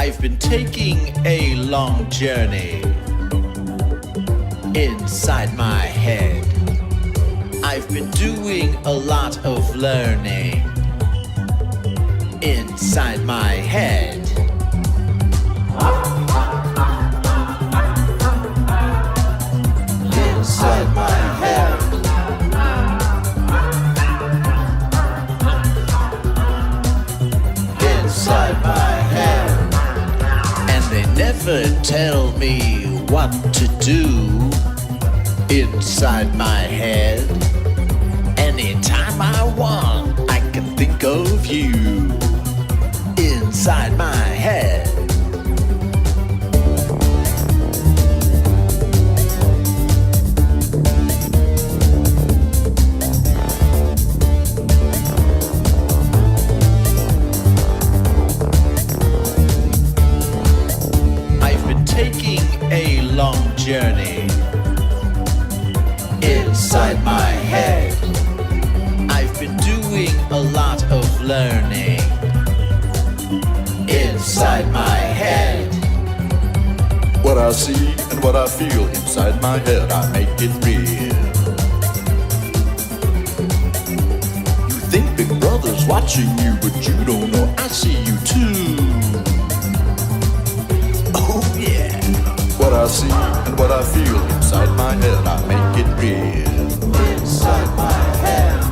I've been taking a long journey inside my head. I've been doing a lot of learning inside my head. Inside my head. Inside my head. And they never tell me what to do inside my head. Anytime I want, I can think of you inside my head. I've been taking a long journey inside my head. I've been doing a lot of learning inside my head. What I see and what I feel inside my head, I make it real. You think Big Brother's watching you, but you don't know I see you too. Oh yeah. What I see and what I feel inside my head, I make it real. Inside my head.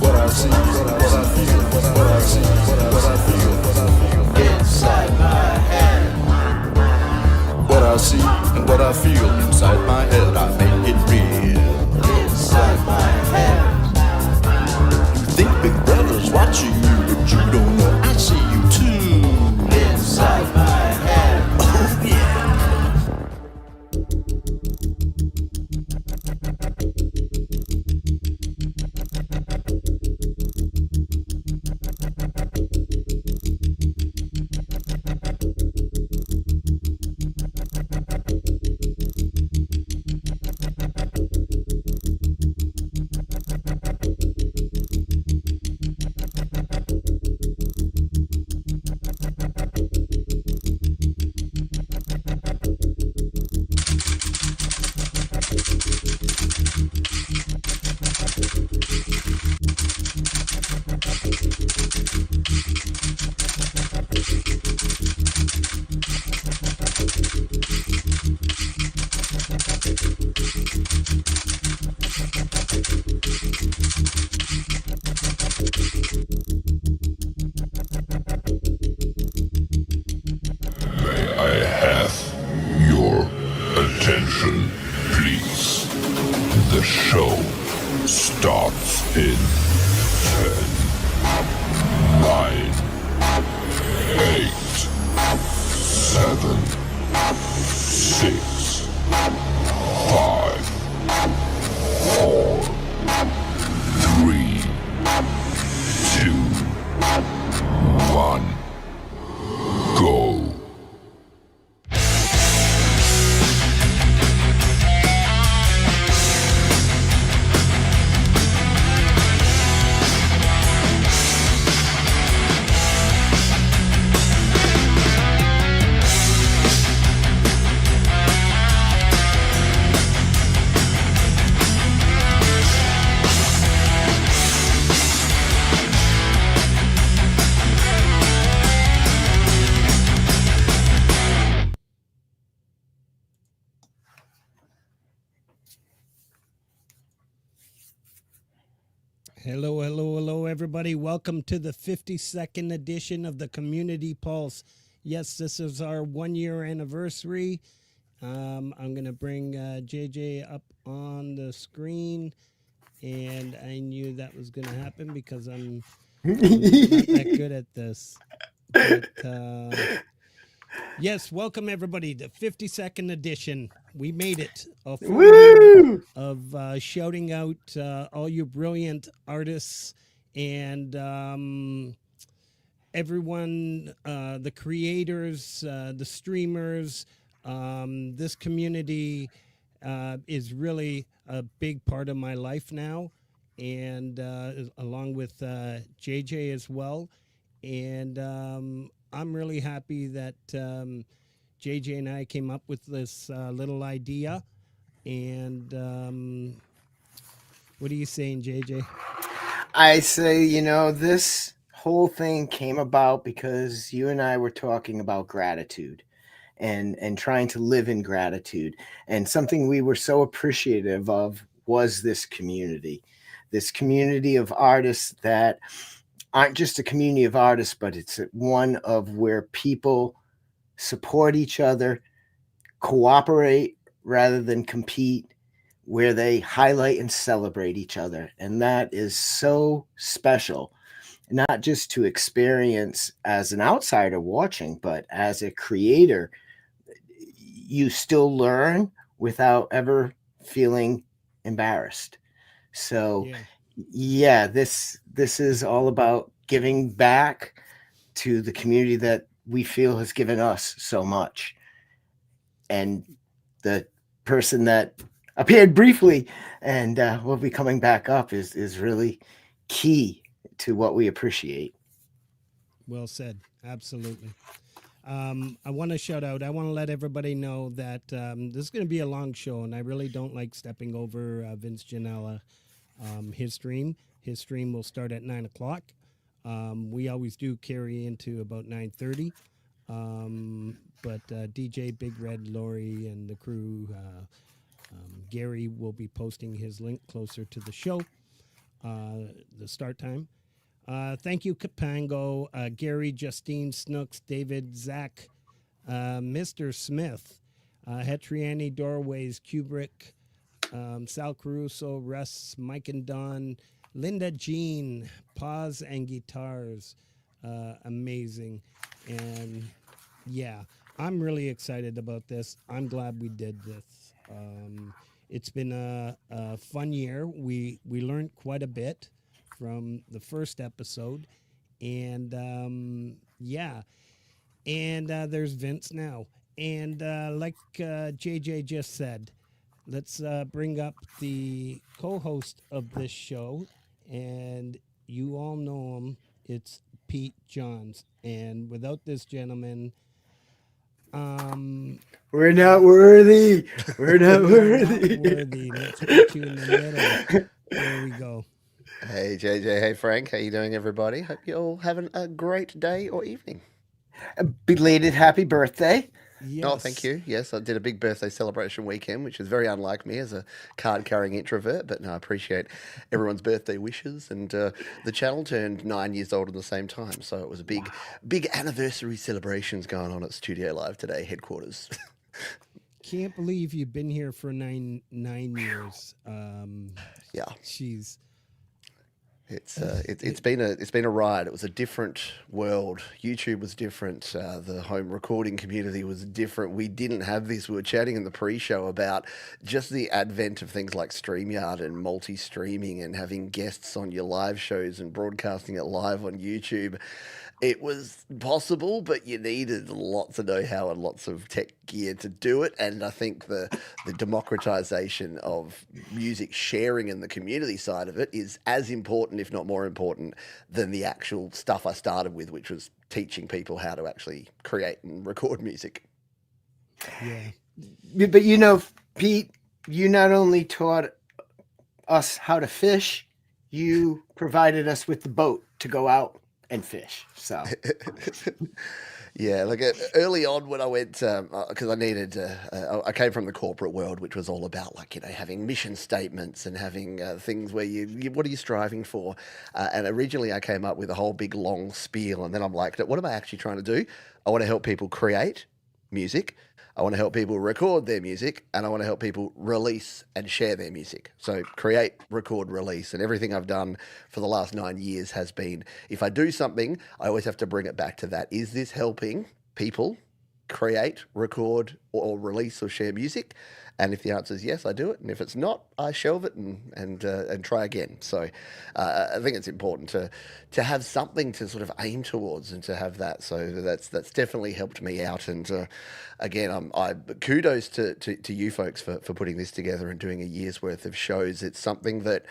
What I see, what I feel, what I see, what I feel, what I feel inside my head. What I see and what I feel inside my head, I make it real. Inside my head. You think Big Brother's watching you, but you don't know I see you too. Inside my head. Oh yeah. I have your attention, please. The show starts in 10, 9, 8, 7, 6, 5, 4, 3, 2, 1, go. Hello, hello, hello, everybody. Welcome to the 52nd edition of the Community Pulse. Yes, this is our 1-year anniversary. I'm going to bring JJ up on the screen, and I knew that was going to happen because I'm not that good at this. But, yes, welcome, everybody, to 52nd edition. We made it. A full year of shouting out all you brilliant artists and everyone, the creators, the streamers. This community is really a big part of my life now, and along with JJ as well. And I'm really happy that JJ and I came up with this little idea. And what are you saying, JJ? I say, this whole thing came about because you and I were talking about gratitude and trying to live in gratitude. And something we were so appreciative of was this community of artists that aren't just a community of artists, but it's one of where people support each other, cooperate rather than compete, where they highlight and celebrate each other. And that is so special, not just to experience as an outsider watching, but as a creator. You still learn without ever feeling embarrassed. So, Yeah. yeah, this is all about giving back to the community that we feel has given us so much. And the person that appeared briefly and will be coming back up is really key to what we appreciate. Well said. Absolutely. I want to shout out. I want to let everybody know that this is going to be a long show, and I really don't like stepping over Vince Janela. His stream. His stream will start at 9 o'clock. We always do carry into about 9:30. But DJ Big Red, Lori, and the crew, Gary will be posting his link closer to the show, the start time. Thank you, Capango, Gary, Justine, Snooks, David, Zach, Mr. Smith, Hetriani, Doorways, Kubrick, Sal Caruso, Russ, Mike and Don, Linda Jean, Pause and Guitars. Amazing. And yeah, I'm really excited about this. I'm glad we did this. It's been a fun year. We learned quite a bit from the first episode, and yeah, and there's Vince now, and like JJ just said, let's bring up the co-host of this show, and you all know him. It's Pete Johns, and without this gentleman, We're not worthy. We're not we are not worthy. worthy. Let's put you in the middle. There we go. Hey JJ, hey Frank, how you doing, everybody? Hope you're all having a great day or evening. A belated happy birthday. Yes. Oh, thank you. Yes, I did a big birthday celebration weekend, which is very unlike me as a card-carrying introvert. But no, I appreciate everyone's birthday wishes. And the channel turned 9 years old at the same time, so it was a big anniversary celebrations going on at Studio Live today, headquarters. Can't believe you've been here for nine years. Yeah. Jeez. It's been a ride. It was a different world. YouTube was different. The home recording community was different. We didn't have this. We were chatting in the pre-show about just the advent of things like StreamYard and multi-streaming and having guests on your live shows and broadcasting it live on YouTube. It was possible, but you needed lots of know-how and lots of tech gear to do it. And I think the democratization of music sharing in the community side of it is as important, if not more important, than the actual stuff I started with, which was teaching people how to actually create and record music. Yeah. But Pete, you not only taught us how to fish, you provided us with the boat to go out and fish. So Yeah, like early on when I went, because I needed, I came from the corporate world, which was all about having mission statements and having things where what are you striving for? And originally I came up with a whole big long spiel, and then I'm like, what am I actually trying to do? I want to help people create music. I want to help people record their music, and I want to help people release and share their music. So create, record, release. And everything I've done for the last 9 years has been, if I do something, I always have to bring it back to that. Is this helping people create, record, or release or share music? And if the answer is yes, I do it. And if it's not, I shelve it and try again. So I think it's important to have something to sort of aim towards and to have that. So that's definitely helped me out. And again, I kudos to you folks for putting this together and doing a year's worth of shows. It's something that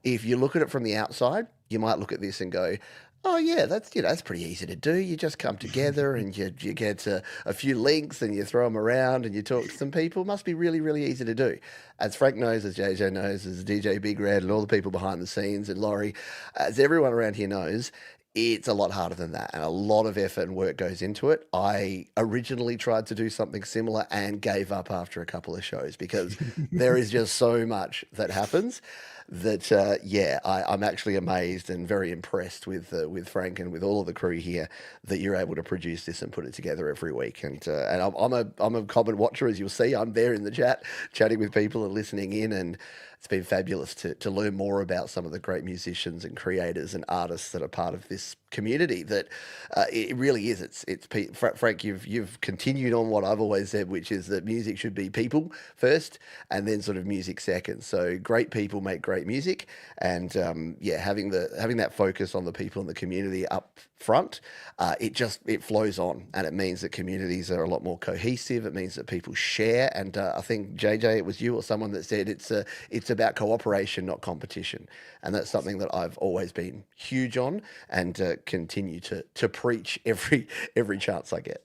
if you look at it from the outside, you might look at this and go, Oh yeah, that's pretty easy to do. You just come together and you get a few links and you throw them around and you talk to some people. Must be really really easy to do. As Frank knows, as JJ knows, as DJ Big Red and all the people behind the scenes and Laurie, as everyone around here knows, it's a lot harder than that and a lot of effort and work goes into it. I originally tried to do something similar and gave up after a couple of shows because there is just so much that happens that yeah, I'm actually amazed and very impressed with Frank and with all of the crew here that you're able to produce this and put it together every week. And I'm a common watcher, as you'll see. I'm there in the chat, chatting with people and listening in, and it's been fabulous to learn more about some of the great musicians and creators and artists that are part of this community. That it really is. Frank. You've continued on what I've always said, which is that music should be people first, and then sort of music second. So great people make great music, and yeah, having that focus on the people in the community up front, it flows on, and it means that communities are a lot more cohesive. It means that people share, and I think JJ, it was you or someone that said it's about cooperation, not competition, and that's something that I've always been huge on, and continue to preach every chance I get.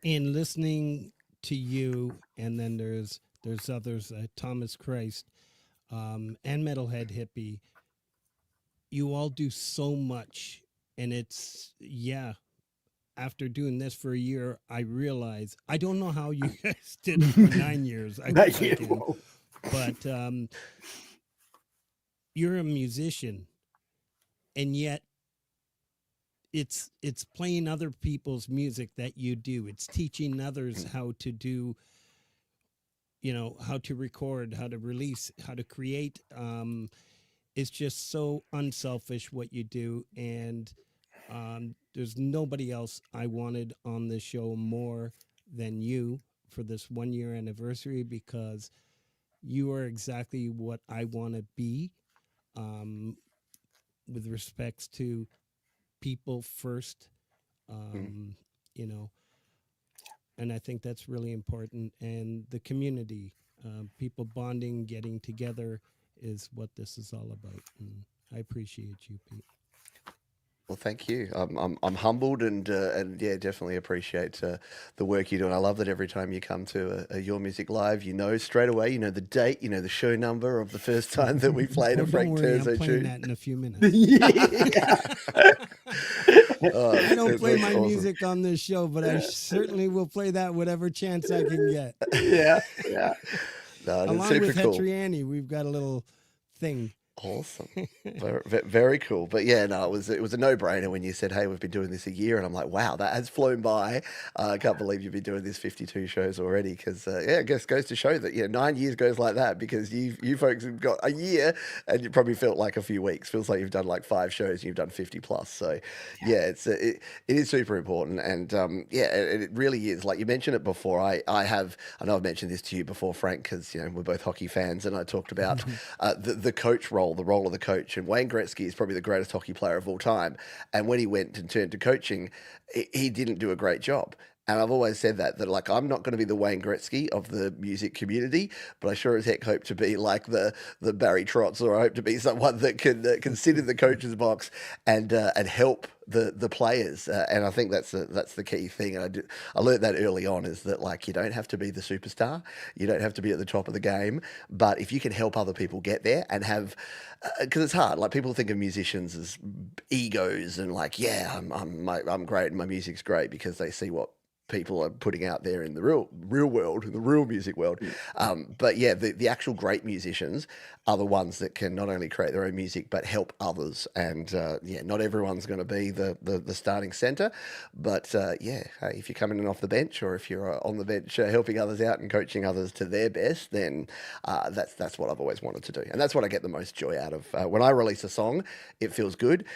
In listening to you, and then there's others, Thomas Christ, and Metalhead Hippie. You all do so much, and it's yeah. After doing this for a year, I realize I don't know how you guys did it for 9 years. I Not think I you. can, but you're a musician, and yet it's playing other people's music that you do. It's teaching others how to do, how to record, how to release, how to create. It's just so unselfish what you do, and there's nobody else I wanted on this show more than you for this 1 year anniversary, because you are exactly what I want to be, um, with respects to people first, Mm. you know, and I think that's really important. And the community, people bonding, getting together is what this is all about. And I appreciate you, Pete. Well, thank you. I'm humbled and yeah, definitely appreciate the work you do. And I love that every time you come to a Your Music Live, you know straight away, you know the date, you know the show number of the first time that we played Oh, a don't Frank worry, I'm Turzo playing tune. that in a few minutes. Yeah. I don't play That's my awesome. music on this show, but I certainly will play that whatever chance I can get. Yeah. Yeah. No, it's Along super with cool. Hetriani, we've got a little thing. Awesome. Very cool. But yeah, no, it was a no-brainer when you said, "Hey, we've been doing this a year," and I'm like, "Wow, that has flown by." I can't believe you've been doing this 52 shows already. Because yeah, I guess goes to show that 9 years goes like that, because you folks have got a year, and you probably felt like a few weeks. Feels like you've done like 5 shows and you've done 50 plus. So yeah, it is super important, and yeah, it really is. Like you mentioned it before. I know I've mentioned this to you before, Frank, because we're both hockey fans, and I talked about the coach role. The role of the coach, and Wayne Gretzky is probably the greatest hockey player of all time. And when he went and turned to coaching, he didn't do a great job. And I've always said that like I'm not going to be the Wayne Gretzky of the music community, but I sure as heck hope to be like the Barry Trotz, or I hope to be someone that can sit in the coach's box and help the players. And I think that's the key thing. And I learned that early on, is that like you don't have to be the superstar, you don't have to be at the top of the game, but if you can help other people get there and have, because it's hard. Like people think of musicians as egos and like, yeah, I'm great and my music's great, because they see what people are putting out there in the real world, in the real music world. But yeah, the actual great musicians are the ones that can not only create their own music but help others. And yeah, not everyone's going to be the starting center, but yeah, hey, if you're coming in off the bench, or if you're on the bench helping others out and coaching others to their best, then that's what I've always wanted to do, and that's what I get the most joy out of. When I release a song, it feels good.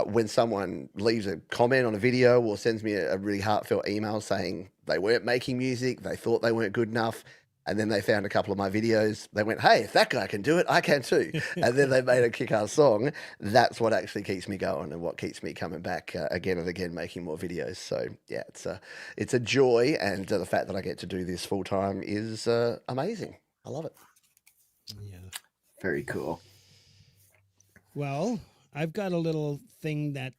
When someone leaves a comment on a video or sends me a really heartfelt email saying they weren't making music, they thought they weren't good enough, and then they found a couple of my videos, they went, "Hey, if that guy can do it, I can too." And then they made a kick-ass song. That's what actually keeps me going, and what keeps me coming back again and again, making more videos. So yeah, it's a joy, and the fact that I get to do this full time is amazing. I love it. Yeah. Very cool. Well, I've got a little thing that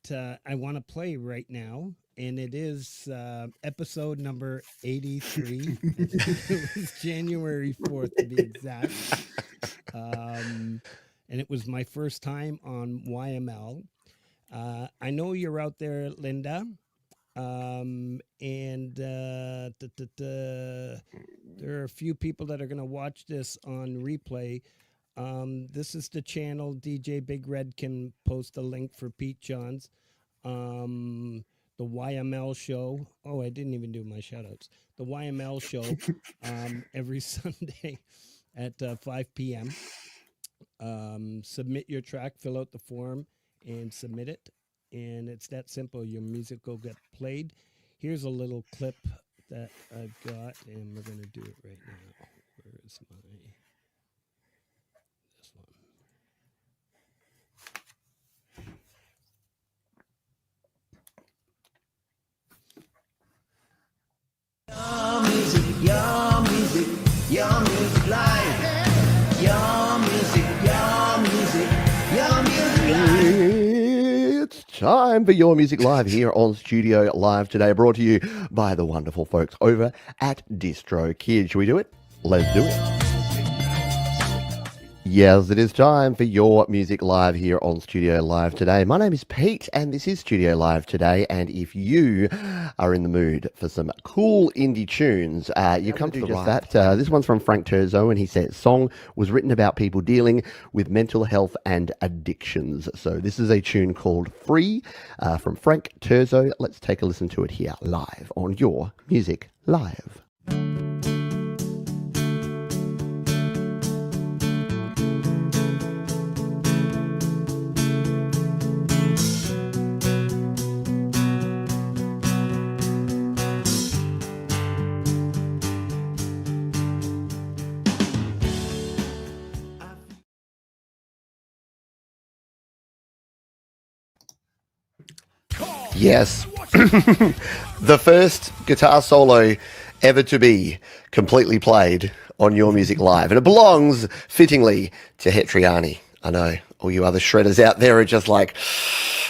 I want to play right now, and it is episode number 83. I think it was January 4th to be exact. And it was my first time on YML. I know you're out there, Linda. There are a few people that are going to watch this on replay. This is the channel. DJ Big Red can post a link for Pete Johns. The YML show. Oh, I didn't even do my shout outs. The YML show every Sunday at 5 p.m. Submit your track, fill out the form, and submit it. And it's that simple. Your music will get played. Here's a little clip that I've got, and we're going to do it right now. Where is my... this one. Your music, your music live. Your music, your music, your music live. It's time for Your Music Live here on Studio Live today, brought to you by the wonderful folks over at DistroKid. Should we do it? Let's do it. Yes, it is time for Your Music Live here on Studio Live today. My name is Pete, and this is Studio Live today. And if you are in the mood for some cool indie tunes, you come to just that. This one's from Frank Terzo, and he says, "Song was written about people dealing with mental health and addictions." So this is a tune called "Free" from Frank Terzo. Let's take a listen to it here live on Your Music Live. Yes, the first guitar solo ever to be completely played on Your Music Live. And it belongs, fittingly, to Hetriani. I know, all you other shredders out there are just like,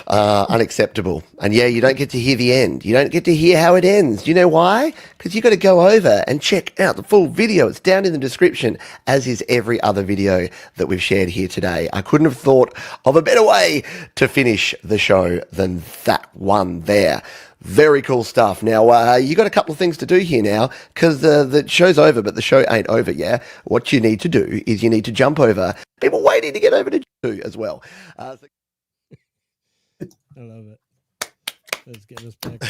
unacceptable. And yeah, you don't get to hear the end. You don't get to hear how it ends. Do you know why? Because you've got to go over and check out the full video. It's down in the description, as is every other video that we've shared here today. I couldn't have thought of a better way to finish the show than that one there. Very cool stuff. Now, you got a couple of things to do here now, because the show's over, but the show ain't over, yeah? What you need to do is you need to jump over. People waiting to get over to do as well. I love it. Let's get this back on.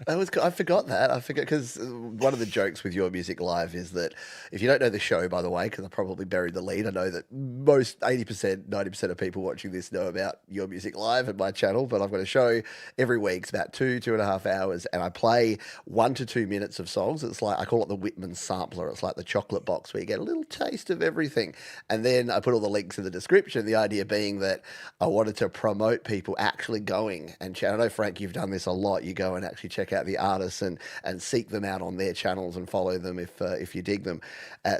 I forgot that. I forgot, because one of the jokes with Your Music Live is that if you don't know the show, by the way, because I probably buried the lead, I know that most 80%, 90% of people watching this know about Your Music Live and my channel, but I've got a show every week. It's about 2.5 hours, and I play 1 to 2 minutes of songs. It's like, I call it the Whitman sampler. It's like the chocolate box where you get a little taste of everything. And then I put all the links in the description, the idea being that I wanted to promote people actually going and I know, Frank, you've done this a lot. You go and actually check out the artists and seek them out on their channels and follow them if you dig them.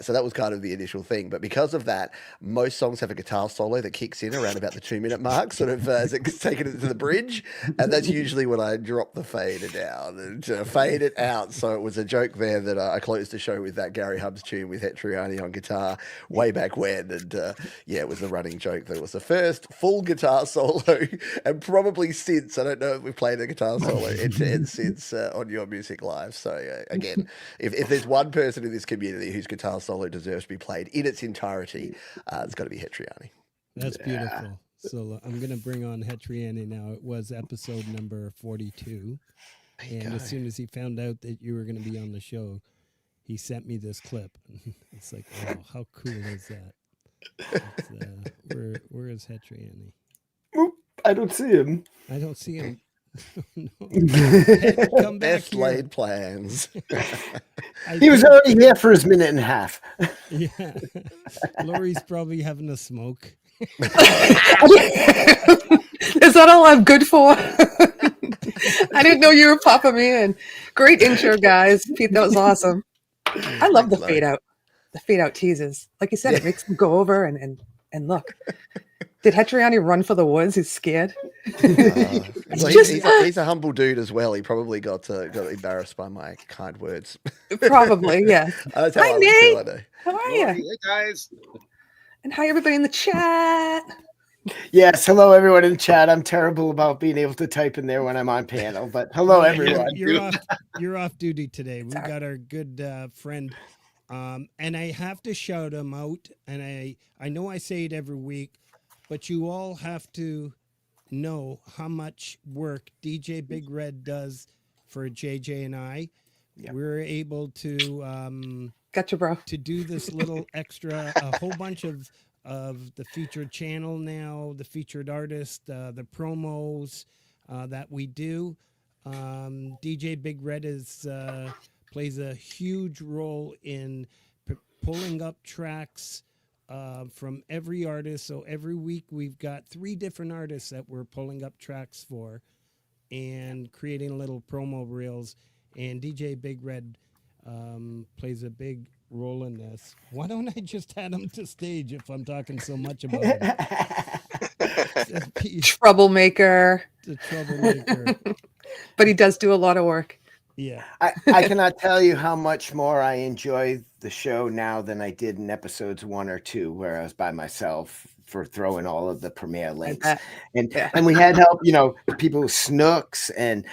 So that was kind of the initial thing. But because of that, most songs have a guitar solo that kicks in around about the 2-minute mark, sort of as it's taken it to the bridge. And that's usually when I drop the fader down and fade it out. So it was a joke there that I closed the show with that Gary Hubbs tune with Hetriani on guitar way back when. And yeah, it was a running joke that it was the first full guitar solo, and probably since, I don't know if we've played a guitar solo end-to-end since on Your Music Live. So again, if there's one person in this community whose guitar solo deserves to be played in its entirety, it's got to be Hetriani. That's beautiful. So I'm going to bring on Hetriani now. It was episode number 42. And as soon as he found out that you were going to be on the show, he sent me this clip. It's like, oh, how cool is that? Where is Hetriani? I don't see him. I don't see him. No. Come back Best laid plans. He was already here for his minute and a half. Yeah. Lori's probably having a smoke. Is that all I'm good for? I didn't know you were popping me in. Great intro, guys. Pete, that was awesome. I love the fade out. The fade out teases. Like you said, it makes them go over and look. Did Hetriani run for the woods? He's scared. Well, just- he's a humble dude as well. He probably got embarrassed by my kind words. Probably, yes. That's how Hi, I would Nate. feel, I know. How are Hey you? guys. And hi, everybody in the chat. Yes, hello everyone in the chat. I'm terrible about being able to type in there when I'm on panel, but hello everyone. You're off duty today. We got our good friend, and I have to shout him out. And I know I say it every week, but you all have to know how much work DJ Big Red does for JJ and I. Yep. We're able to Gotcha, bro. to do this little extra, a whole bunch of the featured channel now, the featured artist, the promos that we do. DJ Big Red is plays a huge role in pulling up tracks from every artist. So every week we've got 3 different artists that we're pulling up tracks for and creating little promo reels. And DJ Big Red plays a big role in this. Why don't I just add him to stage if I'm talking so much about him? Troublemaker. The troublemaker. But he does do a lot of work. Yeah. I cannot tell you how much more I enjoy the show now than I did in episodes 1 or 2, where I was by myself for throwing all of the premiere links. And we had help, people Snooks and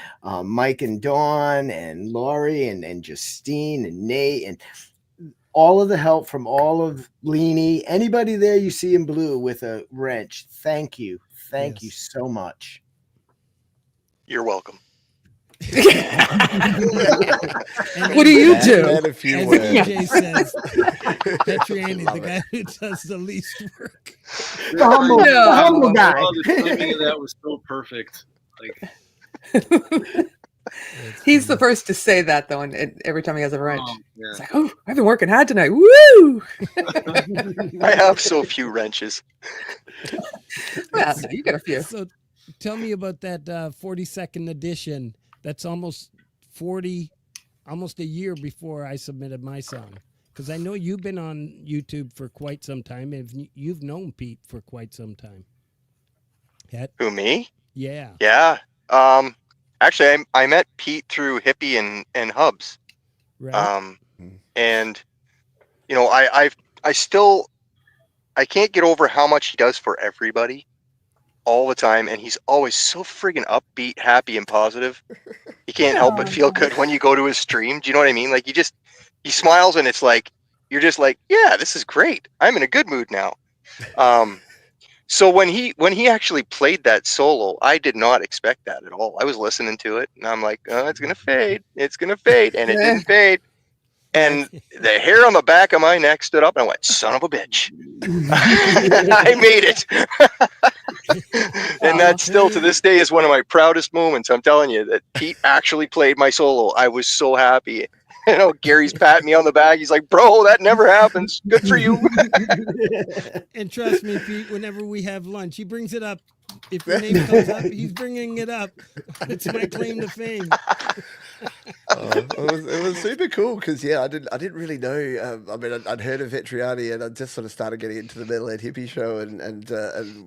Mike and Dawn and Laurie and Justine and Nate and all of the help from all of Leanie. Anybody there you see in blue with a wrench, thank you. Thank you so much. You're welcome. What do you do? And a few As words. DJ says, Petriani, the guy who does the least work. The humble, the humble guy. Oh, the timing of that was so perfect. He's the first to say that, though, and every time he has a wrench. Yeah. It's like, oh, I've been working hard tonight. Woo! I have so few wrenches. Well, no, you got a few. So tell me about that 42nd edition. That's almost a year before I submitted my song. Because I know you've been on YouTube for quite some time, and you've known Pete for quite some time. Who, me? Yeah. Yeah. Actually, I met Pete through Hippie and Hubs. Right. And I can't get over how much he does for everybody all the time, and he's always so friggin' upbeat, happy, and positive. You can't help but feel good when you go to his stream. Do you know what I mean? Like, he smiles, and it's like you're just like, yeah, this is great. I'm in a good mood now. So when he actually played that solo, I did not expect that at all. I was listening to it, and I'm like, oh, it's gonna fade, and it didn't fade. And the hair on the back of my neck stood up, and I went, son of a bitch. I made it. And that still to this day is one of my proudest moments. I'm telling you that Pete actually played my solo. I was so happy. Gary's patting me on the back. He's like, bro, that never happens. Good for you. And trust me, Pete, whenever we have lunch, he brings it up. If your name comes up, he's bringing it up. It's my claim to fame. It was super cool because I didn't really know. I mean, I'd heard of Vetriani, and I just sort of started getting into the metalhead hippie show and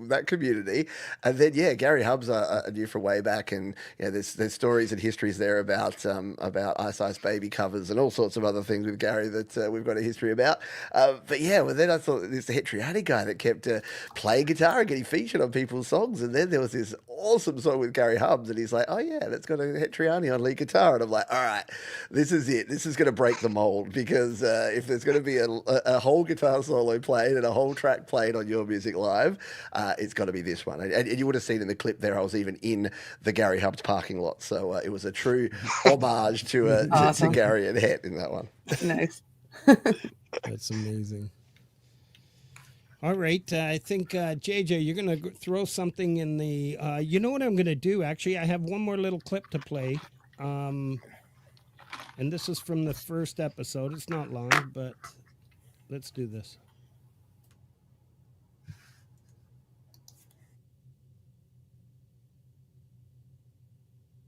that community. And then Gary Hubs I knew from way back, and there's stories and histories there about Ice Ice Baby covers and all sorts of other things with Gary that we've got a history about. Well, then I thought there's the Vetriani guy that kept playing guitar and getting featured on people's songs, and then there was this awesome song with Gary Hubs, and he's like, oh yeah, that's got a Vetriani on lead guitar, and I'm like, all right, this is it. This is going to break the mold, because if there's going to be a whole guitar solo played and a whole track played on Your Music Live, it's got to be this one. And you would have seen in the clip there, I was even in the Gary Hubs parking lot, so it was a true homage to Gary and Het in that one. Nice. That's amazing. All right, I think JJ, you're going to throw something in the. You know what I'm going to do? Actually, I have one more little clip to play. And this is from the first episode. It's not long, but let's do this.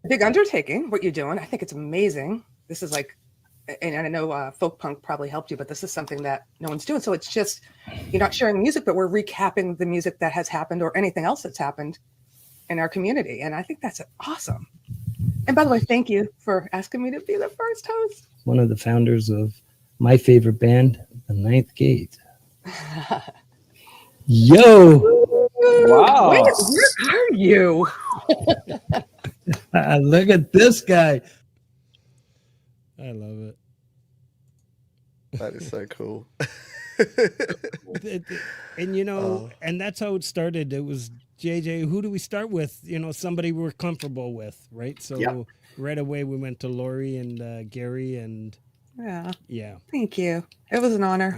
Big undertaking, what you're doing. I think it's amazing. This is like and I know folk punk probably helped you, but this is something that no one's doing. So it's just, you're not sharing music, but we're recapping the music that has happened or anything else that's happened in our community. And I think that's awesome. And by the way, thank you for asking me to be the first host. One of the founders of my favorite band, The Ninth Gate. Yo! Wow. Where are you? Look at this guy. I love it. That is so cool. And you know, and that's how it started. It was JJ. Who do we start with? You know, somebody we're comfortable with, right? So right away we went to Lori and Gary, and yeah. Thank you. It was an honor.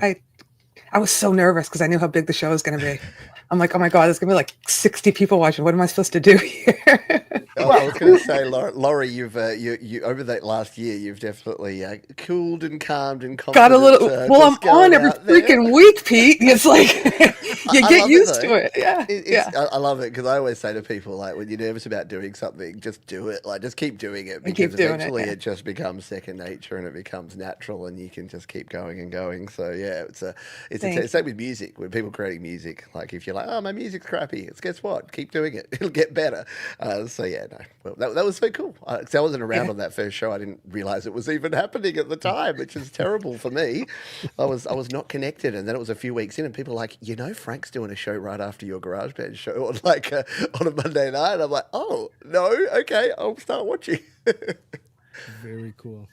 I was so nervous because I knew how big the show was going to be. I'm like, oh my God, there's going to be like 60 people watching. What am I supposed to do here? I was going to say, Laurie, you've you over that last year, you've definitely cooled and calmed and got a little. well, I'm on every freaking week, Pete. It's like you get used to it. Yeah, I love it because I always say to people, like, when you're nervous about doing something, just do it. Like, just keep doing it because eventually it just becomes second nature and it becomes natural, and you can just keep going and going. So yeah, it's same with music. When people creating music, like if you're like, oh, my music's crappy, guess what? Keep doing it. It'll get better. So yeah, no, well, that was so cool. Because I wasn't around on that first show. I didn't realize it was even happening at the time, which is terrible for me. I was not connected, and then it was a few weeks in, and people were like, you know, Frank's doing a show right after your GarageBand show on on a Monday night. I'm like, oh no, okay, I'll start watching. Very cool.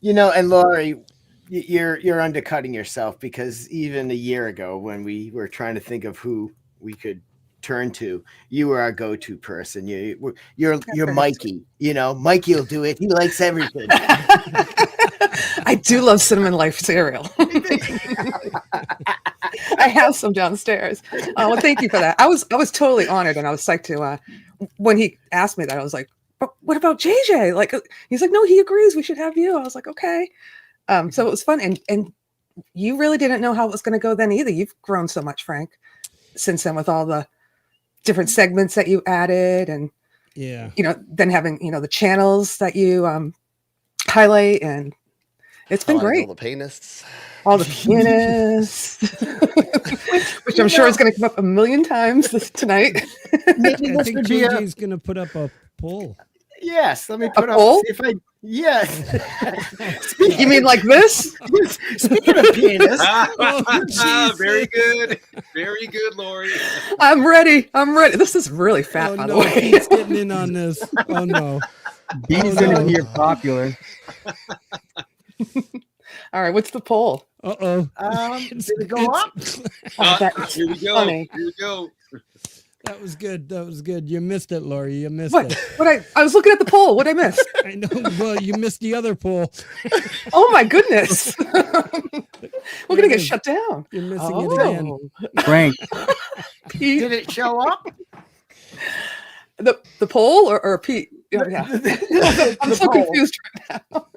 You know, and Laurie, you're undercutting yourself, because even a year ago when we were trying to think of who we could turn to, you were our go-to person. You're Mikey. You know, Mikey will do it. He likes everything. I do love Cinnamon Life cereal. I have some downstairs. Well, thank you for that. I was totally honored, and I was psyched to when he asked me that. I was like, but what about JJ? Like, he's like, no, he agrees. We should have you. I was like, okay. So it was fun, and you really didn't know how it was going to go then either. You've grown so much, Frank, since then, with all the different segments that you added, and you know, then having, you know, the channels that you highlight, and it's been great. All the pianists, which I'm sure is going to come up a million times tonight. Maybe I think JJ's going to put up a poll. Yes, let me put up. Poll? Yes. You mean like this? Speaking of pianists. Very good. Very good, Lori. I'm ready. This is really fat, by the way. He's getting in on this. Oh no. He's gonna be popular. All right, what's the poll? Did it go up? Here we go. Funny. Here we go. That was good. That was good. You missed it, Laurie. You missed What? it. I was looking at the poll. What I missed? I know. Well, you missed the other poll. Oh my goodness. We're gonna get shut down. You're missing it again. Frank, Pete, Did it show up? the poll or Pete? Yeah. I'm so confused right now.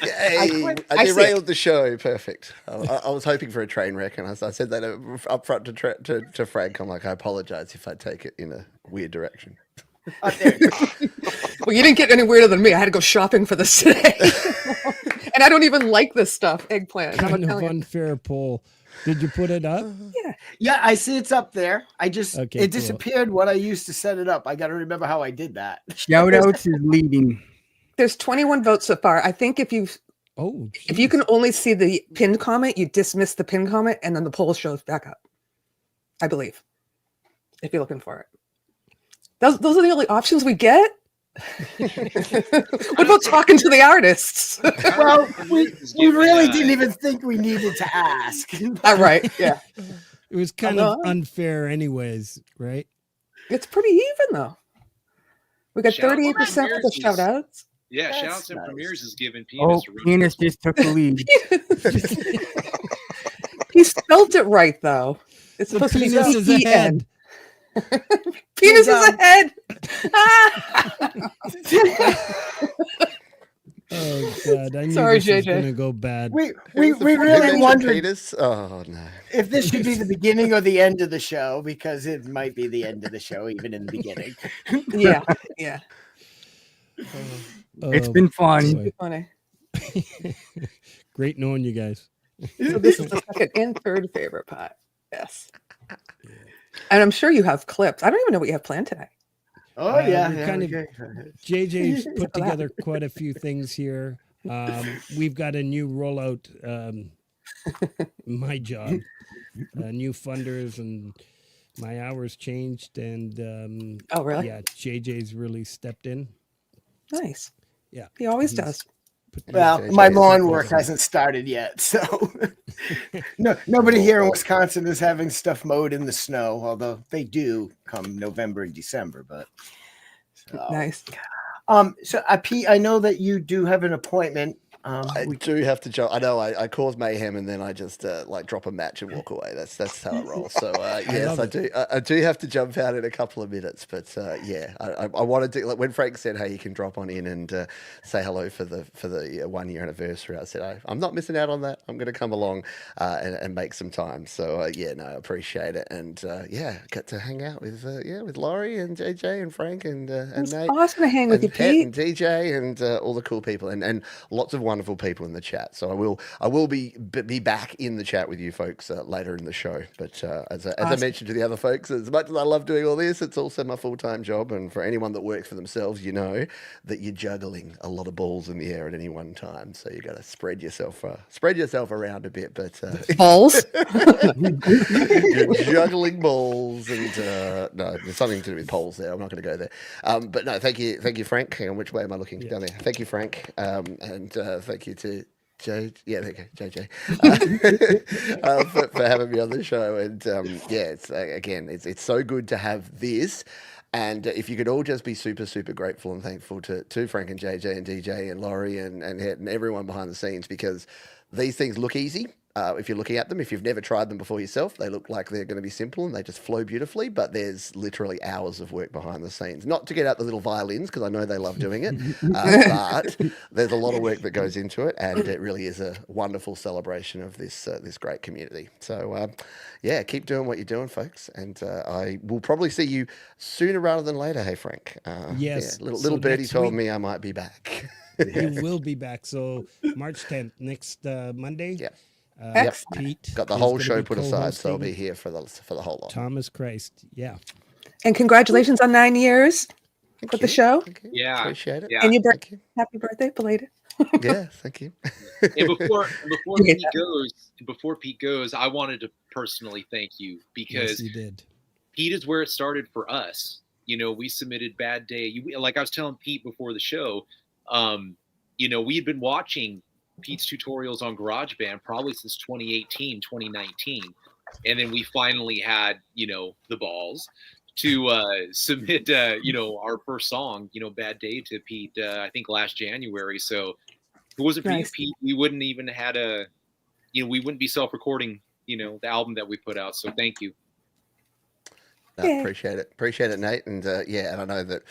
Hey, I derailed the show. Perfect. I was hoping for a train wreck, and I said that up front to Frank. I'm like, I apologize if I take it in a weird direction. Well, you didn't get any weirder than me. I had to go shopping for this today. And I don't even like this stuff. Eggplant. Kind of unfair poll. Did you put it up? Yeah, I see it's up there. It cool. disappeared when I used to set it up. I got to remember how I did that. shout outs is leading. There's 21 votes so far. I think if you can only see the pinned comment, you dismiss the pinned comment, and then the poll shows back up. I believe, if you're looking for it. Those are the only options we get. What about talking to the artists? Well, we really didn't even think we needed to ask. Right. Yeah. It was kind of unfair, anyways, right? It's pretty even though. We got 38% for the shout outs. Yeah, That's shout outs and nice. premieres is giving Oh, penis a run. penis just took the lead. He spelled it right though. It's supposed to be Penis is P-E-N. ahead. Penis is ahead. Oh God! I knew Sorry, this was JJ. gonna go bad. We really wondered Peters? Oh no. if this should be the beginning or the end of the show, because it might be the end of the show, even in the beginning. Yeah. It's been fun. boy. Funny. Great knowing you guys. So this is the second and third favorite pie. Yes. And I'm sure you have clips. I don't even know what you have planned today. Oh yeah, we're yeah, kind of okay. JJ's put For that. together quite a few things here. We've got a new rollout. My job, new funders, and my hours changed. And Oh, really? yeah, JJ's really stepped in. Nice. Yeah, He always he's does. put Well, JJ my is lawn awesome. work hasn't started yet, so nobody here in Wisconsin is having stuff mowed in the snow. Although they do come November and December, but so. Nice. So Pete, I know that you do have an appointment. I do have to jump. I know I cause mayhem and then I just like drop a match and walk away. That's how it rolls. So yes, I do. I do have to jump out in a couple of minutes. But yeah, I wanted to. Like when Frank said, "Hey, you can drop on in and say hello for the 1 year anniversary," I said, "I'm not missing out on that. I'm going to come along and make some time." So yeah, no, I appreciate it. And yeah, got to hang out with with Laurie and JJ and Frank and It's Nate. awesome to hang with you, And Het Pete. and DJ and all the cool people and lots of wonderful people in the chat. So I will be back in the chat with you folks later in the show. But as I mentioned to the other folks, as much as I love doing all this, it's also my full-time job. And for anyone that works for themselves, you know that you're juggling a lot of balls in the air at any one time. So you got to spread yourself around a bit. But Balls. you're juggling balls and no, there's something to do with poles there. I'm not going to go there. But no, thank you, Frank. Hang on, which way am I looking? Down there. Thank you, Frank, and thank you to Joe. Yeah, there you go, JJ, for having me on the show. And yeah, it's again, it's so good to have this. And if you could all just be super, super grateful and thankful to Frank and JJ and DJ and Laurie and Het and everyone behind the scenes, because these things look easy. If you're looking at them, if you've never tried them before yourself, they look like they're going to be simple and they just flow beautifully, but there's literally hours of work behind the scenes. Not to get out the little violins, because I know they love doing it, but there's a lot of work that goes into it, and it really is a wonderful celebration of this great community. So, yeah, keep doing what you're doing, folks, and I will probably see you sooner rather than later. Hey, Frank. Yes. Yeah, little So birdie next told week- me I might be back. You will be back. So March 10th, next Monday. Yeah. Pete Got the is whole gonna show be put aside, so I'll be co-hosting here for the whole lot. Thomas Christ. Yeah. And congratulations on 9 years Thank with you. the show. Thank you. Yeah. Appreciate it. Yeah. And your Thank you. happy birthday, belated. Yeah, thank you. And before You get Pete goes, I wanted to personally thank you Yes, because you did. Pete is where it started for us. You know, we submitted Bad Day. Like I was telling Pete before the show, you know, we'd been watching Pete's tutorials on GarageBand probably since 2018, 2019. And then we finally had, you know, the balls to submit, you know, our first song, you know, Bad Day to Pete, I think last January. So if it wasn't for Nice. you, Pete, we wouldn't even had we wouldn't be self-recording, you know, the album that we put out. So thank you. No, Yeah. appreciate it, Nate. And yeah, and I know that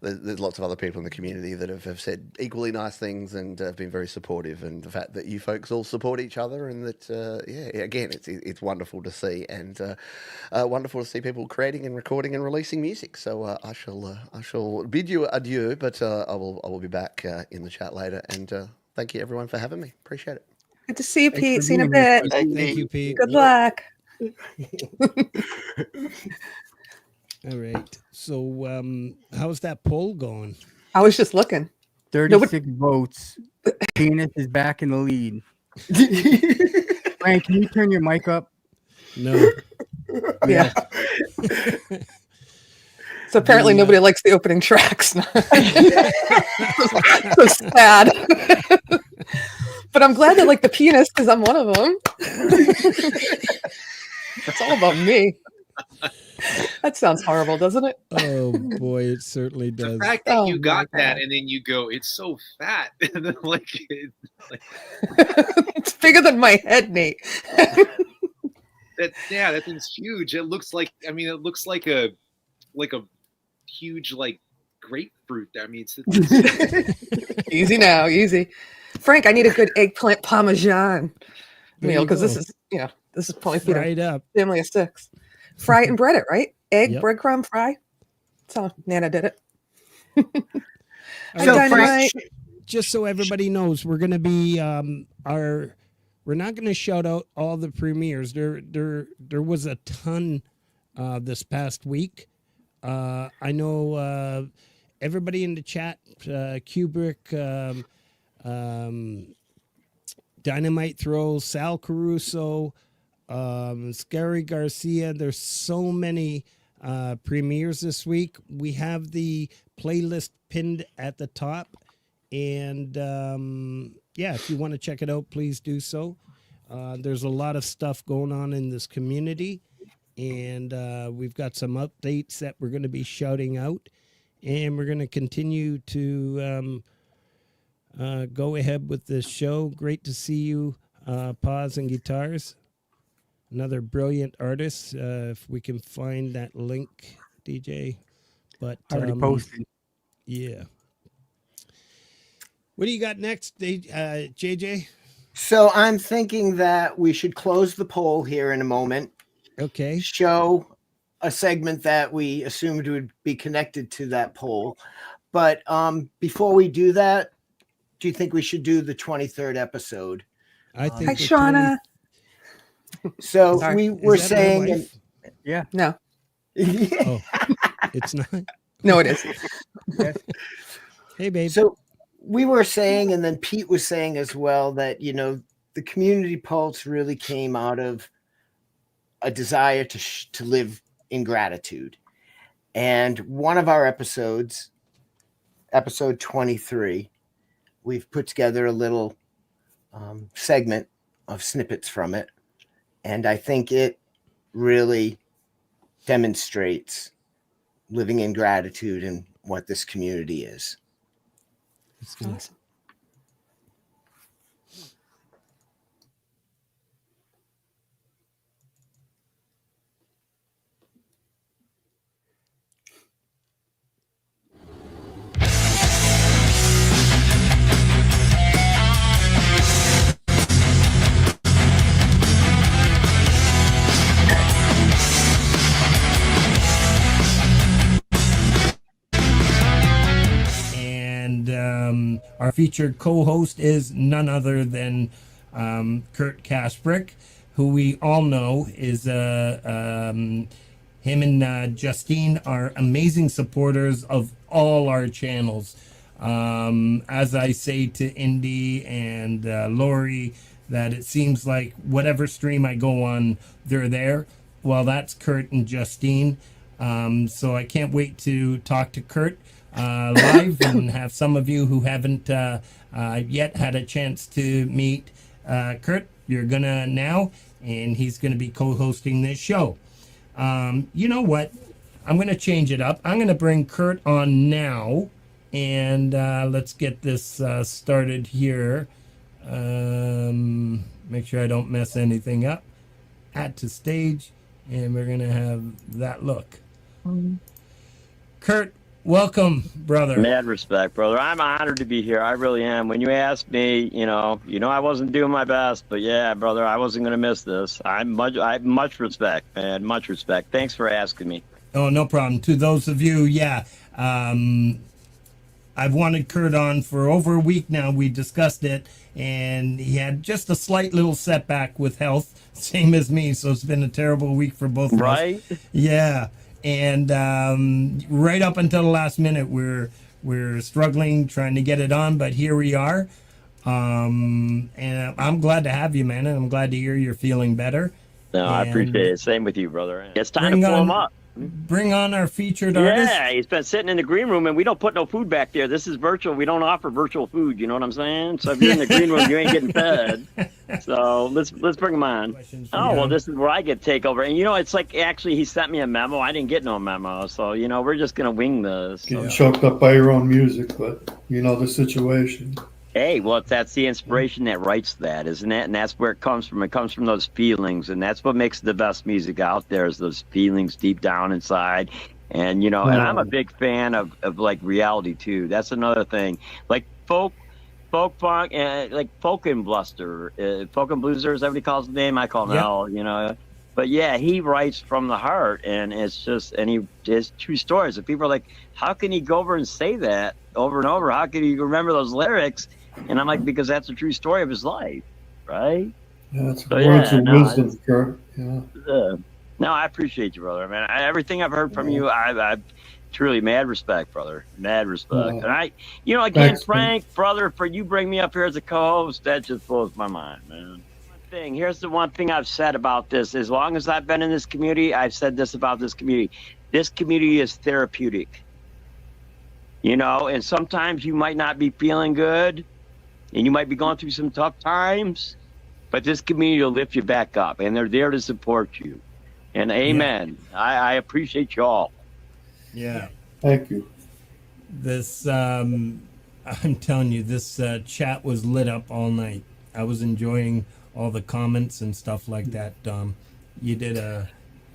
there's lots of other people in the community that have said equally nice things and have been very supportive. And the fact that you folks all support each other, and that yeah, again, it's wonderful to see, and wonderful to see people creating and recording and releasing music. So I shall bid you adieu, but I will be back in the chat later. And thank you everyone for having me. Appreciate it. Good to see you, Thanks Pete. for See you in a being here. bit. Thank you, Pete. Good luck. All right. So how's that poll going? I was just looking. 36 votes. Penis is back in the lead. Frank, can you turn your mic up? No. Yeah. So apparently nobody likes the opening tracks. So sad. But I'm glad they like the penis because I'm one of them. It's all about me. That sounds horrible, doesn't it? Oh boy, it certainly The does. fact that Oh you my got that God. and then you go, it's so fat. And then It's bigger than my head, Nate. that thing's huge. It looks like, I mean, it looks like a huge like grapefruit. I mean, it's Easy now, easy. Frank, I need a good eggplant parmesan There meal you because this go. is, you know, this is probably feed a Right up. family of 6. Fry it and bread it, right? Egg, Yep. breadcrumb, fry. That's how Nana did it. All So right, Dynamite. just so everybody knows, we're going to be we're not going to shout out all the premieres. There was a ton this past week. I know everybody in the chat, Kubrick, Dynamite Throw, Sal Caruso, Scary Garcia. There's so many premieres this week. We have the playlist pinned at the top. And yeah, if you want to check it out, please do so. There's a lot of stuff going on in this community. And we've got some updates that we're going to be shouting out. And we're going to continue to go ahead with this show. Great to see you, Pause and Guitars. Another brilliant artist. If we can find that link, DJ. But Already posted. Yeah. What do you got next, JJ? So I'm thinking that we should close the poll here in a moment. Okay. Show a segment that we assumed would be connected to that poll. But before we do that, do you think we should do the 23rd episode? I think. Hi, Shauna. So Sorry. we were Is that my saying, wife? Yeah. No, Oh, it's not. no, it is. Hey, babe. so we were saying, and then Pete was saying as well, that, you know, the community pulse really came out of a desire to live in gratitude. And one of our episodes, episode 23, we've put together a little segment of snippets from it. And I think it really demonstrates living in gratitude and what this community is. Awesome. And our featured co-host is none other than Kurt Kasprick, who we all know is him and Justine are amazing supporters of all our channels. As I say to Indy and Lori, that it seems like whatever stream I go on, they're there. Well, that's Kurt and Justine. So I can't wait to talk to Kurt live and have some of you who haven't yet had a chance to meet Kurt. You're gonna now, and he's gonna be co-hosting this show. You know what? I'm gonna change it up. I'm gonna bring Kurt on now, and let's get this started here. Make sure I don't mess anything up. Add to stage, and we're gonna have that look. Kurt, welcome, brother. Mad respect, brother. I'm honored to be here. I really am. When you asked me, you know I wasn't doing my best, but yeah, brother, I wasn't going to miss this. I have much respect, man. Much respect. Thanks for asking me. Oh, no problem. To those of you, yeah. I've wanted Kurt on for over a week now. We discussed it, and he had just a slight little setback with health, same as me. So it's been a terrible week for both of us. Right? Yeah. And right up until the last minute, we're struggling trying to get it on, but here we are. And I'm glad to have you, man, and I'm glad to hear you're feeling better. No, I appreciate it. Same with you, brother. It's time to pull him up. Bring on our featured artist. Yeah, he's been sitting in the green room, and we don't put no food back there. This is virtual. We don't offer virtual food. You know what I'm saying? So if you're in the green room, you ain't getting fed. So let's bring him on. Oh, well, this is where I get takeover. And, it's like actually he sent me a memo. I didn't get no memo. So, we're just going to wing this. Getting choked up by your own music, but you know the situation. Hey, well, that's the inspiration that writes that, isn't it? And that's where it comes from. It comes from those feelings, and that's what makes the best music out there is those feelings deep down inside. And, and I'm a big fan of like reality, too. That's another thing. Like folk funk, and like folk and bluster. Folk and blueser, is that what he calls the name? I call them all, But yeah, he writes from the heart, and it's just, and he his true stories. And people are like, how can he go over and say that over and over? How can he remember those lyrics? And I'm like, because that's a true story of his life, right? Yeah, it's So words yeah, of no, wisdom, Kurt. Yeah. no, I appreciate you, brother. Man, everything I've heard from you, I truly mad respect, brother. Mad respect. And again, Thanks, Frank, brother, for you bring me up here as a co-host, that just blows my mind, man. Here's the one thing I've said about this. As long as I've been in this community, I've said this about this community. This community is therapeutic. And sometimes you might not be feeling good and you might be going through some tough times, but this community will lift you back up, and they're there to support you. And amen. Yeah. I appreciate you all. Yeah. Thank you. This, I'm telling you, this chat was lit up all night. I was enjoying all the comments and stuff like that. You did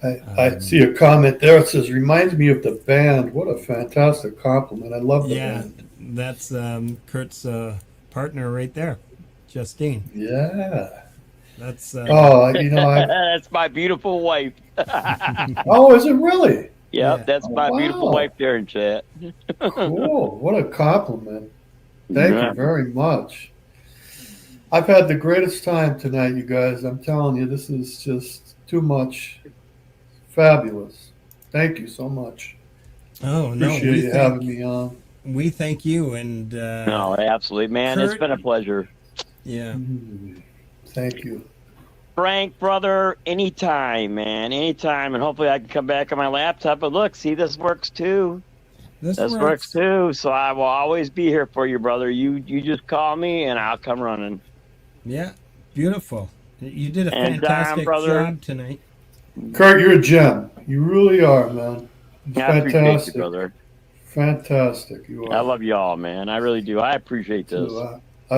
I see a comment there. It says, reminds me of the band. What a fantastic compliment. I love the band. That's Kurt's partner right there, Justine. Yeah. That's that's my beautiful wife. Oh, is it really? Yep, that's my beautiful wife there in chat. Cool. What a compliment. Thank you very much. I've had the greatest time tonight, you guys. I'm telling you, this is just too much. Fabulous. Thank you so much. Oh, no. Appreciate you having me on. We thank you. And no, absolutely, man. Kurt, it's been a pleasure. Yeah. Thank you. Frank, brother, anytime, man. Anytime. And hopefully I can come back on my laptop. But look, see, this works too. This works too. So I will always be here for you, brother. You just call me and I'll come running. Yeah. Beautiful. You did a fantastic job tonight. Kurt, you're a gem. You really are, man. I appreciate you, brother. Fantastic. You are. I love y'all, man. I really do. I appreciate this.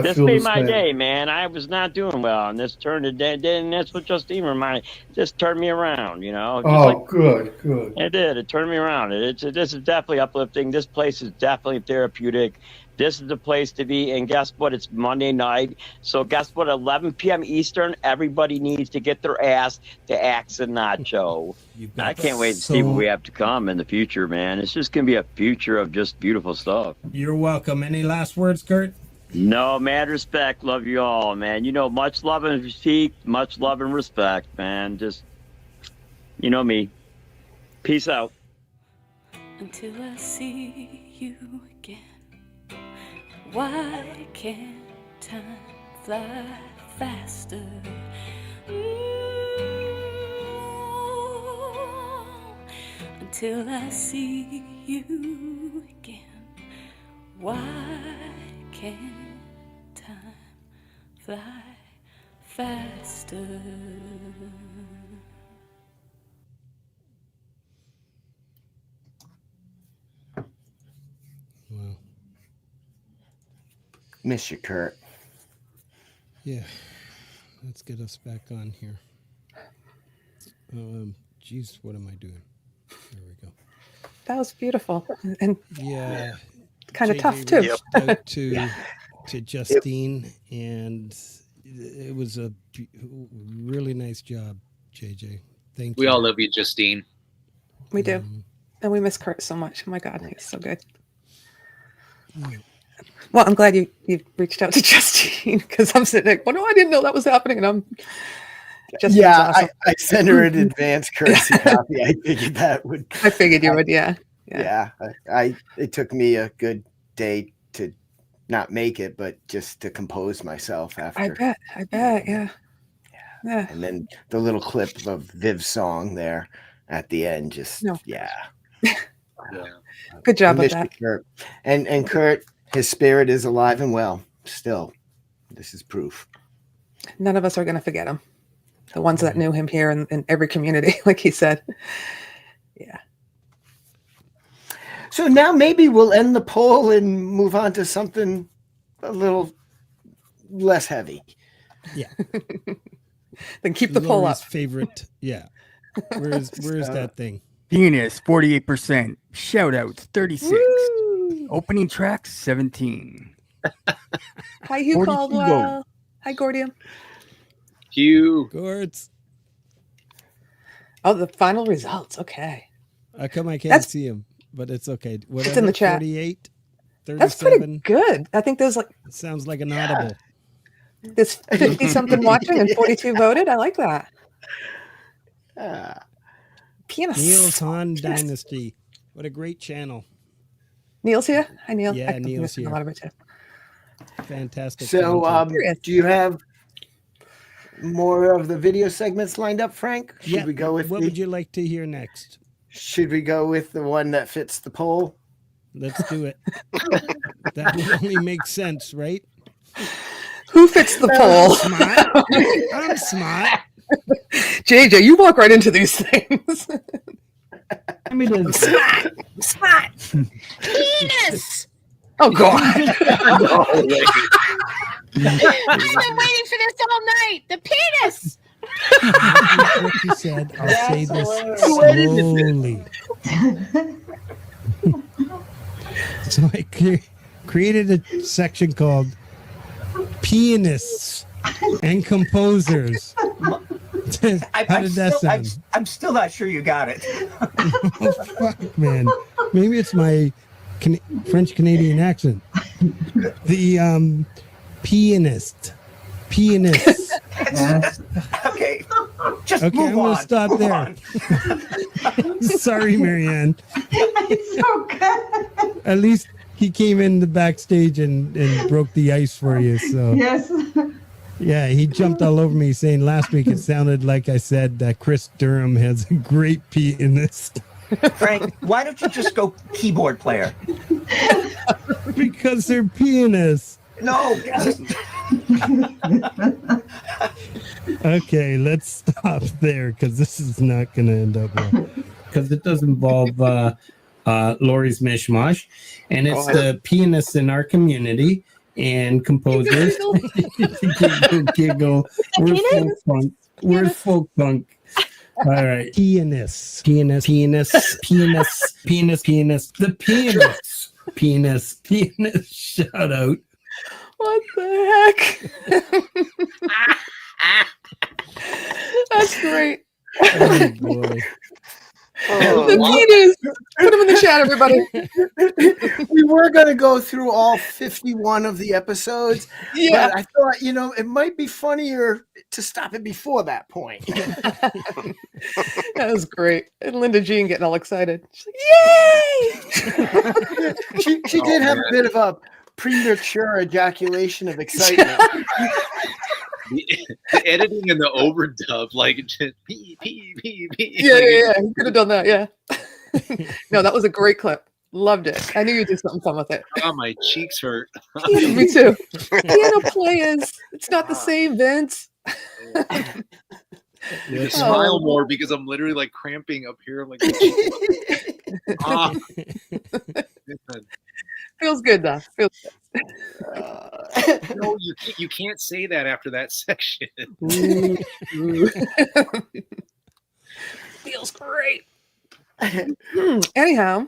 This made my day, man. I was not doing well, and this turned it dead, and that's what Justine reminded. Just turned me around, Good. It did. It turned me around. This is definitely uplifting. This place is definitely therapeutic. This is the place to be, and guess what? It's Monday night, so guess what? 11 p.m. Eastern, everybody needs to get their ass to Axe and Nacho. I can't wait to see what we have to come in the future, man. It's just going to be a future of just beautiful stuff. You're welcome. Any last words, Kurt? No, mad respect. Love you all, man. Much love and respect, much love and respect, man. Just, me. Peace out. Until I see you again, why can't time fly faster? Until I see you again, why can't time fly faster? Wow. Miss you, Kurt. Yeah. Let's get us back on here. Geez, what am I doing? There we go. That was beautiful. And kind of JJ tough too. Out to Justine, and it was a really nice job, JJ. Thank you. We all love you, Justine. We do. And we miss Kurt so much. Oh my God, he's so good. Well, I'm glad you reached out to Justine, because I'm sitting there, I didn't know that was happening. And I'm just awesome. I sent her an advance courtesy copy. I figured that would. I figured you would, yeah. It took me a good day to not make it, but just to compose myself after. I bet, yeah. And then the little clip of Viv's song there at the end, Good job with that. Kurt. And Kurt, his spirit is alive and well still. This is proof. None of us are going to forget him. The ones that knew him here in every community, like he said. Yeah. So now maybe we'll end the poll and move on to something a little less heavy. Yeah. Then keep the poll up. Favorite. Yeah. Where's that thing? Penis, 48%. Shoutouts, 36. Woo! Opening tracks, 17. Hi, Hugh Caldwell. Hi, Gordium. Hugh. Gords. Oh, the final results. Okay. How come I can't That's- see him? But it's okay. It's in the chat. 48, That's pretty 37. good. I think there's like Sounds like an audible. there's 50 something watching and 42 voted. I like that. Pianist. Neil's Han Dynasty. What a great channel. Neil's here. Hi, Neil. Yeah, I think Neil's missing here. a lot of it too. Fantastic. So, content. do you have more of the video segments lined up, Frank? Should we go with what would you like to hear next? Should we go with the one that fits the poll? Let's do it. That would only make sense, right? Who fits the poll? I'm smart. JJ, you walk right into these things. I mean, Smart. Penis. Oh God. I've been waiting for this all night. The penis. What you said. I'll say this slowly. So I created a section called Pianists and Composers. How did that sound? I'm still not sure you got it. Oh, fuck, man. Maybe it's my French-Canadian accent. The pianists. Okay. Just Okay, move I'm going on. to stop Move there. on. Sorry, Marianne. It's okay. At least he came in the backstage and broke the ice for you. So Yes. yeah, he jumped all over me saying last week it sounded like I said that Chris Durham has a great pianist. Frank, why don't you just go keyboard player? Because they're pianists. No. Okay, let's stop there because this is not going to end up well. Because it does involve Lori's mishmash, and it's the pianists in our community and composers. Giggle. We're folk punk. We're folk punk. All right. Pianists. The pianists. Shout out. What the heck? That's great. Oh, boy. The penis. Put them in the chat, everybody. We were going to go through all 51 of the episodes, Yeah. but I thought, it might be funnier to stop it before that point. That was great. And Linda Jean getting all excited. She's like, yay! She did have a bit of a premature ejaculation of excitement. The editing and the overdub, like just pee. Yeah. You could have done that, yeah. No, that was a great clip. Loved it. I knew you'd do something fun with it. Oh, my cheeks hurt. Me too. Piano players. It's not the same, Vince. I smile more because I'm literally like cramping up here. I'm like, ah. Feels good though. Feels good. No, you can't say that after that section. Feels great. Anyhow.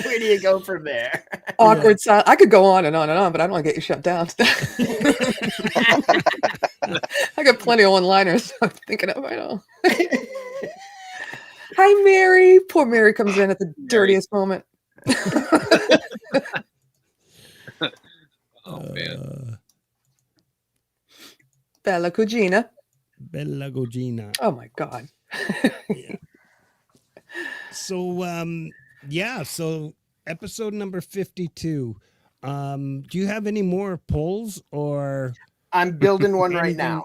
Where do you go from there? Awkward silence. I could go on and on and on, but I don't want to get you shut down. I got plenty of one-liners I'm thinking of right now. Hi, Mary. Poor Mary comes in at the dirtiest moment. Oh man. Bella Cugina. Bella Gugina. Oh my God. Yeah. So so episode number 52. Do you have any more polls or I'm building one right anything? now.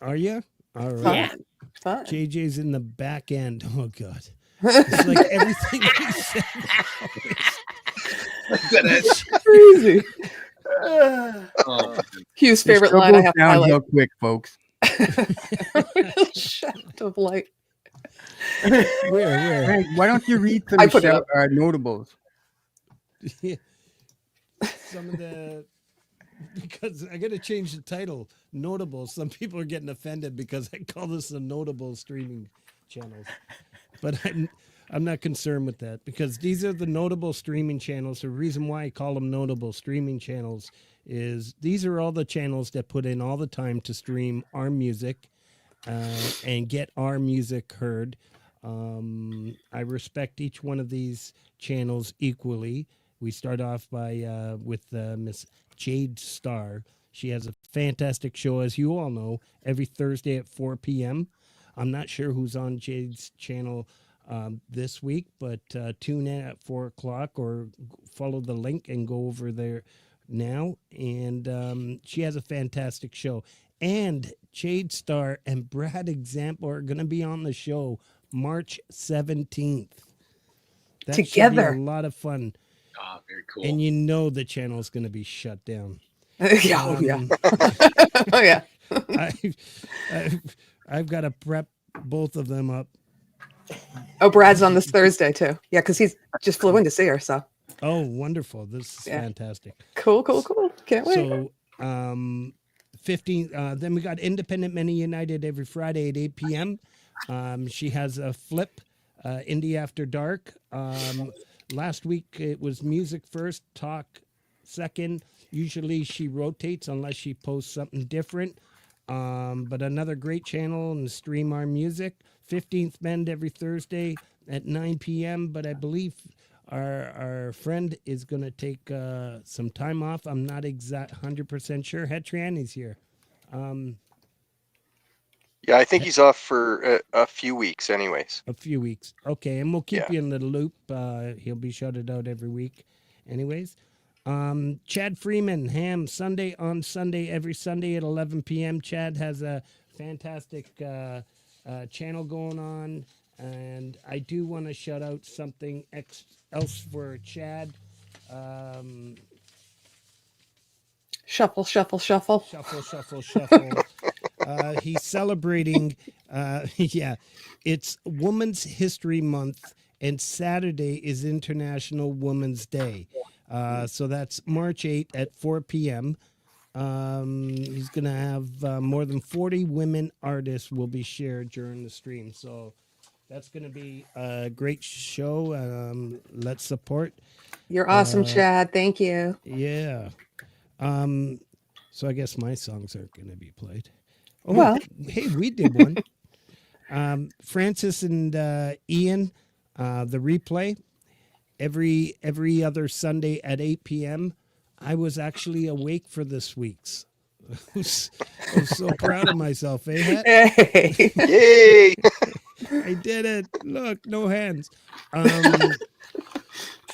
Are you? All right. Yeah. Fine. JJ's in the back end. Oh God. It's like everything he said. That's crazy. Hugh's favorite line I have to down highlight. real quick, folks. Shaft of light. Where? Frank, why don't you read some I put it up. notables? Yeah. Some of the because I got to change the title. Notable. Some people are getting offended because I call this a notable streaming channels, but I'm not concerned with that because these are the notable streaming channels. The reason why I call them notable streaming channels is these are all the channels that put in all the time to stream our music and get our music heard. I respect each one of these channels equally. We start off by with Miss Jade Star. She has a fantastic show, as you all know, every Thursday at 4 p.m. I'm not sure who's on Jade's channel this week, but tune in at 4 o'clock or follow the link and go over there now. And she has a fantastic show. And Jade Star and Brad Example are going to be on the show March 17th. That should be Together. a lot of fun. Ah, very cool. And you know the channel is going to be shut down. Yeah, oh, yeah. Oh, yeah. I've got to prep both of them up. Oh, Brad's on this Thursday too. Yeah, because he's just flew in to see her. So. Oh, wonderful! This is fantastic. Cool. Can't wait. So, 15. Then we got Independent Men United every Friday at 8 p.m. She has a flip, Indie After Dark. Last week it was music first, talk second. Usually she rotates unless she posts something different. But another great channel and stream our music. 15th Bend every Thursday at 9 p.m. But I believe our friend is going to take some time off. I'm not 100% sure. Hetriani's here. Yeah, I think he's off for a few weeks anyways. A few weeks. Okay, and we'll keep you in the loop. He'll be shouted out every week anyways. Chad Freeman, Ham, Sunday on Sunday, every Sunday at 11 p.m. Chad has a fantastic channel going on, and I do want to shout out something else for Chad. Shuffle. Shuffle. He's celebrating, it's Women's History Month, and Saturday is International Women's Day. So that's March 8th at 4 p.m. He's going to have more than 40 women artists will be shared during the stream. So that's going to be a great show. Let's support. You're awesome, Chad. Thank you. Yeah. So I guess my songs aren't going to be played. Oh, well, hey, we did one. Francis and Ian, the replay every other Sunday at 8 p.m. I was actually awake for this week's. I'm so proud of myself, eh? Hey. Yay! I did it. Look, no hands.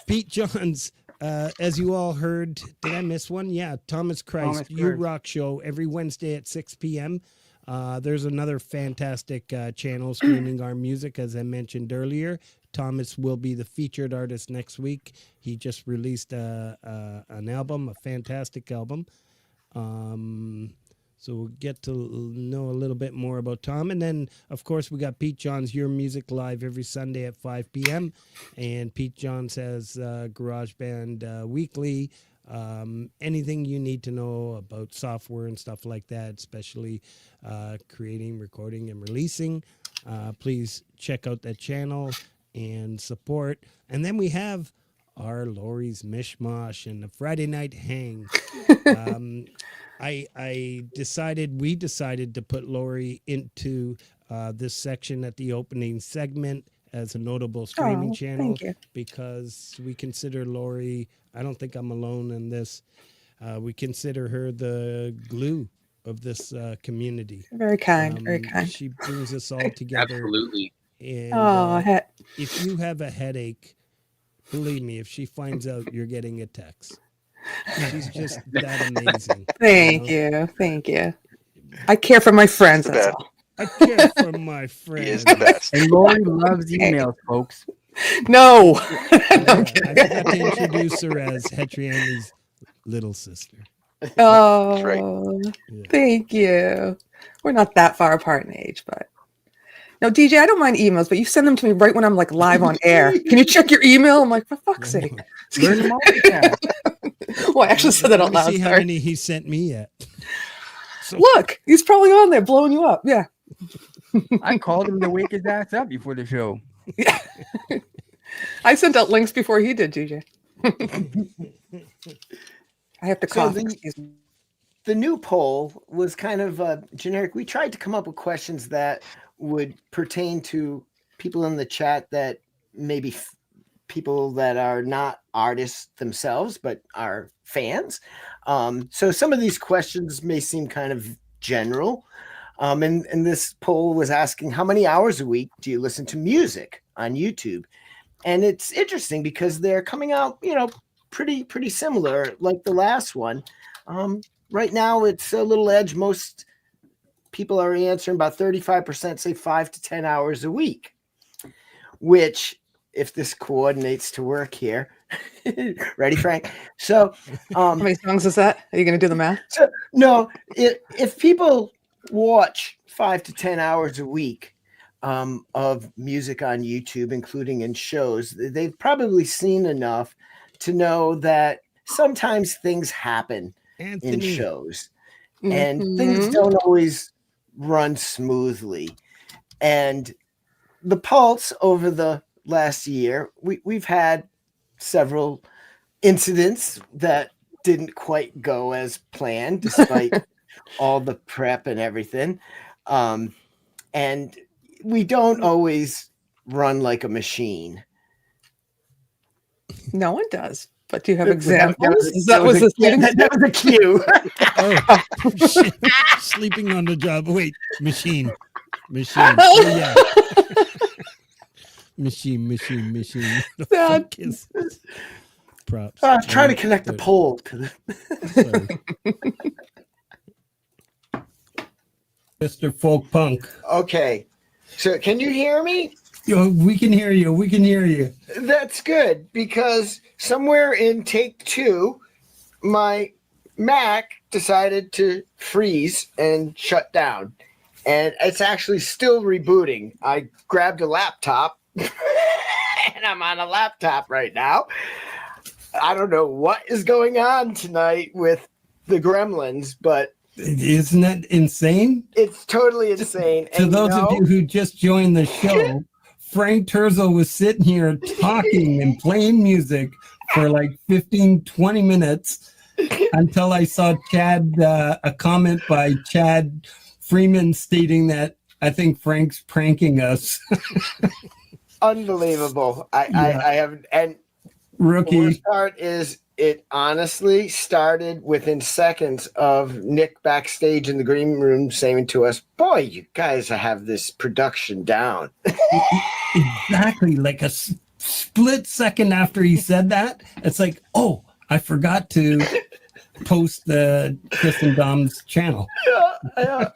Pete Johns, as you all heard, did I miss one? Yeah, Thomas Christ, You Rock Show every Wednesday at 6 p.m. There's another fantastic channel streaming our music, as I mentioned earlier. Thomas will be the featured artist next week. He just released an album, a fantastic album. So we'll get to know a little bit more about Tom. And then, of course, we got Pete Johns, Your Music Live every Sunday at 5 p.m. And Pete Johns has GarageBand Weekly. Anything you need to know about software and stuff like that, especially creating, recording, and releasing, please check out that channel and support. And then we have our Lori's Mishmash and the Friday Night Hang. We decided to put Lori into this section at the opening segment as a notable streaming channel because we consider Lori, I don't think I'm alone in this, we consider her the glue of this community. Very kind, very kind. She brings us all together. Absolutely. And if you have a headache, believe me, if she finds out, you're getting a text. She's just that amazing. Thank you. I care for my friends. That's all. I care for my friends. He is the best. And Lori loves emails, folks. No. I forgot to introduce her as Hetriani's little sister. Oh, right. Thank you. We're not that far apart in age, but. No, DJ, I don't mind emails, but you send them to me right when I'm like live on air. Can you check your email? I'm like, for fuck's sake. Learn to multitask. Well, I actually said that out loud. See how many he sent me yet. So, look, he's probably on there blowing you up. Yeah. I called him to wake his ass up before the show. Yeah. I sent out links before he did, DJ. I have to cough. Excuse me. the new poll was kind of generic. We tried to come up with questions that would pertain to people in the chat that maybe people that are not artists themselves, but are fans. So some of these questions may seem kind of general. And this poll was asking, how many hours a week do you listen to music on YouTube? And it's interesting because they're coming out, pretty similar, like the last one. Right now, it's a little edge. Most people are answering about 35% say 5 to 10 hours a week, which, if this coordinates to work here, ready, Frank? So, how many songs is that? Are you going to do the math? So, no, if people watch 5 to 10 hours a week of music on YouTube, including in shows, they've probably seen enough to know that sometimes things happen in shows, and things don't always run smoothly. And the Pulse over the last year, we've had several incidents that didn't quite go as planned, despite all the prep and everything. And we don't always run like a machine. No one does. But do you have examples? That was a cue. Oh, shit. Sleeping on the job. Wait, machine. Oh, yeah. Machine. The fuck is this? Props. I was trying to connect the poll to the Mr. Folk Punk. Okay. So can you hear me? Yo, we can hear you. That's good, because somewhere in take 2, my Mac decided to freeze and shut down. And it's actually still rebooting. I grabbed a laptop and I'm on a laptop right now. I don't know what is going on tonight with the gremlins, but isn't that insane? It's totally insane. To those of you who just joined the show, Frank Terzo was sitting here talking and playing music for like 15, 20 minutes until I saw a comment by Chad Freeman stating that I think Frank's pranking us. Unbelievable. I haven't. And rookie. The worst part is it honestly started within seconds of Nick backstage in the green room saying to us, boy, you guys have this production down. Exactly. Like a split second after he said that, it's like, oh, I forgot to post the Chris and Dom's channel. Yeah.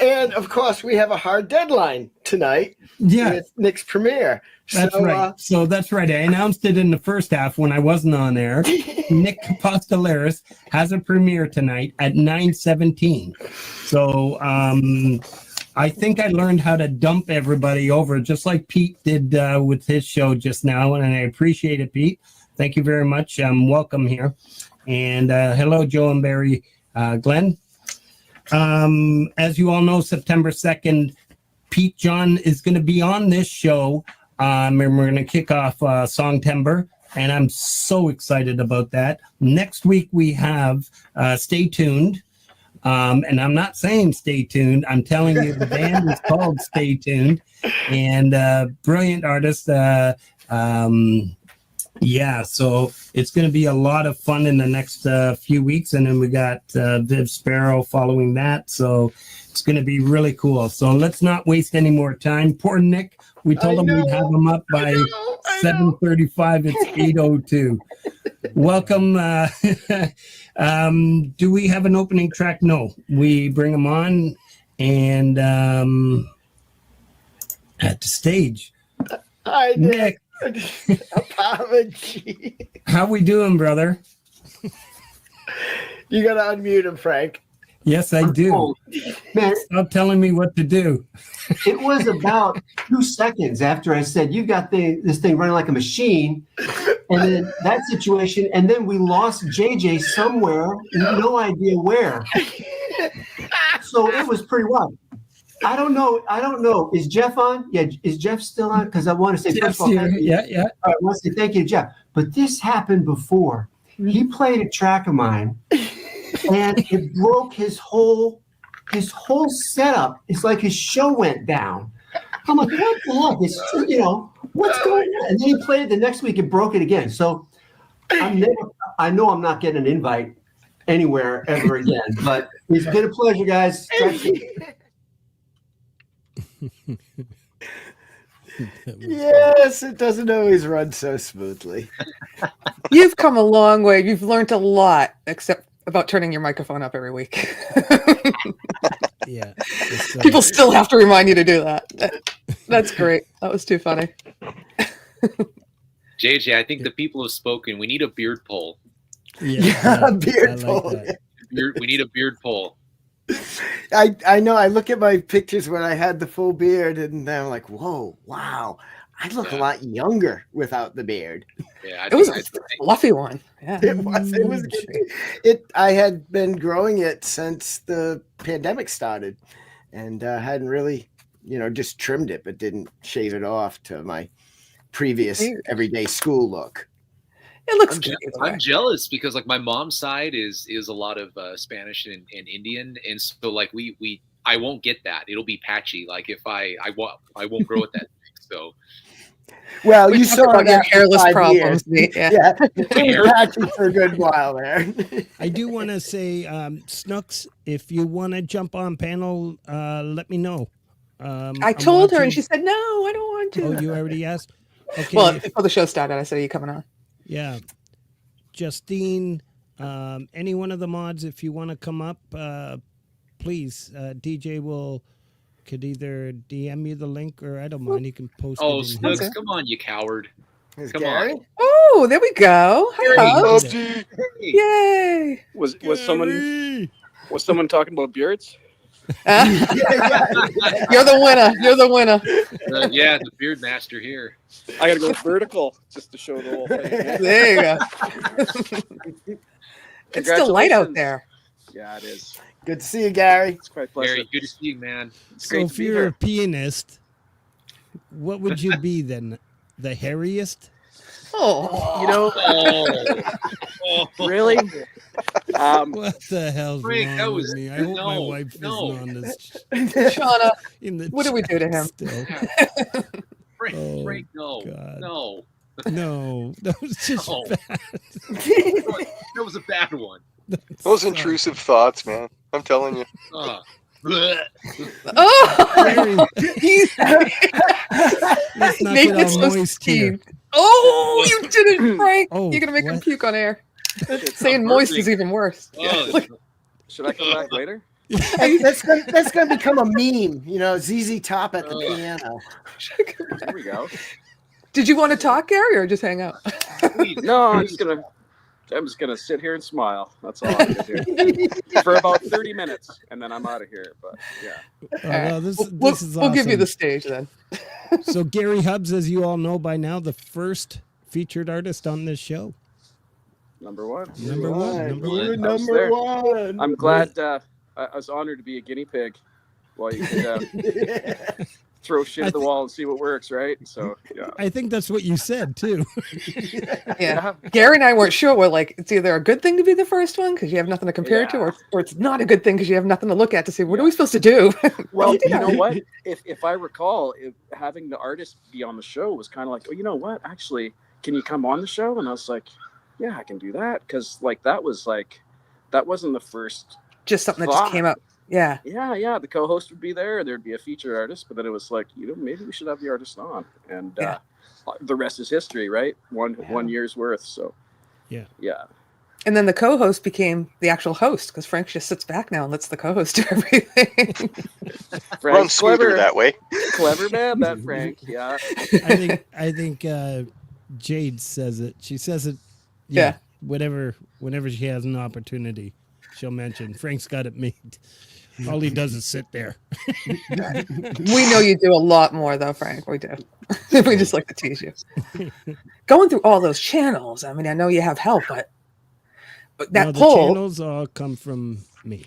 And of course, we have a hard deadline tonight. Yeah. With Nick's premiere. That's right. So that's right. I announced it in the first half when I wasn't on air. Nick Postolaris has a premiere tonight at 9:17. So I think I learned how to dump everybody over, just like Pete did with his show just now, and I appreciate it, Pete. Thank you very much. Welcome here. And hello, Joe and Barry Glenn. As you all know, September 2nd, Pete John is going to be on this show. And we're going to kick off Songtember, and I'm so excited about that. Next week, we have Stay Tuned. And I'm not saying stay tuned. I'm telling you the band is called Stay Tuned. And brilliant artist. So it's going to be a lot of fun in the next few weeks. And then we got Viv Sparrow following that. So it's going to be really cool. So let's not waste any more time. Poor Nick. We told him we'd have him up by 7:35. It's 8:02. Welcome. Do we have an opening track? No. We bring him on and at the stage. Hi, Nick. Apology. How we doing, brother? You got to unmute him, Frank. Yes, I do. Man, stop telling me what to do. It was about 2 seconds after I said, you've got this thing running like a machine. And then that situation, and then we lost JJ somewhere, no idea where. So it was pretty wild. I don't know. Is Jeff on? Yeah, is Jeff still on? Because I want to say, Jeff's first of all, thank you. Yeah. All right, I want to say thank you to Jeff. But this happened before. He played a track of mine, and it broke his whole setup. It's like his show went down. I'm like, what the heck? It's, what's going on? And then he played it the next week and broke it again. So I know I'm not getting an invite anywhere ever again, but it's been a pleasure, guys. Yes, it doesn't always run so smoothly. You've come a long way. You've learned a lot, except about turning your microphone up every week. Yeah. People still have to remind you to do that. That's great. That was too funny. JJ, I think the people have spoken. We need a beard poll. Yeah, beard poll. We need a beard poll. I know. I look at my pictures when I had the full beard, and I'm like, whoa, wow. I look a lot younger without the beard. Yeah, it was a fluffy one. Yeah, it was good. I had been growing it since the pandemic started, and hadn't really, just trimmed it, but didn't shave it off to my previous everyday school look. It looks I'm jealous because like my mom's side is a lot of Spanish and Indian, and so like I won't get that. It'll be patchy. Like if I won't grow it that big. So. Well, you saw about your hairless problems. Yeah, patchy for a good while there. I do want to say, Snooks, if you want to jump on panel, let me know. I told her, and she said, "No, I don't want to." Oh, you already asked. Okay. Well, before the show started, I said, "Are you coming on?" Yeah, Justine, any one of the mods, if you want to come up, please. DJ could either DM you the link, or I don't mind. You can post. Oh, it Snooks, come on, you coward! Come Gary? on. Oh, there we go. Hello. Yay! Was someone talking about beards? You're the winner. You're the winner. Yeah, the beard master here. I gotta go vertical just to show the whole thing. There you go. It's still light out there. Yeah, it is. Good to see you, Gary. It's quite pleasant. Gary, good to see you, man. So if you're a pianist, what would you be then? The hairiest? Oh, really? What the hell's Frank, wrong with me? I hope my wife isn't on this. Shauna, In the what do we do to him? still. Frank, no, God. no. No, that was just No. bad. That was a bad one. Those intrusive thoughts, man. I'm telling you. Blech. Oh, Let's not make get it all so moist here. steamed. Oh, you did it, Frank. Oh, You're gonna make him what? puke on air. Saying moist is even worse. Oh, Should I come back later? That's gonna become a meme. ZZ Top at the piano. There we go. Did you want to talk, Gary, or just hang out? No, I'm just gonna sit here and smile. That's all I'm gonna do for about 30 minutes, and then I'm out of here. But yeah. Well, this is We'll give you awesome. the stage then. So Gary Hubbs, as you all know by now, the first featured artist on this show. Number one. Number one. Number one. I'm glad. I was honored to be a guinea pig. Well, you could throw shit at the wall and see what works, right? So yeah. I think that's what you said too. Yeah. Gary and I weren't sure. We're like, it's either a good thing to be the first one because you have nothing to compare it to, or it's not a good thing because you have nothing to look at to say, what are we supposed to do? Well, you know what? If I recall, having the artist be on the show was kind of like, oh, you know what? Actually, can you come on the show? And I was like, yeah, I can do that. Because that wasn't the first. Just something that just came up. Yeah. Yeah. The co-host would be there. There'd be a featured artist, but then it was like, maybe we should have the artist on. And the rest is history, right? One year's worth. So yeah. And then the co-host became the actual host because Frank just sits back now and lets the co-host do everything. Runs smoother that way. Clever man, that Frank. Yeah. I think Jade says it. She says it. Yeah. Whenever she has an opportunity, she'll mention Frank's got it made. All he does is sit there. We know you do a lot more though, Frank. We do. We just like to tease you. Going through all those channels. I mean, I know you have help, but that the poll. channels all come from me.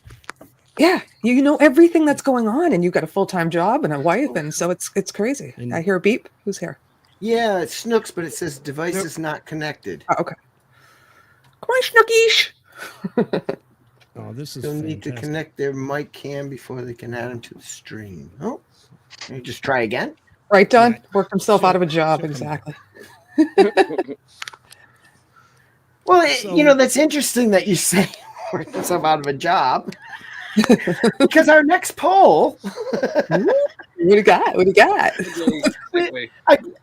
Yeah, you know everything that's going on, and you've got a full-time job and a wife, and so it's crazy. I hear a beep. Who's here? Yeah, it's Snooks, but it says device is not connected. Oh, okay. Come on, Snookish. Oh, this is They'll need to fantastic. connect their mic cam before they can add them to the stream. Oh, can you just try again? Right, Don? Yeah. Worked himself out of a job. She'll come Exactly. Well, So- that's interesting that you say work yourself out of a job. Because our next poll, What do you got? What do you got?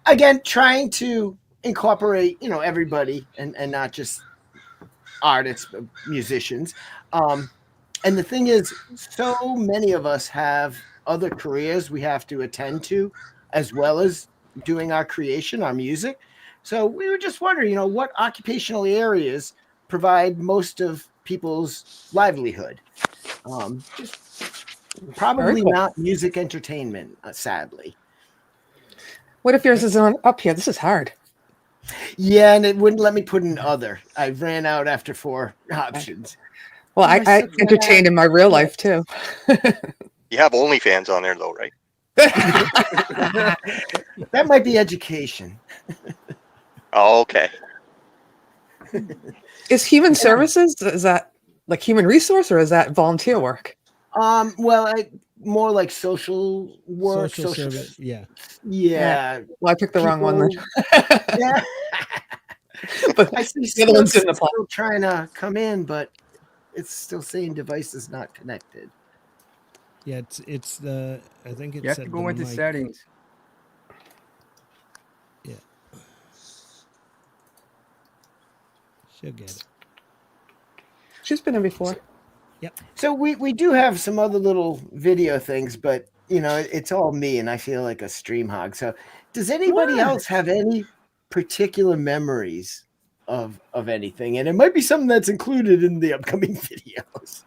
again, trying to incorporate, everybody and not just artists, but musicians. And the thing is, so many of us have other careers we have to attend to, as well as doing our creation, our music. So we were just wondering, what occupational areas provide most of people's livelihood? Just probably cool. not music entertainment, sadly. What if yours is on up here? This is hard. Yeah, and it wouldn't let me put an other. I ran out after 4 options. Well, I entertained in my real life too. You have OnlyFans on there though, right? That might be education. Oh, okay. Is human services, is that like human resource or is that volunteer work? Well, more like social work, Social service. Yeah. Yeah. Well, I picked the wrong one then. Yeah. But I see the other one's in the still trying to come in, but it's still saying device is not connected. Yeah, it's the. I think it's. You have to go into settings. Yeah. She'll get it. She's been in before. Yep. So we do have some other little video things, but it's all me, and I feel like a stream hog. So, does anybody else have any particular memories of anything? And it might be something that's included in the upcoming videos.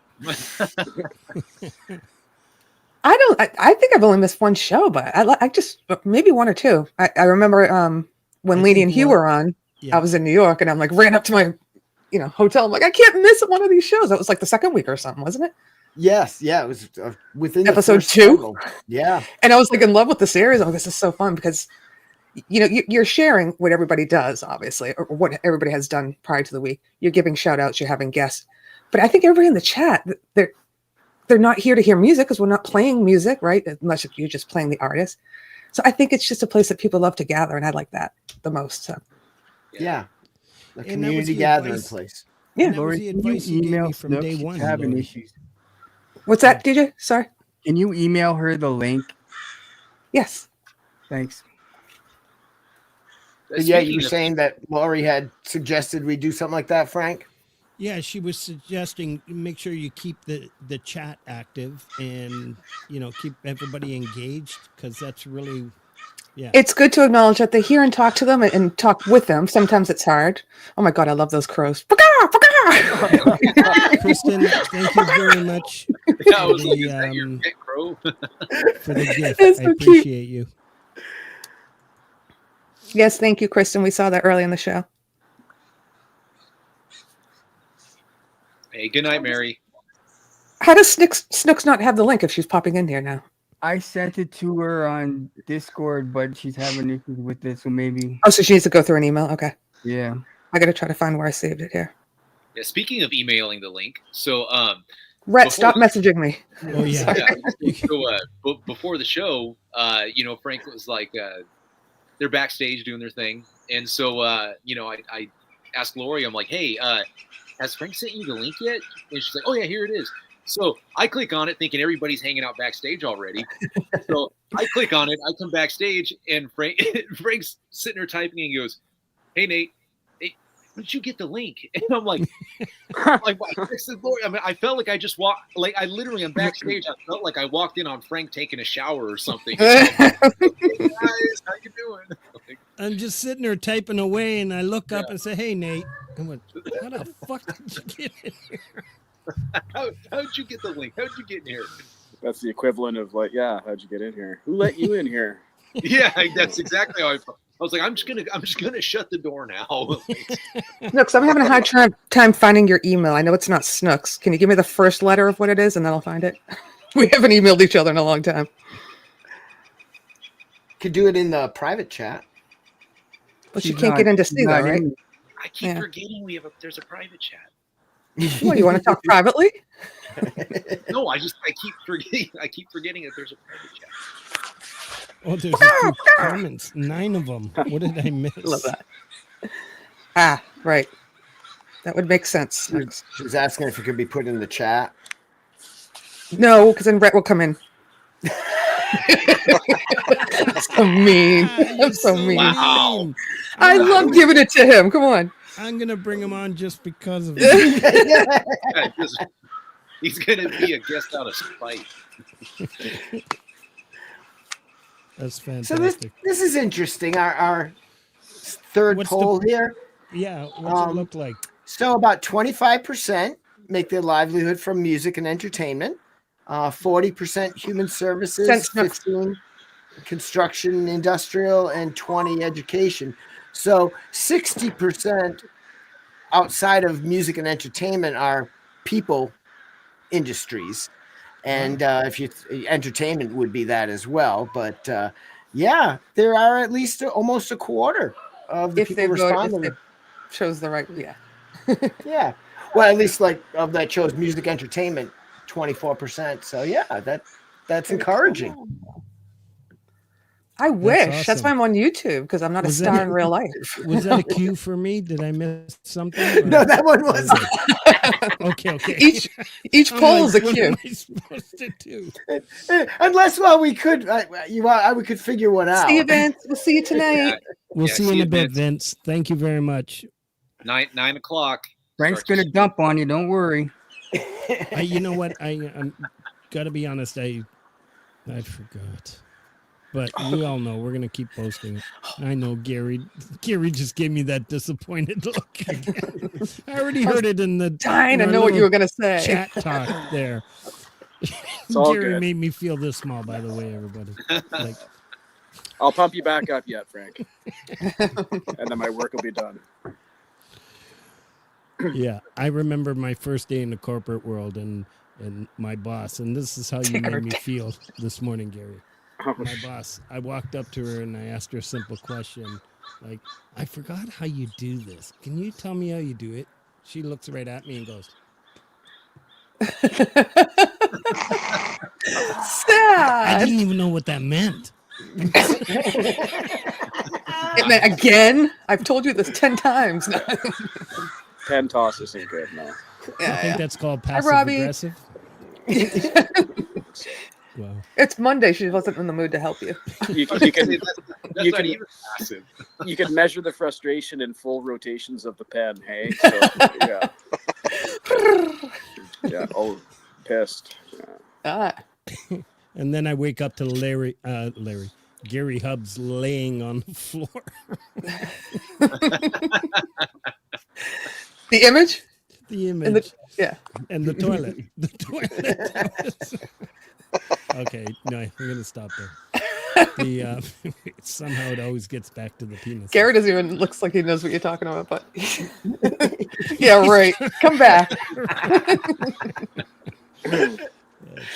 I think I've only missed one show, but I just maybe one or two. I remember when Leedy and Hugh were on. Yeah. I was in New York, and I'm like ran up to my hotel. I'm like, I can't miss one of these shows. That was like the second week or something, wasn't it? Yes, yeah, it was within episode the first 2. several. Yeah, and I was like in love with the series. Oh, this is so fun because you're sharing what everybody does, obviously, or what everybody has done prior to the week. You're giving shout outs, you're having guests, but I think everybody in the chat, they're not here to hear music because we're not playing music, right? Unless you're just playing the artist. So I think it's just a place that people love to gather, and I like that the most. So. Yeah, a And that was community the gathering advice- place. Yeah. And that was the advice you gave me from day one. Having Lori. issues. What's that, DJ? Sorry. Can you email her the link? Yes. Thanks. But yeah, you were saying that Laurie had suggested we do something like that, Frank? Yeah, she was suggesting make sure you keep the chat active and keep everybody engaged because that's really It's good to acknowledge that they hear and talk to them and talk with them. Sometimes it's hard. Oh my God, I love those crows. Kristen, thank you very much Yeah, I was like, is that your pet crow? for the gift. It's I so cute. appreciate you. Yes, thank you, Kristen. We saw that early in the show. Hey, good night, Mary. How does Snooks not have the link if she's popping in here now? I sent it to her on Discord, but she's having issues with it, so maybe. Oh, so she needs to go through an email. Okay. Yeah. I got to try to find where I saved it here. Yeah, speaking of emailing the link, so Rhett, stop messaging me. Oh yeah. So before the show, Frank was like, they're backstage doing their thing, and so I asked Lori, I'm like, hey, has Frank sent you the link yet? And she's like, oh yeah, here it is. So I click on it thinking everybody's hanging out backstage already. So I click on it, I come backstage, and Frank's sitting there typing, and he goes, hey Nate, where did you get the link? And I'm like, I said, Lord, I mean, I felt like I just walked, like I literally am backstage. I felt like I walked in on Frank taking a shower or something. Hey guys, how you doing? I'm just sitting there typing away, and I look up and say, "Hey, Nate." I went, "How the fuck did you get in here?" How'd you get the link? How'd you get in here? That's the equivalent of like, yeah, how'd you get in here? Who let you in here? Yeah, that's exactly how I felt. I was like, I'm just gonna shut the door now. Snooks, I'm having a hard time finding your email. I know it's not Snooks. Can you give me the first letter of what it is, and then I'll find it? We haven't emailed each other in a long time. Could do it in the private chat. But you can't get into see though, right? I keep forgetting there's a private chat. What, you want to talk privately? No, I keep forgetting. I keep forgetting that there's a private chat. Oh, there's a few comments. 9 of them. What did I miss? Love that. Ah, right. That would make sense. She was asking if it could be put in the chat. No, because then Brett will come in. So mean. I'm so mean. Wow. I love giving it to him. Come on. I'm gonna bring him on just because of it. He's gonna be a guest out of spite. That's fantastic. So this is interesting. Our third poll here. Yeah, what's it look like? So about 25% make their livelihood from music and entertainment. 40% human services, 15 construction, industrial, and 20 education. So 60% outside of music and entertainment are people industries. And if you entertainment would be that as well. But yeah, there are at least almost a quarter of the people responding. If they chose the right, yeah. Yeah. Well, at least like of that chose music entertainment, 24%. So yeah, that's encouraging. I wish. awesome. That's why I'm on YouTube, because I'm not a star in real life. Was that a cue for me? Did I miss something? No, that one wasn't. Okay. Each poll is a what cue. am I supposed to do? Unless, we could, we could figure one out. See you, Vince. We'll see you tonight. We'll see you in a bit, Vince. Thank you very much. 9 o'clock. Frank's gonna dump on you. Don't worry. You know what? I'm gotta be honest. I forgot. But we all know we're gonna keep posting it. I know Gary just gave me that disappointed look. I already heard it in the dying to know what you were gonna say. Chat talk there. It's all Gary good. made me feel this small, by the way, everybody. Like, I'll pump you back up yet, Frank. And then my work will be done. yeah, I remember my first day in the corporate world and my boss, and this is how you made me feel this morning, Gary. My boss, I walked up to her and I asked her a simple question, like, I forgot how you do this. Can you tell me how you do it? She looks right at me and goes, Sad. I didn't even know what that meant. It meant again? I've told you this 10 times now. 10 toss isn't good, no. I think that's called passive Robbie. aggressive. Wow. It's Monday. She wasn't in the mood to help you. You can measure the frustration in full rotations of the pen, hey? So, yeah. Yeah. Oh, pissed. Yeah. And then I wake up to Gary Hubbs laying on the floor. The image? The image. Yeah. And the toilet. The toilet. Okay, no, we're gonna stop there. Somehow it always gets back to the penis. Gary doesn't even looks like he knows what you're talking about, but yeah, right. Come back. That's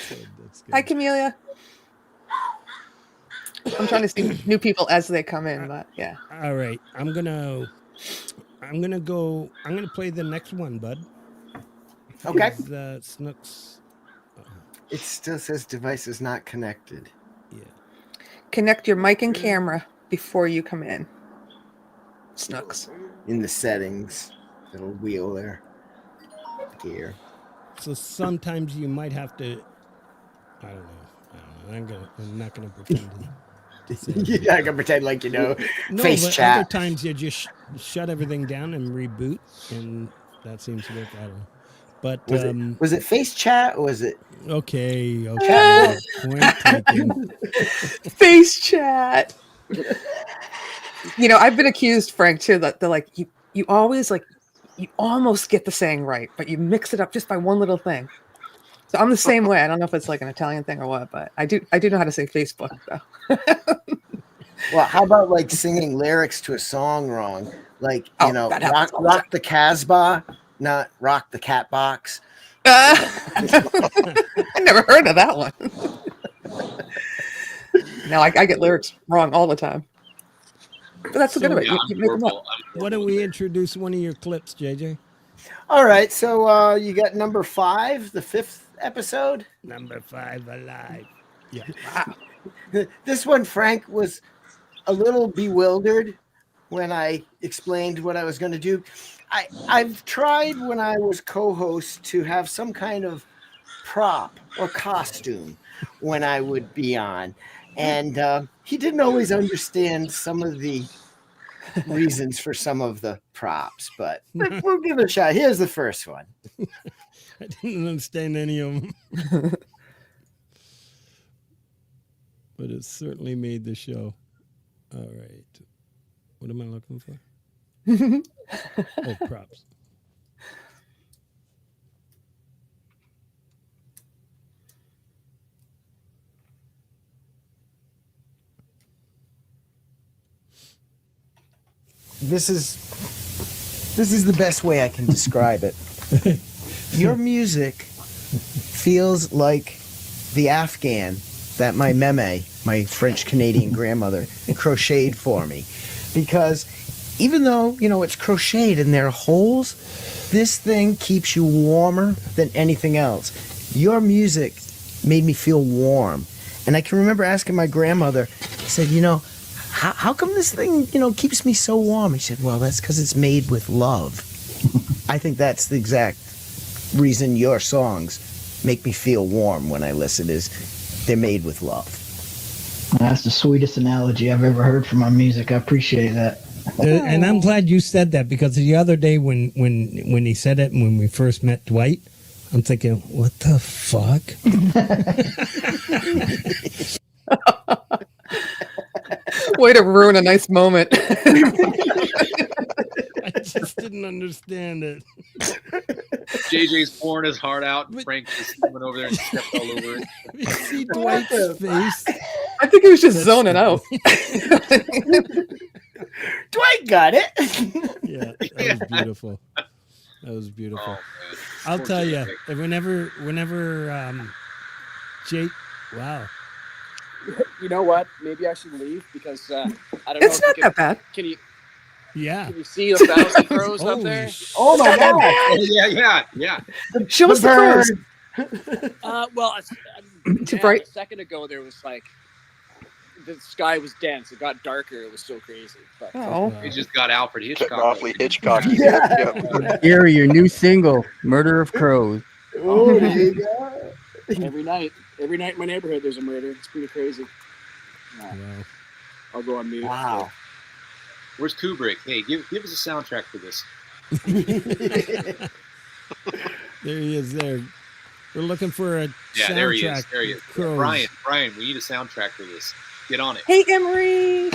good. Hi, Camellia. I'm trying to see new people as they come in, but yeah. All right, I'm gonna play the next one, bud. Okay. The Snooks. It still says device is not connected. Yeah. Connect your mic and camera before you come in. Snooks. In the settings, little wheel there. Gear. So sometimes you might have to. I don't know. I'm not gonna pretend. You're not gonna pretend like you know. No, Face but chat. other times you just shut everything down and reboot, and that seems to work. I don't know. But was it face chat or was it? Okay. Point taken. Face chat. You know, I've been accused, Frank, too, that they're like you always you almost get the saying right, but you mix it up just by one little thing. So I'm the same way. I don't know if it's like an Italian thing or what, but I do know how to say Facebook though. Well, how about like singing lyrics to a song wrong? Like, rock the Casbah, not rock the cat box. I never heard of that one. No, I get lyrics wrong all the time. But that's the good of it. You make them up. Why don't we introduce one of your clips, JJ? All right, so you got number 5, the 5th episode. Number 5 alive. Yeah. This one, Frank was a little bewildered when I explained what I was going to do. I've tried when I was co-host to have some kind of prop or costume when I would be on, and he didn't always understand some of the reasons for some of the props, but we'll give it a shot. Here's the first one. I didn't understand any of them. But it certainly made the show. All right. What am I looking for? Oh, props. This is the best way I can describe it. Your music feels like the Afghan that my meme, my French Canadian grandmother, crocheted for me, because even though it's crocheted and there are holes, this thing keeps you warmer than anything else. Your music made me feel warm, and I can remember asking my grandmother. I said, how come this thing, keeps me so warm? He said, well, that's because it's made with love. I think that's the exact reason your songs make me feel warm when I listen, is they're made with love. That's the sweetest analogy I've ever heard for my music. I appreciate that. And I'm glad you said that, because the other day when he said it and when we first met Dwight, I'm thinking, what the fuck? Way to ruin a nice moment. I just didn't understand it. JJ's pouring his heart out, and Frank just went over there and stepped all over it. You see Dwight's face? I think he was just zoning out. Dwight got it. Yeah, that was beautiful. That was beautiful. Oh, I'll Poor tell you, JJ. whenever Jake, wow. You know what? Maybe I should leave because I don't know. It's if not you that bad. Can you Yeah. see the 1,000 crows up Holy there? Oh my God! Yeah. Show us the crows. Well, Too bright. A second ago there was like the sky was dense. It got darker. It was so crazy. But, Oh. He just got Alfred Hitchcock. Awfully Hitchcock. Yeah. Gary, your new single, Murder of Crows. Oh, there you go. every night in my neighborhood there's a murder. It's pretty crazy. Yeah. Wow. I'll go on mute. Wow. Where's Kubrick? Hey, give us a soundtrack for this. There he is there. We're looking for a Yeah, soundtrack. there he is. There he is. Crows. Brian, we need a soundtrack for this. Get on it. Hey, Emery.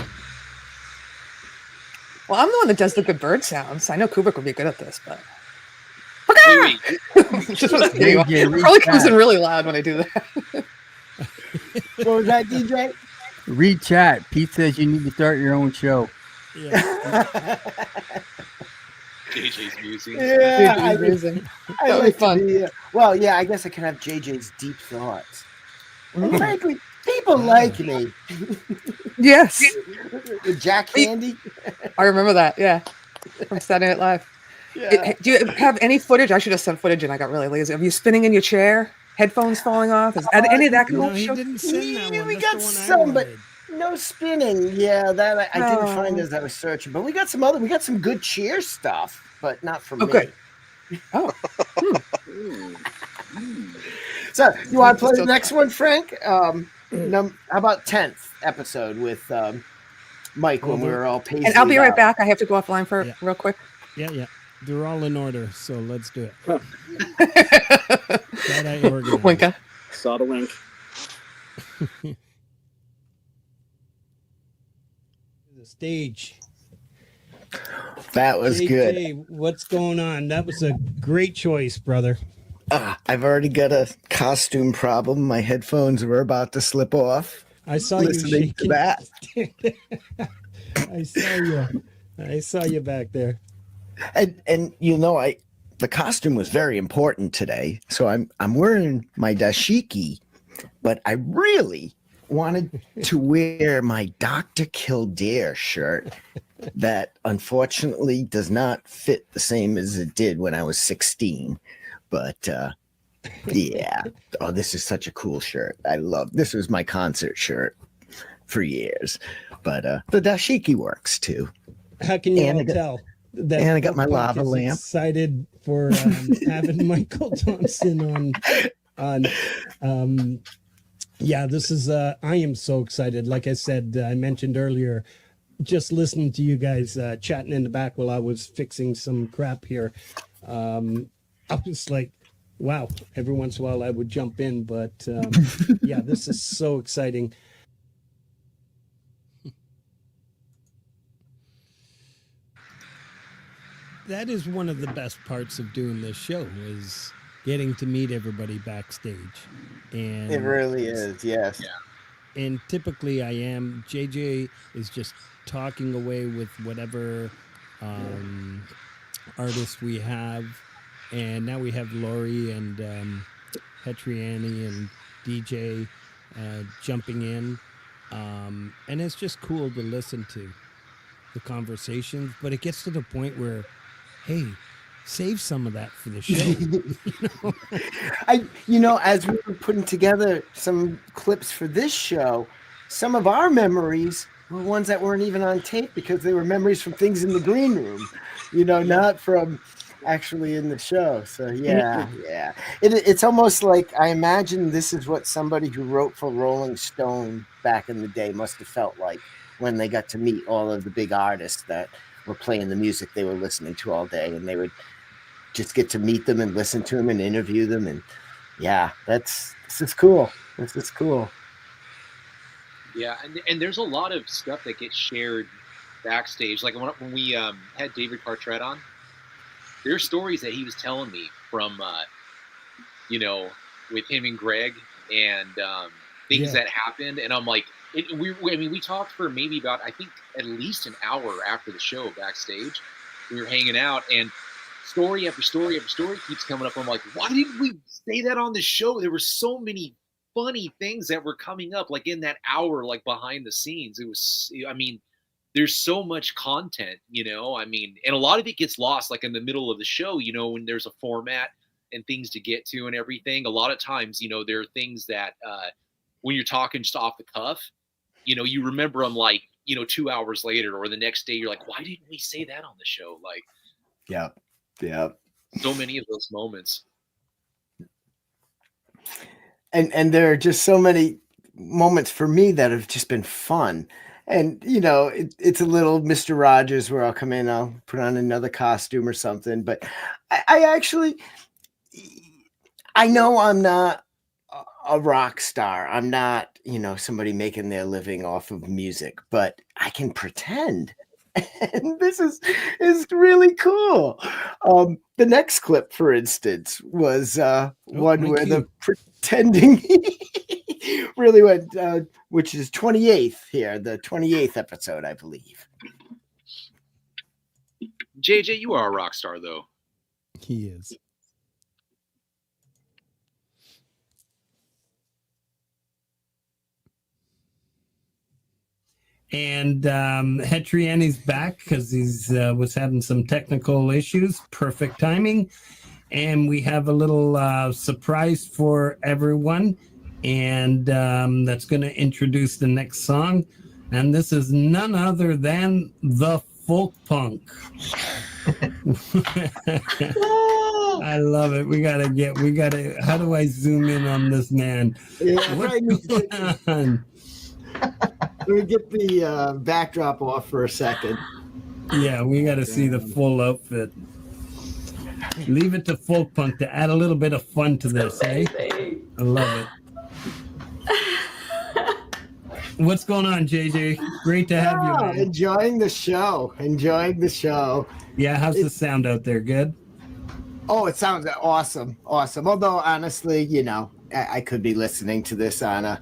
Well, I'm the one that does the good bird sounds. I know Kubrick would be good at this, but Wait. just want to JJ, it probably comes in really loud when I do that. What was that, DJ? Read chat. Pete says you need to start your own show. Yeah. JJ's music. Yeah, Dude, amazing. I That would be like fun. to be, well, yeah, I guess I can have JJ's deep thoughts. And frankly, people like me. Yes, With Jack Candy. I remember that. Yeah, from Saturday Night Live. Yeah. Do you have any footage? I should have sent footage, and I got really lazy. Of you spinning in your chair, headphones falling off? Is any of that No, cool? he show? didn't send that one. We That's got the one I some, but wanted. no spinning. Yeah, that I didn't find Oh. as I was searching. But we got some good cheer stuff, but not from Oh, me. good. Oh, So you want to play the Still- next one, Frank? How about 10th episode with Mike when we were all pacing and I'll be it right out. back. I have to go offline for Yeah. real quick. Yeah. They're all in order, so let's do it. That I organized. Winka. Saw the wink. The stage. That was good. JJ, what's going on? That was a great choice, brother. I've already got a costume problem. My headphones were about to slip off. I saw you Listening to shaking. that. I saw you back there. And the costume was very important today. So I'm wearing my dashiki, but I really wanted to wear my Dr. Kildare shirt that unfortunately does not fit the same as it did when I was 16. But yeah. Oh, this is such a cool shirt. I love this. Was my concert shirt for years. But the dashiki works too. How can you And all I got- tell that and I got my Folk Punk lava is lamp. excited for having Michael Thompson on yeah, this is I am so excited. Like I said, I mentioned earlier, just listening to you guys chatting in the back while I was fixing some crap here. I was like, wow, every once in a while I would jump in, but yeah, this is so exciting. That is one of the best parts of doing this show is getting to meet everybody backstage. And It really is, yes. And typically I am. JJ is just talking away with whatever artists we have. And now we have Lori and Petriani and DJ jumping in. And it's just cool to listen to the conversations. But it gets to the point where, hey, save some of that for the show. As we were putting together some clips for this show, some of our memories were ones that weren't even on tape because they were memories from things in the green room, not from actually in the show. So yeah. It's almost like I imagine this is what somebody who wrote for Rolling Stone back in the day must have felt like when they got to meet all of the big artists that were playing the music they were listening to all day, and they would just get to meet them and listen to them and interview them. And yeah, this is cool. This is cool. Yeah, and there's a lot of stuff that gets shared backstage. Like when we had David Cartret on, there's stories that he was telling me from, with him and Greg and things that happened. And I'm like, we talked for maybe about, I think, at least an hour after the show backstage. We were hanging out, and story after story after story keeps coming up. I'm like, why didn't we say that on the show? There were so many funny things that were coming up, like in that hour, like behind the scenes. It was, there's so much content, and a lot of it gets lost, like in the middle of the show, when there's a format and things to get to and everything. A lot of times, there are things that when you're talking just off the cuff, you remember them like, 2 hours later or the next day, you're like, why didn't we say that on the show? Like, yeah. So many of those moments. And there are just so many moments for me that have just been fun. And, it's a little Mr. Rogers where I'll come in, I'll put on another costume or something. But I know I'm not a rock star. I'm not, somebody making their living off of music, but I can pretend. And this is really cool. The next clip, for instance, was one where the pretending really went, which is 28th here, the 28th episode, I believe. JJ, you are a rock star, though. He is. And Hetriani's back because he's was having some technical issues. Perfect timing. And we have a little surprise for everyone. And that's going to introduce the next song. And this is none other than the Folk Punk. I love it. We gotta, how do I zoom in on this man? Yeah, What's right. going on? Let me get the backdrop off for a second. Yeah, we got to see the full outfit. Leave it to Folk Punk to add a little bit of fun to this, eh? I love it. What's going on, JJ? Great to have you, man. Enjoying the show. Yeah, how's the sound out there? Good? Oh, it sounds awesome. Although, honestly, I could be listening to this on a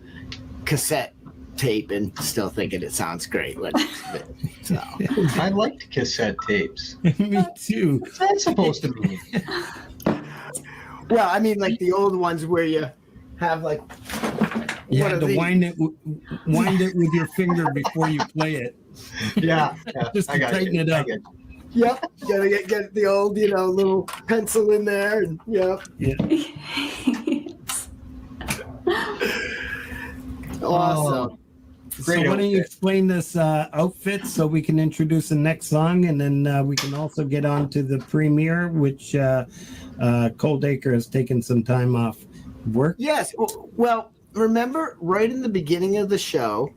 cassette tape and still thinking it sounds great. So. I liked cassette tapes. Me too. What's that supposed to mean? Well, I mean, like the old ones where you have like you had to wind it with your finger before you play it. Yeah, Just I to got tighten you. it I up. get you. Yep, gotta get the old, little pencil in there, and yep. Yeah. Awesome. So Great why don't you outfit. explain this outfit so we can introduce the next song, and then we can also get on to the premiere, which Cold Acre has taken some time off work. Yes. Well, remember right in the beginning of the show,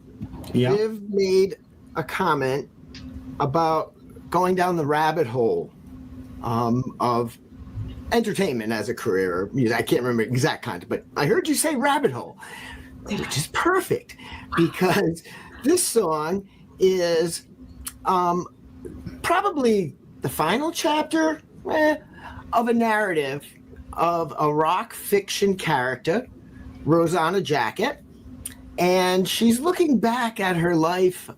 Yeah. Viv made a comment about going down the rabbit hole of entertainment as a career or music. I can't remember exact content, but I heard you say rabbit hole, which is perfect because this song is probably the final chapter of a narrative of a rock fiction character, Rosanna Jacket, and she's looking back at her life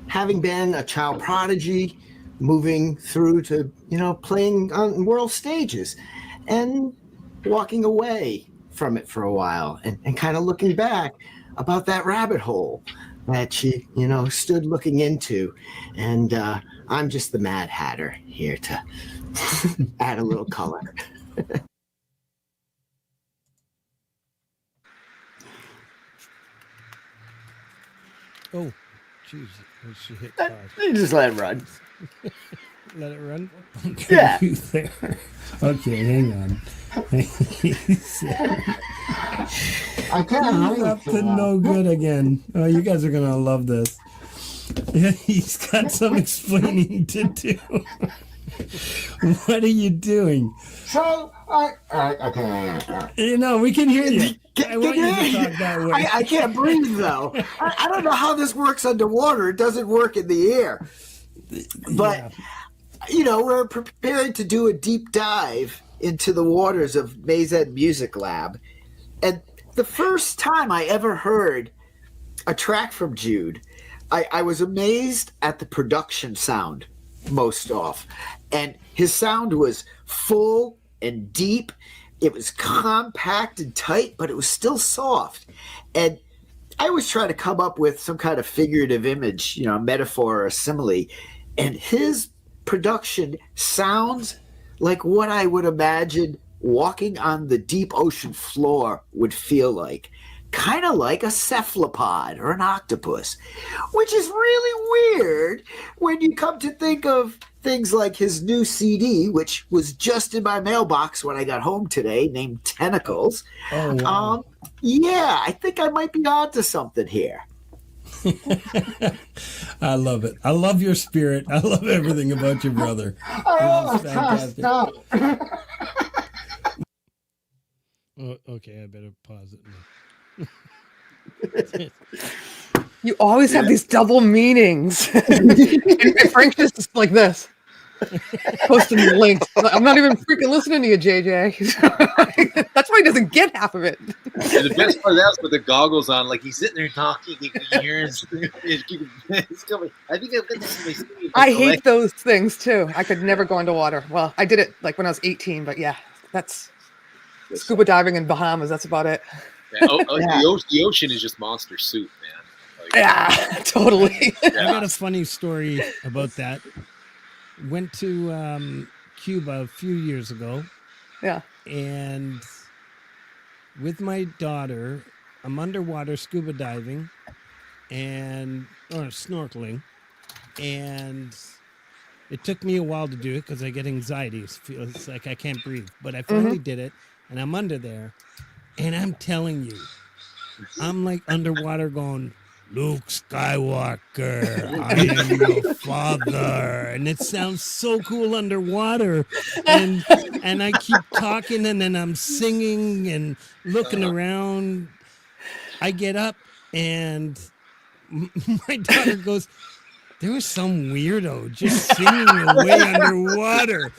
having been a child prodigy, moving through to, playing on world stages and walking away from it for a while and kind of looking back about that rabbit hole that she, stood looking into. And I'm just the Mad Hatter here to add a little color. Oh, jeez. She hit pause. You just let it run. Let it run? Okay, Yeah. you there. Okay, hang on. He's up to no good again. Oh, you guys are going to love this. He's got some explaining to do. What are you doing? So, we can hear you. I want you to talk that way. I can't breathe, though. I don't know how this works underwater. It doesn't work in the air. But, we're preparing to do a deep dive into the waters of Mazed Music Lab. And the first time I ever heard a track from Jude, I was amazed at the production sound most off. And his sound was full and deep. It was compact and tight, but it was still soft. And I always try to come up with some kind of figurative image, metaphor or simile. And his production sounds like what I would imagine walking on the deep ocean floor would feel like. Kind of like a cephalopod or an octopus, which is really weird when you come to think of things like his new CD, which was just in my mailbox when I got home today, named Tentacles. Oh, wow. Yeah, I think I might be onto something here. I love it. I love your spirit. I love everything about your brother. Oh, fantastic. Oh, okay, I better pause it now. You always have these double meanings. and Frank's just like this. Posting the links. I'm not even freaking listening to you, JJ. That's why he doesn't get half of it. And the best part of that is with the goggles on, like he's sitting there talking, you can hear his coming. I think I've got this in my sleeve. I hate those things too. I could never go underwater. Well, I did it like when I was 18, but yeah, that's scuba diving in Bahamas. That's about it. Yeah, the ocean is just monster soup, man. Yeah, totally. I got a funny story about that. Went to Cuba a few years ago. Yeah. And with my daughter, I'm underwater scuba diving or snorkeling. And it took me a while to do it because I get anxiety. It feels like I can't breathe. But I finally did it, and I'm under there. And I'm telling you, I'm like underwater going, Luke Skywalker, I am your father. And it sounds so cool underwater. And I keep talking, and then I'm singing and looking around. I get up, and my daughter goes, there was some weirdo just singing away underwater.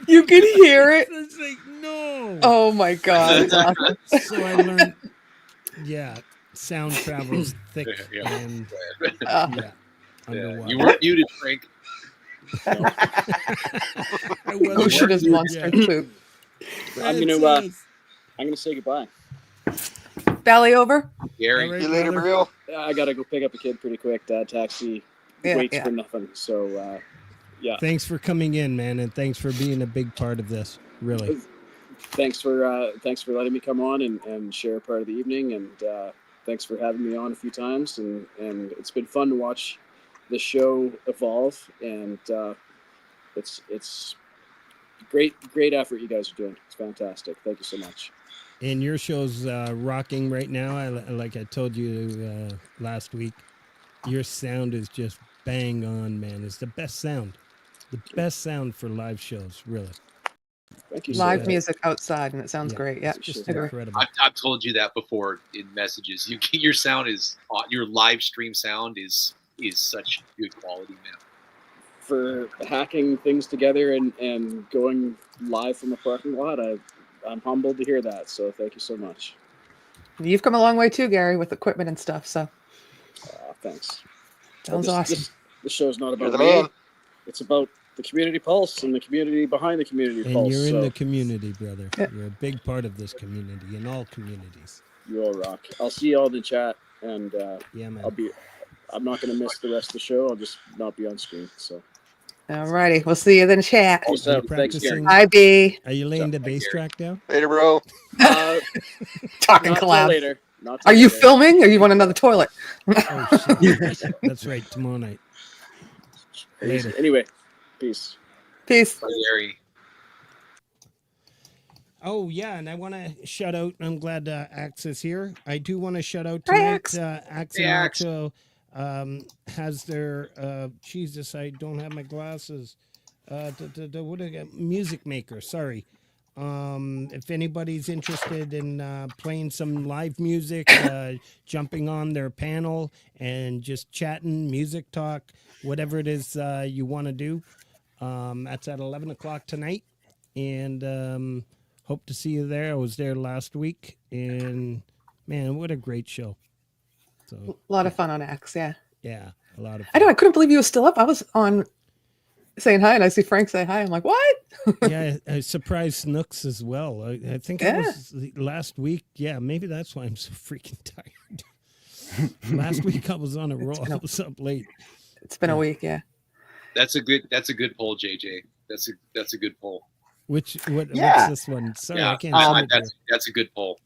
You can hear it. It's like, no. Oh my God. So I learned, sound travels thick and underwater. You weren't muted, Frank. Ocean is monster soup. I'm gonna say goodbye. Belly over. Gary. All See right, you later, brother. Brio. I gotta go pick up a kid pretty quick. Dad taxi waits for nothing. So yeah. Thanks for coming in, man, and thanks for being a big part of this. Really. Thanks for letting me come on and share part of the evening, and thanks for having me on a few times, and it's been fun to watch the show evolve, and it's great effort you guys are doing. It's fantastic. Thank you so much. And your show's rocking right now. Like I told you last week, your sound is just bang on, man. It's the best sound. The best sound for live shows, really. Thank you. Live music outside, and it sounds great. Yeah, just agree. incredible. I've told you that before in messages. Your sound is your live stream sound is such good quality, man. For hacking things together and going live from a parking lot, I'm humbled to hear that. So thank you so much. You've come a long way too, Gary, with equipment and stuff. So thanks. Sounds awesome. This show's not about You're the me. man. It's about the community pulse and the community behind the community And pulse. you're in the community, brother. Yeah. You're a big part of this community, in all communities. You all rock. I'll see you all in the chat, and yeah, man. I'm not going to miss the rest of the show. I'll just not be on screen. So. All righty, we'll see you then, chat. Peace out. Thanks, Gary. Bye, B. Are you laying the bass track down? Later, bro. Talking Not till collab. later. Not till Are you later. filming, or you want another toilet? Oh, shit. That's right. Tomorrow night. Later. Anyway, peace. Peace. Bye, Gary. Oh, yeah, and I want to shout out. I'm glad Axe is here. I do want to shout out Hi, tonight. Axe. Axe Hey, and Axe. Nacho has their Jesus, I don't have my glasses. What do I got? Music Maker. Sorry. If anybody's interested in playing some live music, jumping on their panel and just chatting, music talk, whatever it is you want to do, that's at 11 o'clock tonight. And hope to see you there. I was there last week, and man, what a great show. So A lot of fun on X, yeah. yeah, a lot of fun. I know. I couldn't believe you were still up. I was on saying hi, and I see Frank say hi. I'm like, what? Yeah, I surprised Snooks as well. I think it was last week. Yeah, maybe that's why I'm so freaking tired. Last week I was on a roll. I was up late. It's been a week, yeah. That's a good poll, JJ. That's a good poll. What's Yeah. this one? Sorry, Yeah, I can't see it there. that's a good poll.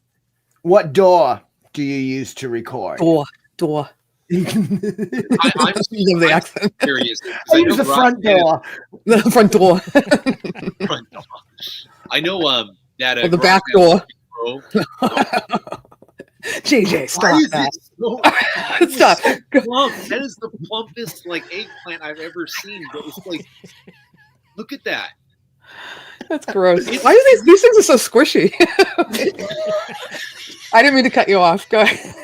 What door do you use to record? Door. I'm the accent. curious. 'cause I use know the front Garage door. The front door. Band- front door. I know that Or the Garage back Band door. Pro- JJ, Why stop is that. it so Stop. plump? That is the plumpest eggplant I've ever seen. But it's look at that. That's gross. Why are these things are so squishy? I didn't mean to cut you off. Go ahead.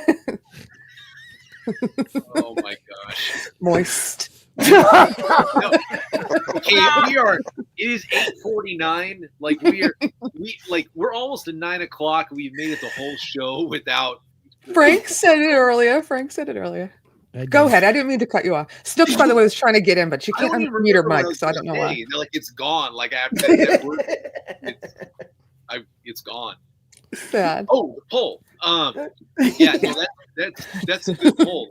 Oh my gosh. Moist. No. Okay, it is 8:49. We're almost at 9 o'clock. We've made it the whole show without. Frank said it earlier. Go ahead. I didn't mean to cut you off. Snooks, by the way, was trying to get in, but she I can't don't even unmute her remember what mic, so I don't know why. saying. They're it's gone. After that word, it's gone. Sad. Oh, the poll. Yeah, no, that's a good poll.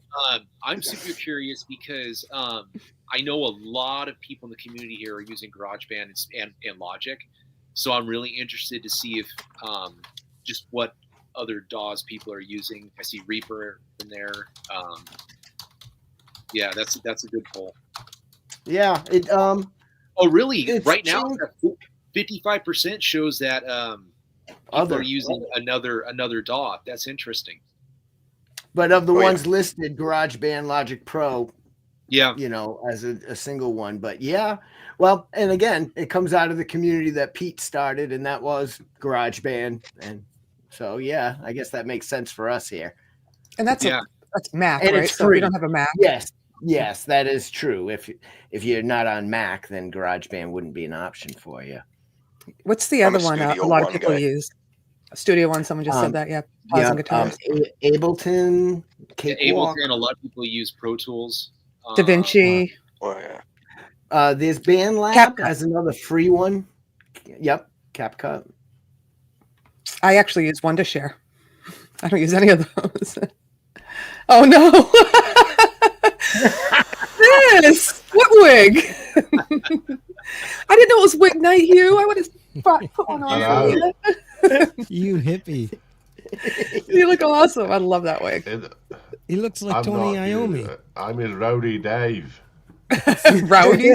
I'm super curious because I know a lot of people in the community here are using GarageBand and Logic, so I'm really interested to see if just what other DAWs people are using. I see Reaper in there. Yeah, that's a good poll. Yeah. It Oh, really? it's Right now, changed. 55% shows that people are using another DAW. That's interesting. But of the ones listed, GarageBand, Logic Pro, Yeah. As a single one. But yeah, well, and again, it comes out of the community that Pete started, and that was GarageBand. And so, yeah, I guess that makes sense for us here. And that's Mac, And right? it's So if free. you don't have a Mac. Yes, that is true. If you're not on Mac, then GarageBand wouldn't be an option for you. What's the other one? A Studio lot of One people guy. use. Studio One. Someone just said that. Yeah. Pause and guitars. Ableton, Cakewalk. Ableton. A lot of people use Pro Tools. Da Vinci. Oh yeah. There's BandLab CapCut. as another free one. Yep, CapCut. I actually use Wondershare. I don't use any of those. Oh no! This what wig? I didn't know it was wig night, Hugh. I would have put one on for you. You hippie. You look awesome. I love that wig. He looks like I'm Tony not Iommi. Hugh. I'm his Rowdy Dave. Rowdy.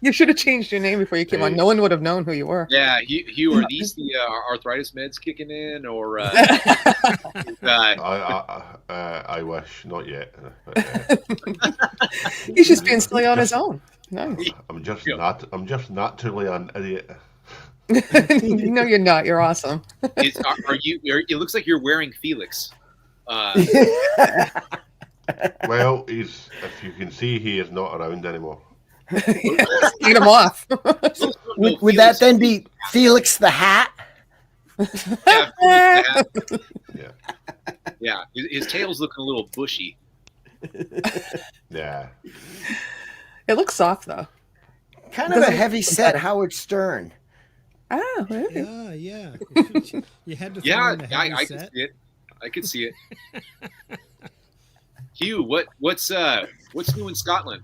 You should have changed your name before you came on. No one would have known who you were. Yeah, Hugh, are these the arthritis meds kicking in, or? I wish not yet. He's just being silly on his own. Nice. I'm just naturally an idiot. No, you're not. You're awesome. Are you? It looks like you're wearing Felix. Well, if you can see, he is not around anymore. Get him off. Would that then be Felix the Hat? Yeah. His tail's looking a little bushy. Yeah. It looks soft though. Kind of a heavy set Howard Stern. Oh, really? Yeah. You had to. Yeah, find a heavy I set. could see it. I could see it. Hugh, what's new in Scotland?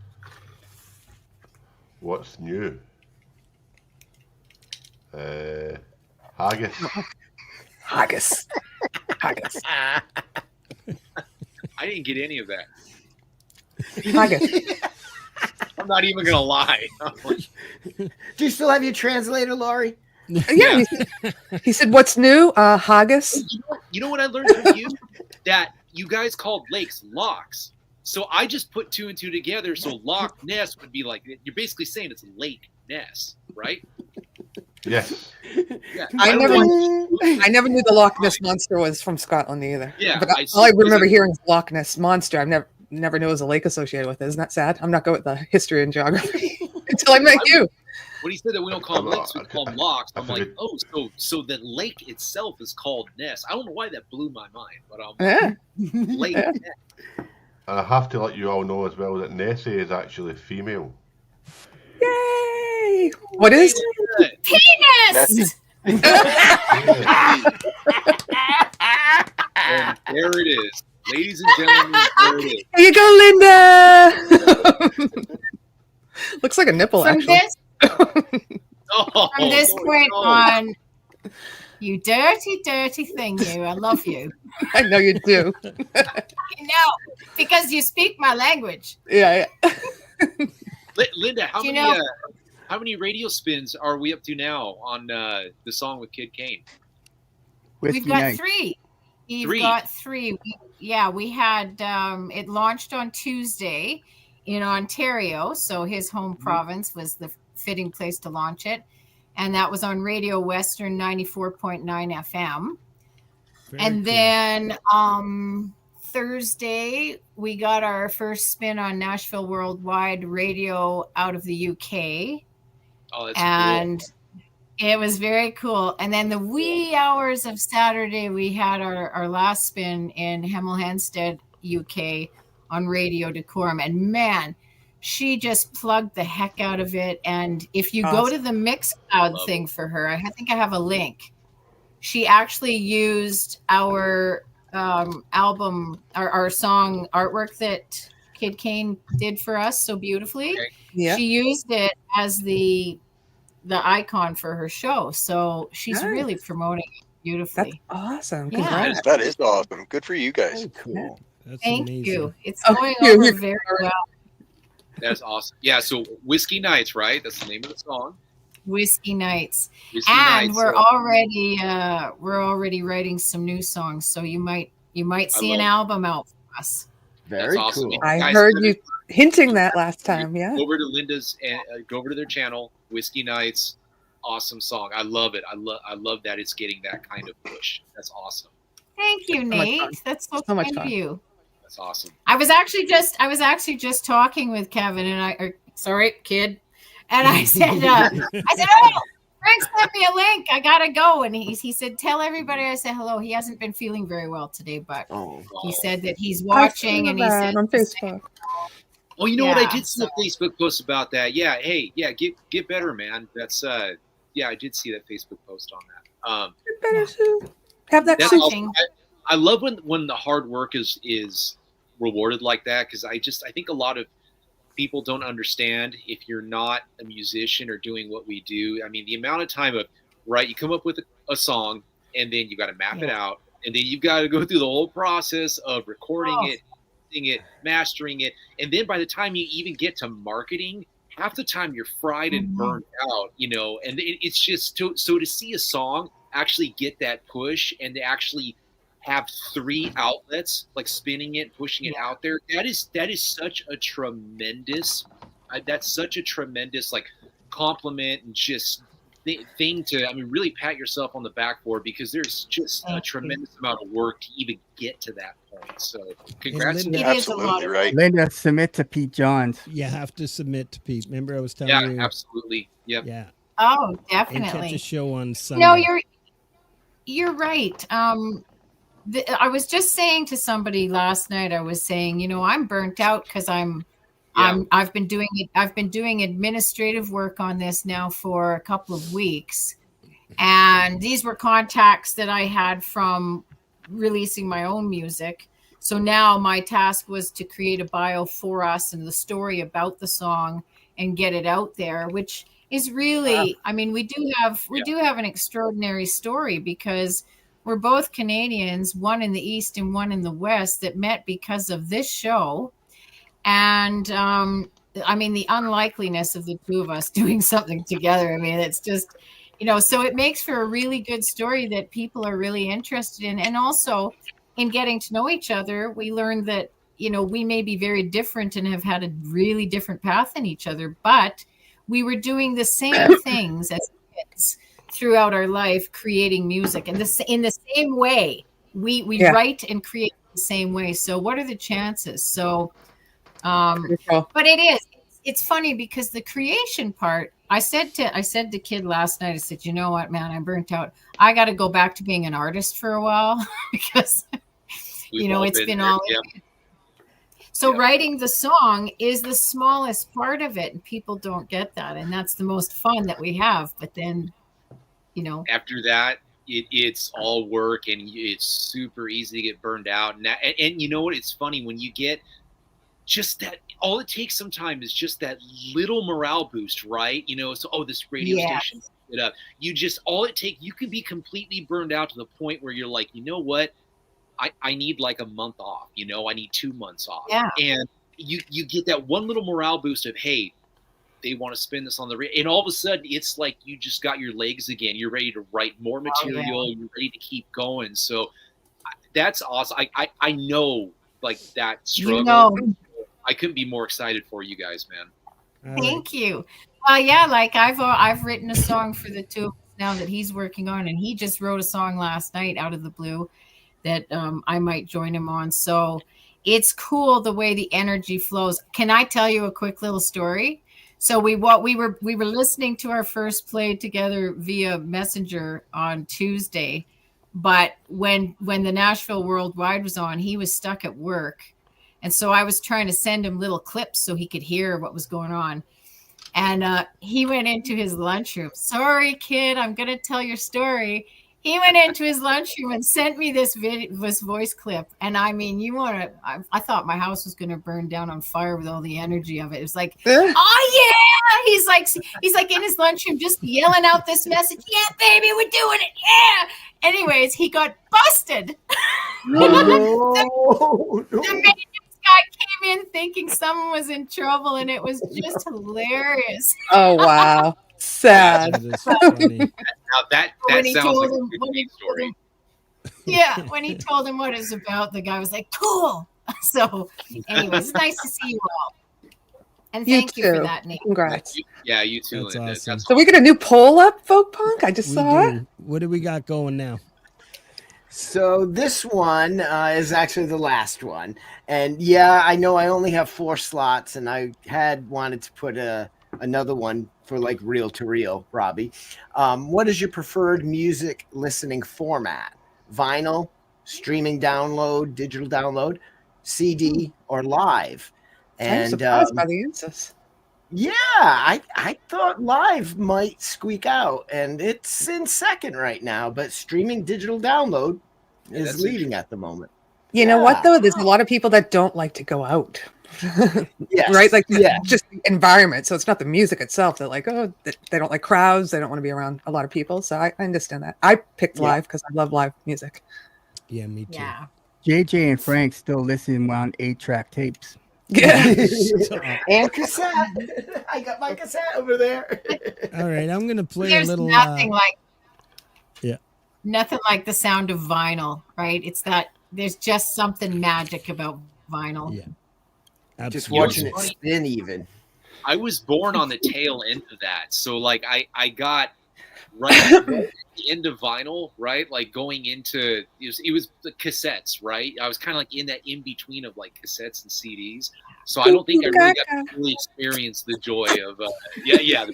What's new? Haggis. Haggis. I didn't get any of that. Haggis. I'm not even gonna lie. Do you still have your translator, Laurie? Yeah. He said, "What's new? Haggis." You know what I learned from you? That you guys called lakes locks. So I just put two and two together. So Loch Ness would be like, you're basically saying it's Lake Ness, right? Yes. Yeah. I never knew the Loch Ness monster was from Scotland either. Yeah, but all I remember hearing is Loch Ness monster. I never knew it was a lake associated with it. Isn't that sad? I'm not good with the history and geography until I met you. When he said that we don't call them lakes, we call them locks, I'm like, oh, so the lake itself is called Ness. I don't know why that blew my mind, but Lake Ness. And I have to let you all know as well that Nessie is actually female. Yay! What is? Penis! And there it is. Ladies and gentlemen, there it is. Here you go, Linda! Looks like a nipple, From actually. From this point on, you dirty, dirty thing, you. I love you. I know you do. Because you speak my language. Yeah. Linda, how many radio spins are we up to now on the song with Kid Kane? We've got three. We've got three. We had it launched on Tuesday in Ontario, so his home province was the fitting place to launch it, and that was on Radio Western 94.9 FM. And then Thursday we got our first spin on Nashville Worldwide Radio out of the UK. Oh, that's and cool. It was very cool. And then the wee hours of Saturday, we had our last spin in Hemel Hempstead, UK on Radio Decorum. And man, she just plugged the heck out of it. And if you go to the Mixcloud thing for her, I think I have a link. She actually used our album, our song artwork that Kid Kane did for us so beautifully. Okay. Yeah. She used it as the icon for her show. So she's really promoting it beautifully. That's awesome. Yeah. Congrats. That is awesome. Good for you guys. Cool. That's Thank amazing. you. It's Oh, going you- over you- very well. That's awesome. Yeah, so Whiskey Nights, right? That's the name of the song. Whiskey Nights. Whiskey And Nights, we're so- already writing some new songs. So you might see an love it. album out for us. Very awesome. cool. I Guys, heard you hinting that last time. Yeah. Go over to Linda's and go over to their channel, Whiskey Nights. Awesome song. I love it. I love that it's getting that kind of push. That's awesome. Thank you, So much Nate. fun. That's so So much kind of fun. you. That's awesome. I was actually just talking with Kevin Kid, and I said, oh, Frank sent me a link. I gotta go, and he said, tell everybody I said hello. He hasn't been feeling very well today, but he said that he's watching, and he said on Facebook. Oh, you know what? I Yeah, did see a Facebook post about that. Yeah. Hey, yeah. Get better, man. That's I did see that Facebook post on that. Better soon. Have that That's soup. also, I love when the hard work is rewarded like that, because I think a lot of people don't understand, if you're not a musician or doing what we do. I mean, the amount of time of, right, you come up with a song, and then you got to map it out, and then you've got to go through the whole process of recording it, mixing it, mastering it, and then by the time you even get to marketing, half the time you're fried and burned out, and it's just so to see a song actually get that push and to actually have 3 outlets, like spinning it, pushing it out there. That is such a tremendous, that's such a tremendous like compliment and just thing to, really pat yourself on the back for, because there's just a tremendous amount of work to even get to that point. So congrats. Linda, Absolutely right. Linda, submit to Pete Johns. You have to submit to Pete. Remember, I was telling you. Yeah, absolutely. Yep. Yeah. Oh, And definitely. catch a show on Sunday. No, you're right. I was just saying to somebody last night, I was saying, I'm burnt out because I've been doing administrative work on this now for a couple of weeks. And these were contacts that I had from releasing my own music. So now my task was to create a bio for us and the story about the song and get it out there, which is really, we do have an extraordinary story, because we're both Canadians, one in the East and one in the West, that met because of this show. And the unlikeliness of the two of us doing something together. It's just, so it makes for a really good story that people are really interested in. And also in getting to know each other, we learned that, we may be very different and have had a really different path in each other, but we were doing the same things as kids throughout our life, creating music. And in the same way, we write and create the same way. So what are the chances? So, but it's funny, because the creation part, I said to Kid last night, I said, you know what, man, I'm burnt out. I got to go back to being an artist for a while because, it's been all. So writing the song is the smallest part of it, and people don't get that. And that's the most fun that we have. But then, after that, it's all work, and it's super easy to get burned out. And you know what? It's funny when you get just that, all it takes sometimes is just that little morale boost, right? So, this radio station it up. All it takes, you can be completely burned out to the point where you're like, you know what? I need like a month off, I need 2 months off. Yeah. And you get that one little morale boost of, hey, they want to spin this on the radio. And all of a sudden it's like you just got your legs again. You're ready to write more material. You're ready to keep going. So that's awesome. I know like that struggle. I couldn't be more excited for you guys, man. Thank you. Well, yeah, like I've written a song for the two of us now that he's working on, and he just wrote a song last night out of the blue that I might join him on. So it's cool the way the energy flows. Can I tell you a quick little story? So we were listening to our first play together via Messenger on Tuesday, but when the Nashville Worldwide was on, he was stuck at work. And so I was trying to send him little clips so he could hear what was going on. And he went into his lunchroom. Sorry, kid, I'm going to tell your story. He went into his lunchroom and sent me this voice clip. And I thought my house was going to burn down on fire with all the energy of it. It was like, oh yeah. He's like in his lunchroom just yelling out this message. Yeah, baby, we're doing it. Yeah. Anyways, he got busted. The maintenance guy came in thinking someone was in trouble, and it was just hilarious. Oh, wow. Sad. That is funny. Now that sounds like a good story. When he told him what it's about, the guy was like, cool. So anyways, it's nice to see you all. And thank you for that, Nate. Congrats. Yeah, you too, That's Linda. awesome. That's So we get a new poll up, Folk Punk? I just saw it. What do we got going now? So this one is actually the last one. And yeah, I know I only have 4 slots, and I had wanted to put another one for like reel to reel, Robbie. What is your preferred music listening format? Vinyl, streaming download, digital download, CD, or live? I'm And surprised by the answers. Yeah, I thought live might squeak out, and it's in second right now, but streaming digital download is that's leading at the moment. You know what Yeah. though? There's a lot of people that don't like to go out. Yes. Right? Like Yeah. just the environment. So it's not the music itself. They're like, oh, they don't like crowds. They don't want to be around a lot of people. So I understand that. I picked Yeah. live because I love live music. Yeah, me too. Yeah. JJ and Frank still listen on 8-track tapes. Yeah. And cassette. I got my cassette over there. All right, I'm gonna play There's a little. nothing like Yeah. nothing like the sound of vinyl, right? It's that there's just something magic about vinyl. Yeah. Just Absolutely. watching it spin even. I was born on the tail end of that, so like I got right at the end of vinyl, right? Like going into it was the cassettes, right? I was kind of like in that in between of like cassettes and CDs, so I don't think I really got to really experience the joy of yeah.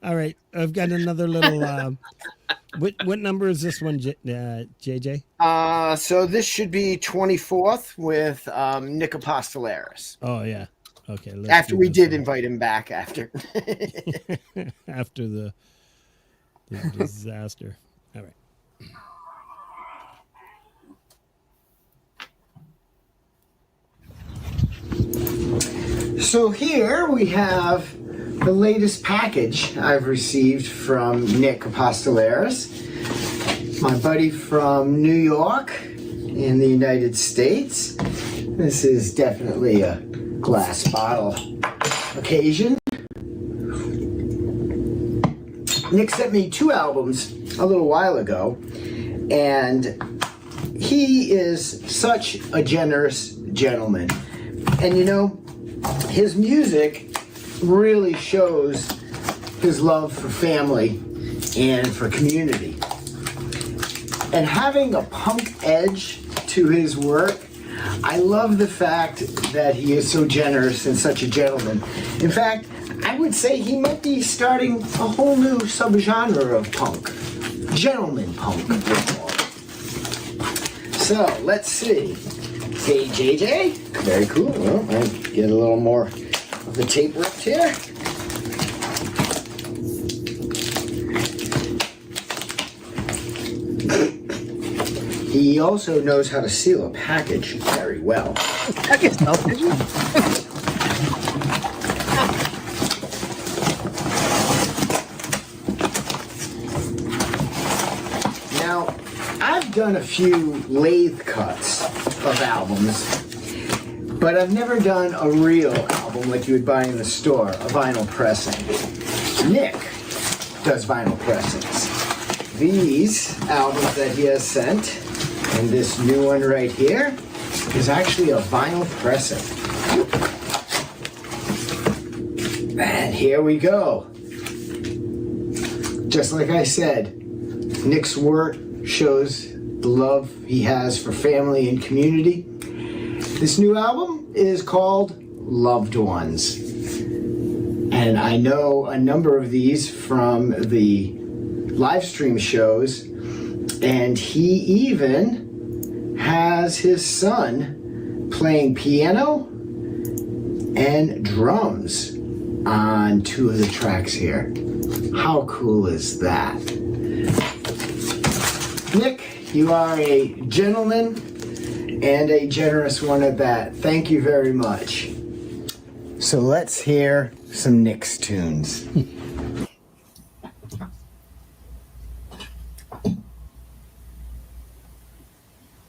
All right, I've got another little. What number is this one, JJ? So this should be 24th with Nick Apostolaris. Oh yeah. Okay. After we did invite him back after. After the disaster. All right. So here we have the latest package I've received from Nick Apostolaris, my buddy from New York in the United States. This is definitely a glass bottle occasion. Nick sent me 2 albums a little while ago, and he is such a generous gentleman. And you know, his music really shows his love for family and for community. And having a punk edge to his work, I love the fact that he is so generous and such a gentleman. In fact, I would say he might be starting a whole new subgenre of punk. Gentleman punk. So, let's see. Hey, JJ. Very cool. Well, I get a little more of the tape ripped here. He also knows how to seal a package very well. That gets melted. Now, I've done a few lathe cuts of albums, but I've never done a real album like you would buy in the store, a vinyl pressing. Nick does vinyl pressings. These albums that he has sent, and this new one right here, is actually a vinyl pressing. And here we go. Just like I said, Nick's work shows the love he has for family and community. This new album is called Loved Ones. And I know a number of these from the live stream shows, and he even has his son playing piano and drums on 2 of the tracks here. How cool is that? Nick, you are a gentleman and a generous one at that. Thank you very much. So let's hear some Nick's tunes.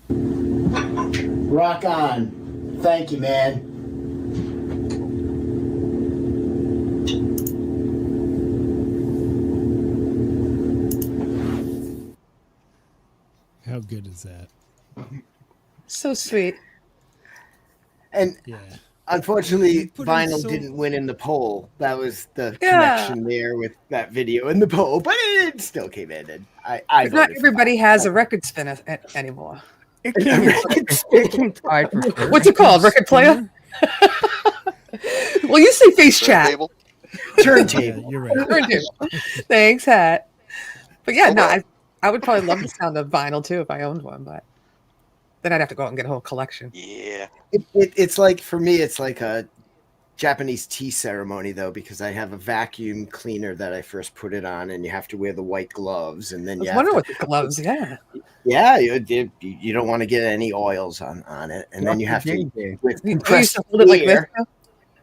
Rock on. Thank you, man. How good is that? So sweet. And yeah. Unfortunately, put in vinyl so- didn't win in the poll. That was the Yeah. connection there with that video in the poll, but it still came in. And I But not voted for everybody has a record spinner anymore. It came tied for first. What's it called? Record player? Well, you say face chat. Turntable. Turntable. Yeah, you're right. Turntable. Thanks, Hat. But yeah, no, I would probably love the sound of vinyl too if I owned one, but Then I'd have to go out and get a whole collection. Yeah. It's like, for me, it's like a Japanese tea ceremony, though, because I have a vacuum cleaner that I first put it on, and you have to wear the white gloves, and then I was you have wondering to, what the gloves, yeah. yeah, you don't want to get any oils on it, and then you have to with You compressed used to hold it like this, air.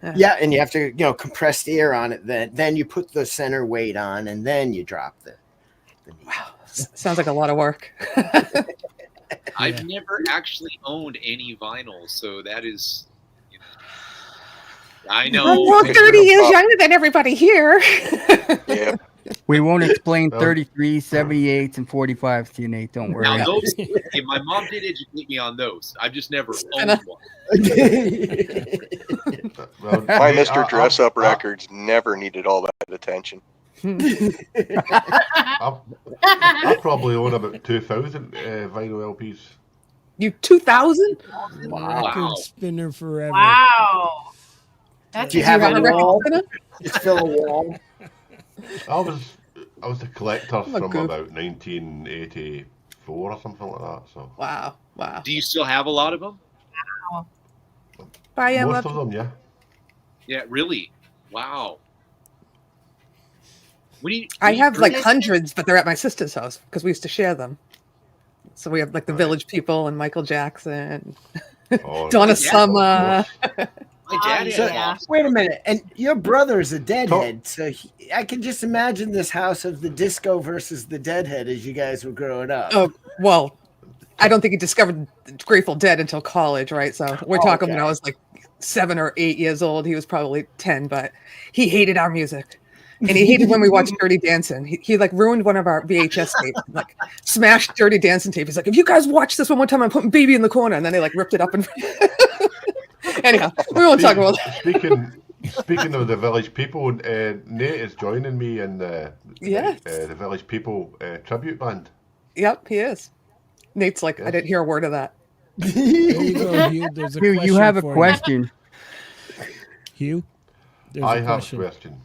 though? Yeah, and you have to, compressed air on it. Then you put the center weight on, and then you drop the Wow, sounds like a lot of work. I've never actually owned any vinyl, so that is. I know. We're 30 years younger than everybody here. Yeah. We won't explain 33, 78s, and 45s to you, Nate. Don't worry. Now those, my mom did educate me on those. I've just never owned one. My Mr. Dress Up records never needed all that attention. I probably own about 2,000 vinyl LPs. You 2,000? Record spinner forever. Wow. That's Do you have a record wall? spinner? Just fill a wall. I was a collector I'm a from goof. about 1984 or something like that. So Wow. Do you still have a lot of them? Bye, Emma. most of them, yeah. Yeah, really? Wow. I have like hundreds, but they're at my sister's house because we used to share them. So we have like the Village People and Michael Jackson, Donna Summer. My dad So, had wait a minute, and your brother's a Deadhead, so I can just imagine this house of the disco versus the Deadhead as you guys were growing up. Oh, well, I don't think he discovered Grateful Dead until college, right? So we're talking when I was like 7 or 8 years old. He was probably 10, but he hated our music. And he hated when we watched Dirty Dancing. He like ruined one of our VHS tapes, like smashed Dirty Dancing tape. He's like, if you guys watch this one more time, I'm putting Baby in the corner. And then they like ripped it up. And anyhow, we won't talk about that. Speaking of the Village People, Nate is joining me in the Village People tribute band. Yep, he is. Nate's like, I didn't hear a word of that. There you go, Hugh. There's a Hugh, question you have a for question. Hugh, there's I a have question. a question.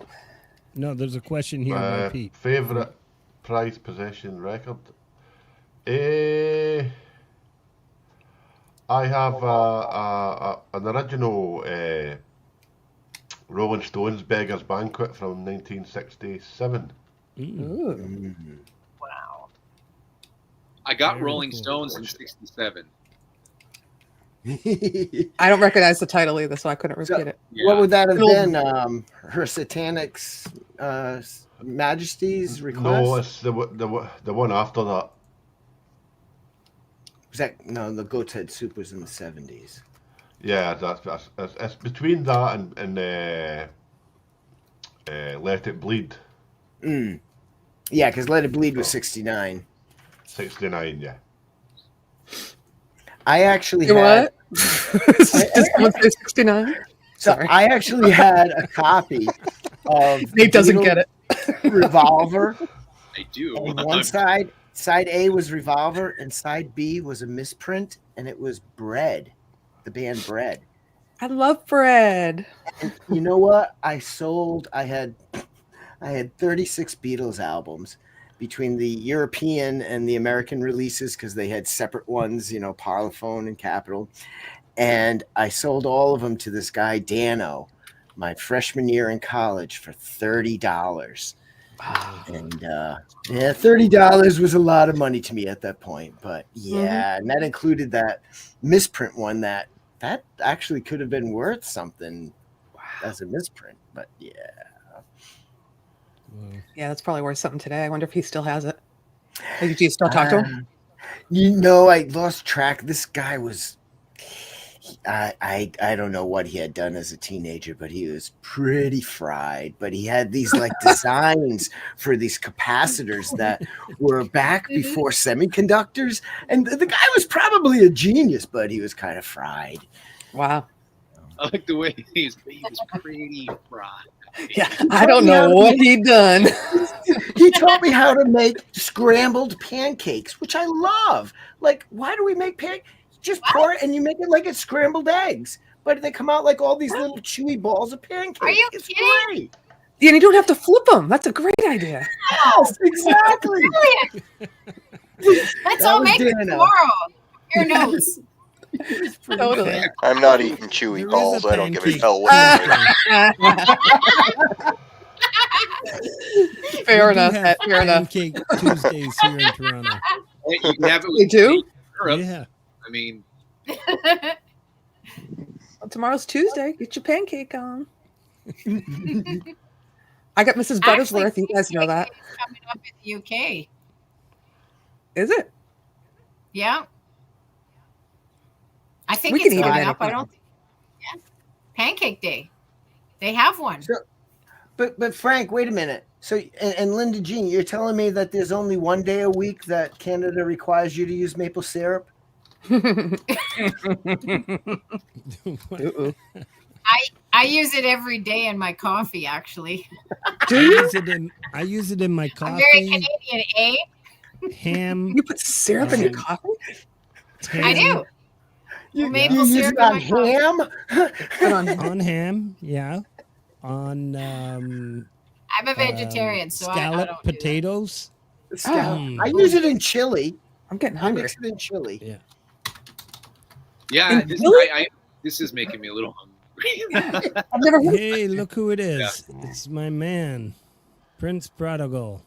No, there's a question here by Pete. Favorite prized possession record? I have an original Rolling Stones Beggars Banquet from 1967. Wow. I got Rolling Stones in '67. I don't recognize the title either, so I couldn't repeat it. What would that have been? Her Satanic Majesty's Request? No, it's the one after that. Was that the Goat's Head Soup was in the 70s? Yeah, it's between that and Let It Bleed. Yeah, because Let It Bleed was 69. 69, yeah. I actually What? had. Does someone say 69? So Sorry. I actually had a copy of Nate doesn't get it. Revolver. I do. On one side A was Revolver, and side B was a misprint, and it was Bread, the band Bread. I love bread. And you know what? I had 36 Beatles albums between the European and the American releases because they had separate ones, Parlophone and Capitol. And I sold all of them to this guy, Dano, my freshman year in college for $30. And $30 was a lot of money to me at that point. But yeah, and that included that misprint one that actually could have been worth something as a misprint. But yeah. Yeah, that's probably worth something today. I wonder if he still has it. Do you still talk to him? I lost track. This guy was, I don't know what he had done as a teenager, but he was pretty fried. But he had these like designs for these capacitors that were back before semiconductors. And the guy was probably a genius, but he was kind of fried. Wow. I like the way he was pretty fried. Yeah, I don't know what he done. He taught me how to make scrambled pancakes, which I love. Like, why do we make pancakes? Just pour it and you make it like it's scrambled eggs. But they come out like all these little chewy balls of pancakes. Are you it's kidding? great. Yeah, and you don't have to flip them. That's a great idea. Yes, exactly. Let's all make it tomorrow. your notes. Totally. I'm not eating chewy There is balls. a I don't give a pancake hell what's in there. Fair We do enough. have Matt, fair enough. Pancake Tuesdays here in Toronto. Hey, you can have it with They do? Europe. Yeah. I mean, Well, tomorrow's Tuesday. Get your pancake on. I got Mrs. Buttersworth. You guys know that. Coming up in the UK. Is it? Yeah. I think We it's can eat it coming up. I anytime. don't think. Yeah. Pancake Day. They have one. But Frank, wait a minute. So and Linda Jean, you're telling me that there's only one day a week that Canada requires you to use maple syrup? I use it every day in my coffee, actually. I use it in my I'm very coffee, Canadian, eh? ham. You put syrup in your coffee? I do. You maple use syrup it in on my coffee. ham? On ham, yeah. On I'm a vegetarian, so I scallop don't do that. potatoes. I use it in chili. I'm getting I hungry. mix it in chili. Yeah. yeah, And this, really? this is making me a little hungry. I've never heard. Hey, look who it is. It's my man, Prince Prodigal.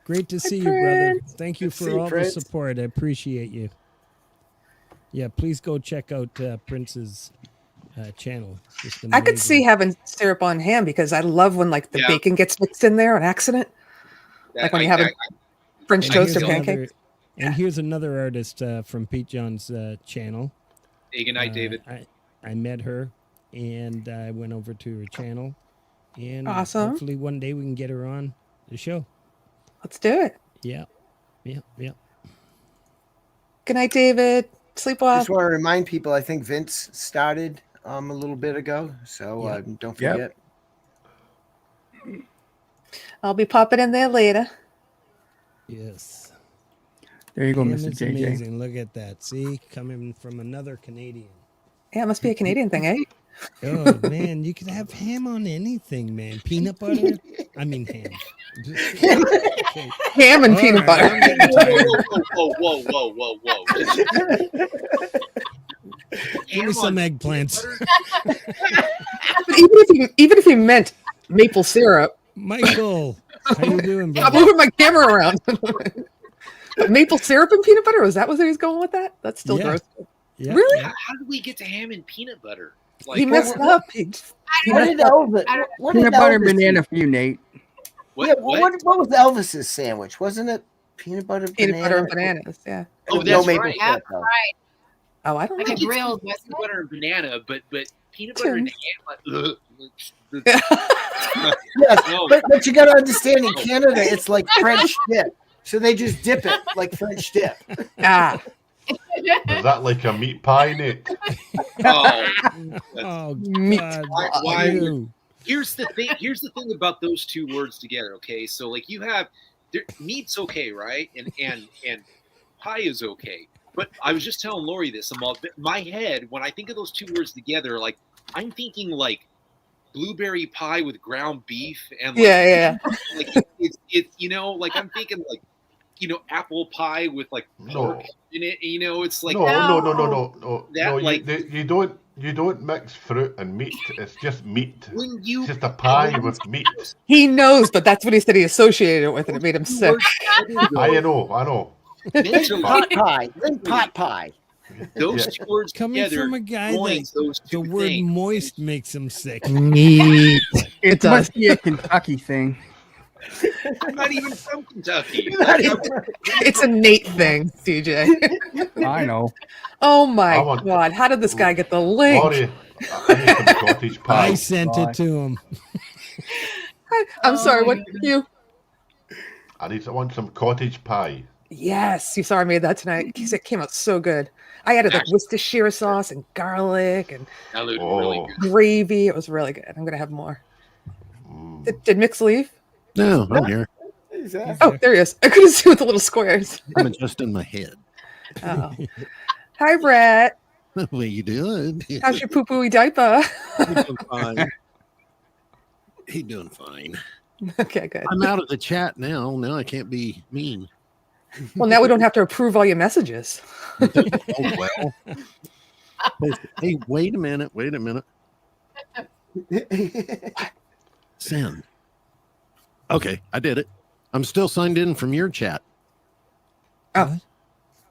Great to see you, brother. Prince. Thank you Good to see for you, all Prince. the support. I appreciate you. Yeah, please go check out Prince's channel. Just I could see amazing. having syrup on ham because I love when like the Yeah. bacon gets mixed in there on accident. Like when you have a French And toast or here's pancake. another- And here's another artist from Pete John's channel. Hey, good night, David. I met her, and I went over to her channel, and Awesome. hopefully one day we can get her on the show. Let's do it. Yeah. Good night, David. Sleep well. Just want to remind people, I think Vince started a little bit ago, so don't Yep. forget. I'll be popping in there later. Yes. There you go, Ham Mr. is JJ. amazing. Look at that. See, coming from another Canadian. Yeah, it must be a Canadian thing, eh? Oh man, you could have ham on anything, man. Peanut butter. I mean ham. Okay. Ham and All peanut right, butter. I'm getting tired. Whoa. Give me some eggplants. But even if he meant maple syrup, Michael, how you doing, I'm brother? moving my camera around. But maple syrup and peanut butter? Was that where he's going with that? That's still Yeah. gross. Yeah. Really? How did we get to ham and peanut butter? He messed up. He What did Elvis? What did Peanut butter and Elvis banana eat? for you, Nate. What? Yeah, what was Elvis's sandwich? Wasn't it peanut butter, peanut banana? butter and bananas. Yeah. Oh, No that's maple right. syrup, though. Right. Oh, I don't Like know. a grilled, wasn't Peanut it? butter and banana, but peanut butter and ham. Yes, No. but you got to understand, in Canada, it's like French dip. So they just dip it like French dip. Ah. Is that like a meat pie, Nate? Oh Meat. God. Why you. Here's the thing about those two words together. Okay, so like you have meat's okay, right? And pie is okay. But I was just telling Lori this. My head, when I think of those two words together, like I'm thinking like blueberry pie with ground beef and like, Yeah. like it's like I'm thinking like apple pie with like pork in it. It's like No. That, No, like- you don't mix fruit and meat. It's just meat. when you It's just a pie with meat. He knows, but that's what he said he associated it with, and it made him sick. I know. mentally, Pot pie. Then pot pie. those two words Coming together from a guy joins that those the two word things. moist makes him sick. Meat. It does. must be a Kentucky thing. I'm not even from Kentucky. It's a Nate thing, DJ. I know. Oh my I want- God. How did this guy get the link? Lori, I need some cottage pie. I sent it to him. I'm sorry, what you? I want some cottage pie. Yes, you saw I made that tonight. It came out so good. I added like Worcestershire sauce and garlic and That looked Oh. really good. gravy. It was really good. I'm going to have more. Did Mix leave? No, I'm here. Oh, there he is. I couldn't see with the little squares. I'm adjusting my head. Oh. Hi, Brett. What are you doing? How's your poo-pooey diaper? He doing fine. He doing fine. Okay, good. I'm out of the chat now. Now I can't be mean. Well, now we don't have to approve all your messages. Oh, well. Hey, wait a minute. Wait a minute. Send. Okay, I did it. I'm still signed in from your chat. Oh.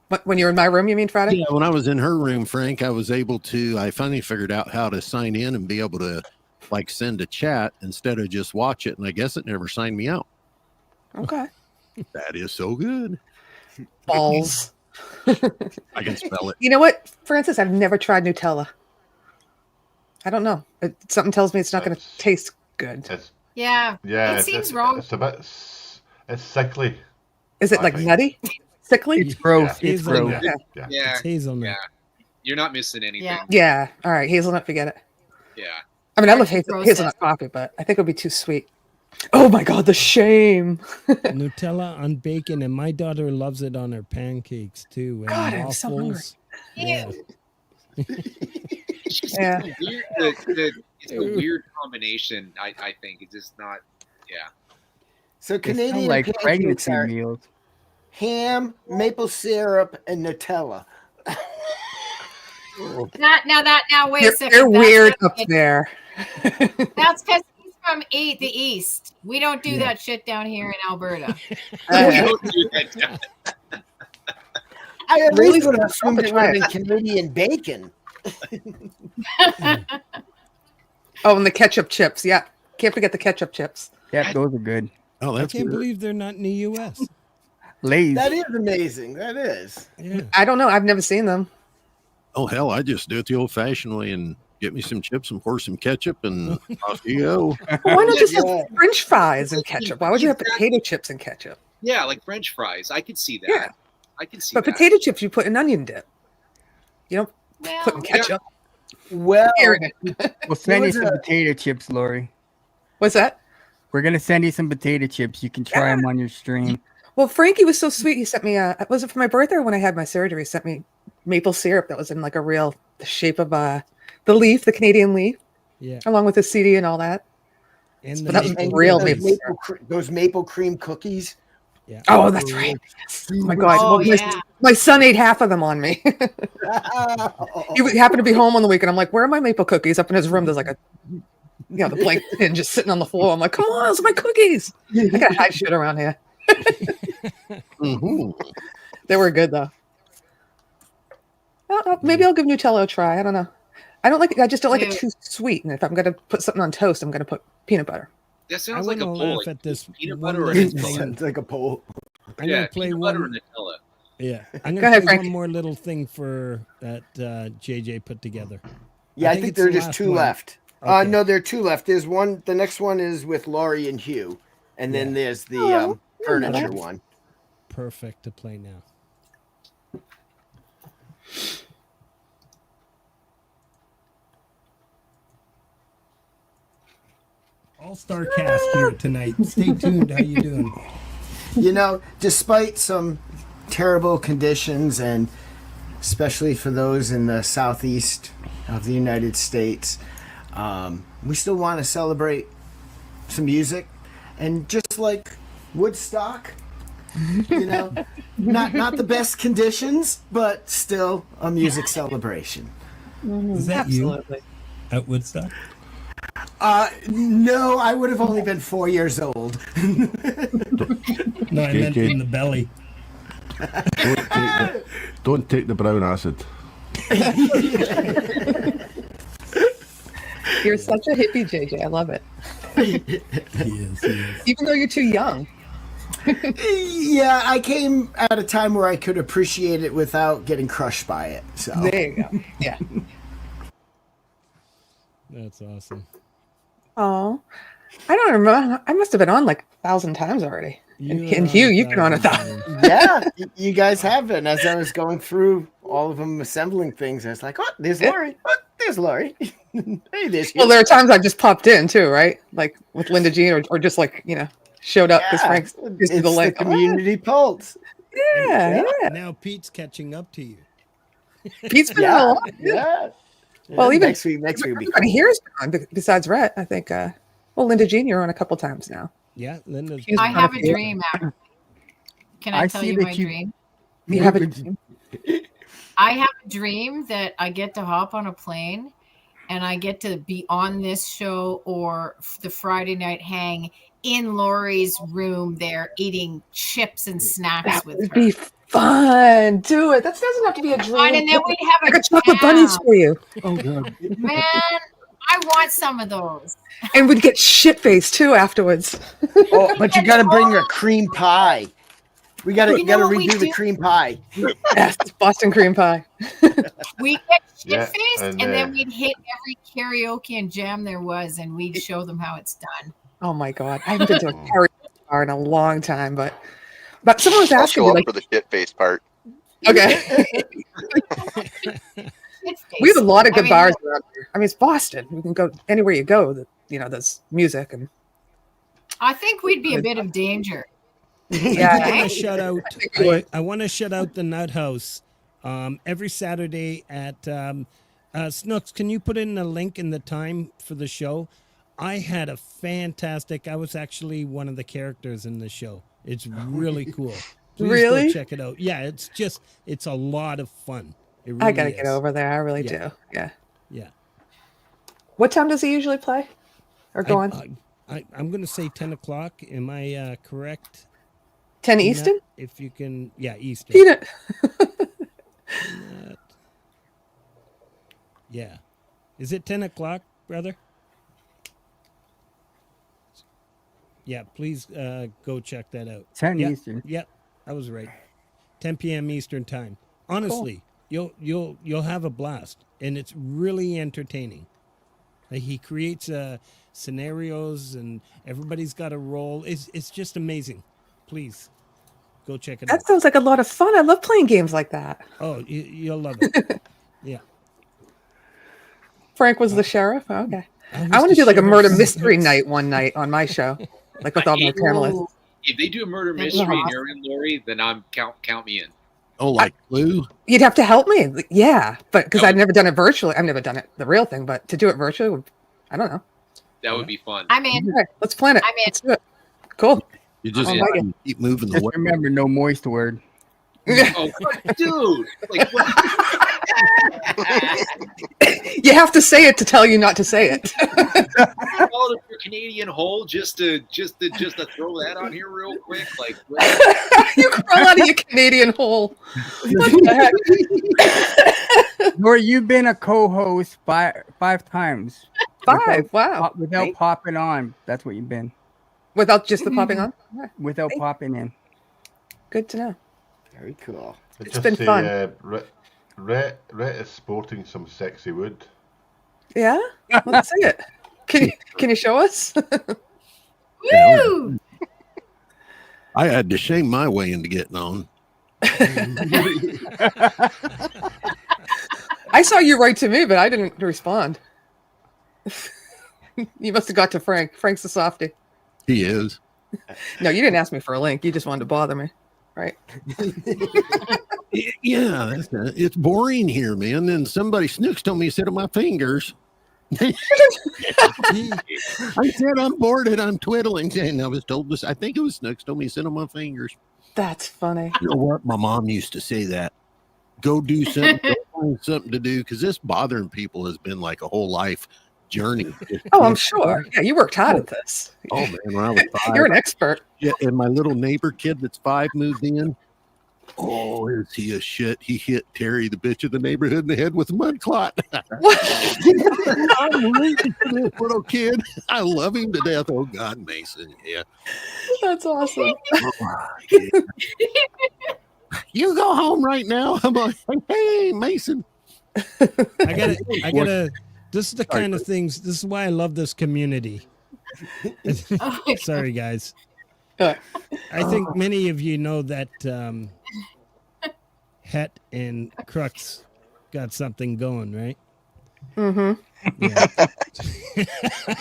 But when you're in my room, you mean, Friday? Yeah, when I was in her room, Frank, I finally figured out how to sign in and be able to like send a chat instead of just watch it. And I guess it never signed me out. Okay. That is so good. Balls. I can spell it. You know what, Francis? I've never tried Nutella. I don't know. Something tells me it's not going to taste good. Yeah. Yeah, It seems wrong. It's a bit. It's sickly. Is it I like think. nutty? Sickly? It's gross. Yeah. It's gross. Yeah. It's hazelnut. Yeah. You're not missing anything. Yeah. Yeah. All right. Hazelnut, forget it. Yeah. I mean, I love Process. hazelnut coffee, but I think it would be too sweet. Oh my God, the shame. Nutella on bacon, and my daughter loves it on her pancakes too. And God, I'm so hungry. waffles. Yeah. Yeah. It's a weird combination, I think. It's just not, yeah. So They sound Canadian like pancakes pregnancy are meals. ham, maple syrup, and Nutella. Now wait a second. They're weird That's up there. That's because he's from the East. We don't do that shit down here in Alberta. We don't do that. I at Really? least would have assumed it would have Try been it. Canadian bacon. Oh, and the ketchup chips. Yeah. Can't forget the ketchup chips. Yeah, those are good. Oh, I that's can't good. believe they're not in the U.S. Lay's. That is amazing. That is. Yeah. I don't know. I've never seen them. Oh, hell, I just do it the old-fashioned way and get me some chips and pour some ketchup and off you go. Well, why not just Yeah. have French fries and ketchup? Why would you have potato chips and ketchup? Yeah, like French fries. I could see that. Yeah. I can see But that. potato chips, you put in onion dip. You don't Well, put in ketchup. Well, We'll send you was some a- potato chips, Lori. What's that? We're gonna send you some potato chips. You can try them on your stream. Well, Frankie was so sweet. He sent me was it for my birthday or when I had my surgery? He sent me maple syrup that was in like the shape of the leaf, the Canadian leaf, Yeah. along with the CD and all that. And But that was and real those maple syrup. those maple cream cookies. Yeah. Oh, that's right. Yes. Oh my God. Oh, Well, yeah. my son ate half of them on me. He happened to be home on the weekend. I'm like, where are my maple cookies? Up in his room, there's like the blank tin just sitting on the floor. I'm like, come on, those are my cookies. I gotta hide shit around here. Mm-hmm. They were good though. Maybe I'll give Nutella a try. I don't know. I just don't like it too sweet. And if I'm gonna put something on toast, I'm gonna put peanut butter. That I sounds like want a to bowl. laugh Like at this peanut one butter or little Nutella. thing. Sounds like a pole. I'm Yeah, gonna play peanut butter or one. Nutella. Yeah, I'm Go gonna ahead, play Frankie. one more little thing for that JJ put together. Yeah, I think it's there are the just last two one. left. Okay. No, there are two left. There's one. The next one is with Laurie and Hugh, and then there's the furniture one. Perfect to play now. All-star cast here tonight. Stay tuned. How you doing? You know, despite some terrible conditions, and especially for those in the southeast of the United States, we still want to celebrate some music, and just like Woodstock, you know, not the best conditions, but still a music celebration. Is that Absolutely. you at Woodstock? No, I would have only been 4 years old. No, I meant in the belly. Don't take the brown acid. You're such a hippie, JJ. I love it. He is. Even though you're too young. Yeah, I came at a time where I could appreciate it without getting crushed by it. So There you go. Yeah. That's awesome. Oh, I don't remember. I must have been on like 1,000 times already. And Hugh, you've been on 1,000. yeah, you guys have been. As I was going through all of them, assembling things, I was like, "Oh, there's Laurie. Oh, there's Laurie. Hey, there's Hugh." Well, there are times I just popped in too, right? Like with Linda Jean, or just like showed up because Yeah, Frank's it's the link. the community pulse. Yeah. Now Pete's catching up to you. Pete's been Yeah, on a lot. yeah. Well, even next week will be everybody here has been on besides Rhett. I think. Well, Linda Jean, you're on a couple times now. Yeah, Linda's. I have a dream. Can I tell see you that my dream? You have a dream? I have a dream that I get to hop on a plane and I get to be on this show or the Friday night hang in Lori's room there eating chips and snacks with It'd her. be fun. Do it. That doesn't have to be a dream. And then we'd have I got chocolate bunnies jam. for you. Oh god. Man, I want some of those. And we'd get shit faced too afterwards. Oh, but you got to bring your cream pie. We got to You know what we redo the do? cream pie. Yes, Boston cream pie. We get shit Yeah, faced and, and then we'd hit every karaoke and jam there was and we'd show them how it's done. Oh my god, I haven't been to a karaoke bar in a long time, but someone was I'll asking show me up like, for the shit face part. okay, we have a lot of good bars around here. I mean, it's Boston. We can go anywhere you go. That there's music and. I think we'd be a bit of danger. Yeah, I want to shout out. I want to shout out the Nut House. Every Saturday at Snooks. Can you put in a link in the time for the show? I had a fantastic. I was actually one of the characters in the show. It's really cool. Please Really? go check it out. Yeah, it's a lot of fun. It really I gotta is. get over there. I really Yeah. do. Yeah. Yeah. What time does he usually play? Or go on? I'm going to say 10 o'clock. Am I correct? 10 Peanut? Eastern? If you can, yeah, Eastern. Peanut. Peanut. Yeah. Is it 10 o'clock, brother? Yeah, please go check that out. 10 Yep, Eastern. Yep, I was right. 10 p.m. Eastern time. Honestly, you'll have a blast, and it's really entertaining. Like, he creates scenarios, and everybody's got a role. It's just amazing. Please go check it out. That sounds like a lot of fun. I love playing games like that. Oh, you'll love it. Yeah. Frank was the sheriff? Oh, okay. I was I want the to do like a murder sheriff. mystery night one night on my show, like with all my panelists. If they do a murder That'd mystery be and you're in, Lori, then count me in. Oh, like Clue? You'd have to help me. Yeah, but because I've never done it virtually. I've never done it the real thing, but to do it virtually, I don't know. That would be fun. I'm in. Okay, let's plan it. I'm in. Let's do it. Cool. You just I'll like it. keep moving the Just word. remember, no moist word. Oh, dude! Like, what? You have to say it to tell you not to say it. Call it your Canadian hole just to throw that on here real quick. Like, You crawl out of your Canadian hole. What the heck? Nor you've been a co-host 5 times. 5? Wow. Without Right. popping on. That's what you've been. Without just the popping on? Without popping in. Good to know. Very cool. It's been fun. Rhett is sporting some sexy wood. Yeah? Let's see it. Can you show us? Woo! I had to shame my way into getting on. I saw you write to me, but I didn't respond. You must have got to Frank. Frank's the softie. He is. No, you didn't ask me for a link. You just wanted to bother me. Right. Yeah, it's boring here, man. Then somebody Snooks told me to sit on my fingers. I said I'm bored and I'm twiddling. And I was told this. I think it was Snooks told me to sit on my fingers. That's funny. You know what? My mom used to say that. Go do something. Go find something to do, because this bothering people has been like a whole life journey. Oh, I'm sure. Yeah, you worked hard at this. Oh man, when I was 5, You're an expert. Yeah, and my little neighbor kid that's 5 moved in. Oh, is he a shit? He hit Terry, the bitch of the neighborhood, in the head with a mud clot. What? I'm rooting for this little kid. I love him to death. Oh God, Mason. Yeah. That's awesome. Oh, yeah. You go home right now. I'm like, hey, Mason. I gotta. This is the kind of things. This is why I love this community. Sorry, guys. I think many of you know that Het and Crux got something going, right? Mm-hmm. Yeah.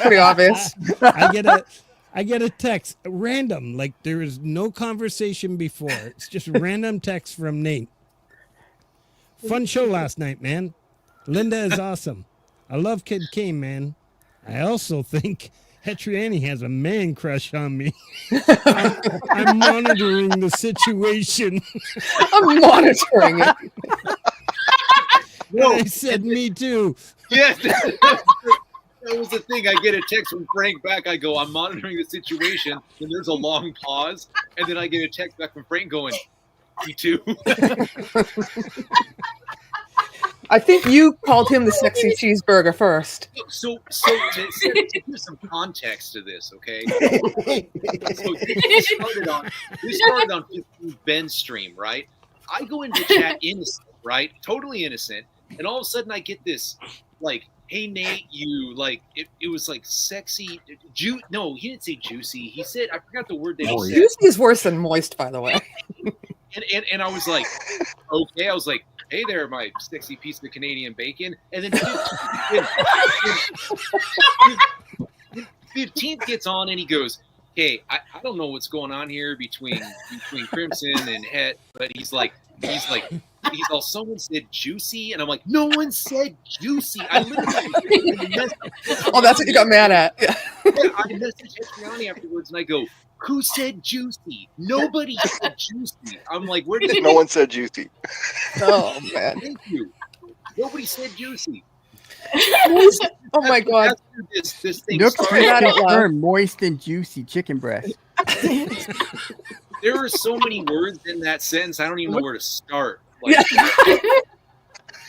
Pretty obvious. I get a text, random, like there is no conversation before. It's just random text from Nate. Fun show last night, man. Linda is awesome. I love Kid Kane, man. I also think Petriani has a man crush on me. I'm monitoring the situation. I'm monitoring it. And I said, me too. Yes. That was the thing. I get a text from Frank back. I go, I'm monitoring the situation. And there's a long pause. And then I get a text back from Frank going, me too. I think you called him the sexy cheeseburger first. So to give some context to this, okay? So this started on 15 Ben's stream, right? I go into chat innocent, right? Totally innocent. And all of a sudden I get this, like, hey, Nate, you, like, it was like sexy. No, he didn't say juicy. He said, I forgot the word that he said. Juicy is worse than moist, by the way. And I was like, okay. I was like, hey there, my sexy piece of Canadian bacon. And then 15th gets on and he goes, hey, I don't know what's going on here between Crimson and Het, but he's all, someone said juicy, and I'm like, no one said juicy. I literally Oh, that's what you got mad at. Yeah. I messaged Etriani afterwards and I go, who said juicy? Nobody said juicy. I'm like, where did No one said juicy. Oh man. Thank you. Nobody said juicy. Oh my god. This thing Look started. at the term moist and juicy chicken breast. There are so many words in that sentence, I don't even know where to start. Like,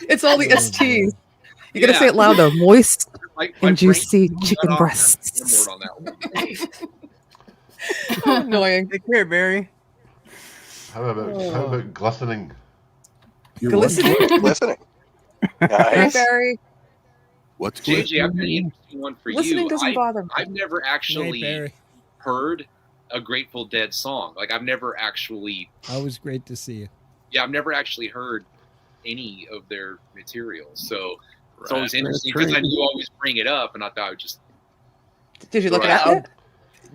It's all the STs. You gotta say it louder. Moist my and juicy brain chicken cut off breasts. one word on that one. Annoying. Take care, Barry. How about glistening? Glistening? Glistening. Hi, Nice. Barry. What's JJ, I've got an interesting one for Listening you. doesn't bother me. I've never actually Barry. heard a Grateful Dead song. Like, I've never actually, Always great to see you. I've never actually heard any of their material. So it's always Right. interesting because I knew you always bring it up, and I thought I would just. Did you look it Right. up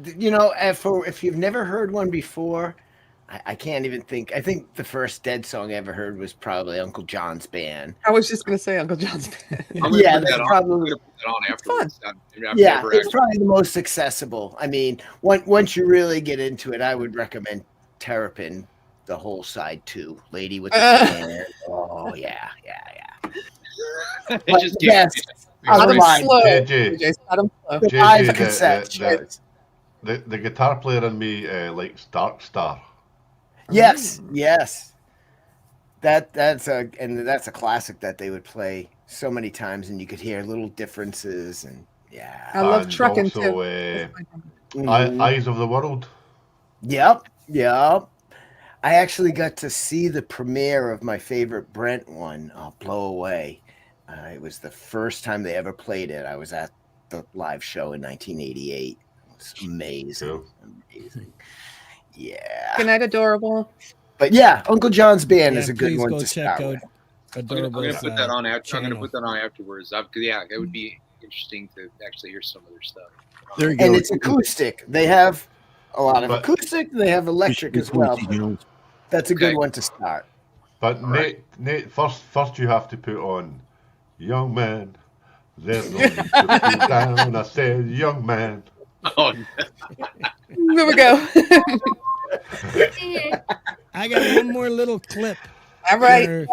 yet? You know, if you've never heard one before, I can't even think. I think the first Dead song I ever heard was probably Uncle John's Band. I was just gonna say Uncle John's Band. I'm gonna Yeah, put that's that on. probably- I'm gonna put that on afterwards. I've Yeah, never it's actually- probably the most accessible. I mean, once you really get into it, I would recommend Terrapin, the whole side too. Lady with the Fan. Oh yeah. It But just yes, Cut him otherwise, slow. JJ. JJ, cut him slow. the JJ, live the- cassette the- shows. The guitar player in me likes Dark Star. Yes. That's a classic that they would play so many times, and you could hear little differences, and yeah. I love And trucking also, too. Mhm. Eyes of the World. Yep. I actually got to see the premiere of my favorite Brent one, Blow Away. It was the first time they ever played it. I was at the live show in 1988. It was amazing. Amazing. Yeah. Good night, adorable. But yeah, Uncle John's Band Yeah, is a good please one go to check start out with. I'm gonna Adorable's, put that on after. I'm gonna channel. put that on afterwards. Yeah, it would be interesting to actually hear some of their stuff. There you And go. it's acoustic. They have a lot of But- acoustic. They have electric as well. That's a good Okay. one to start. But Nate, first you have to put on Young Man. There's no need to put down. I said, young man. Oh, There we go. I got one more little clip. All right. here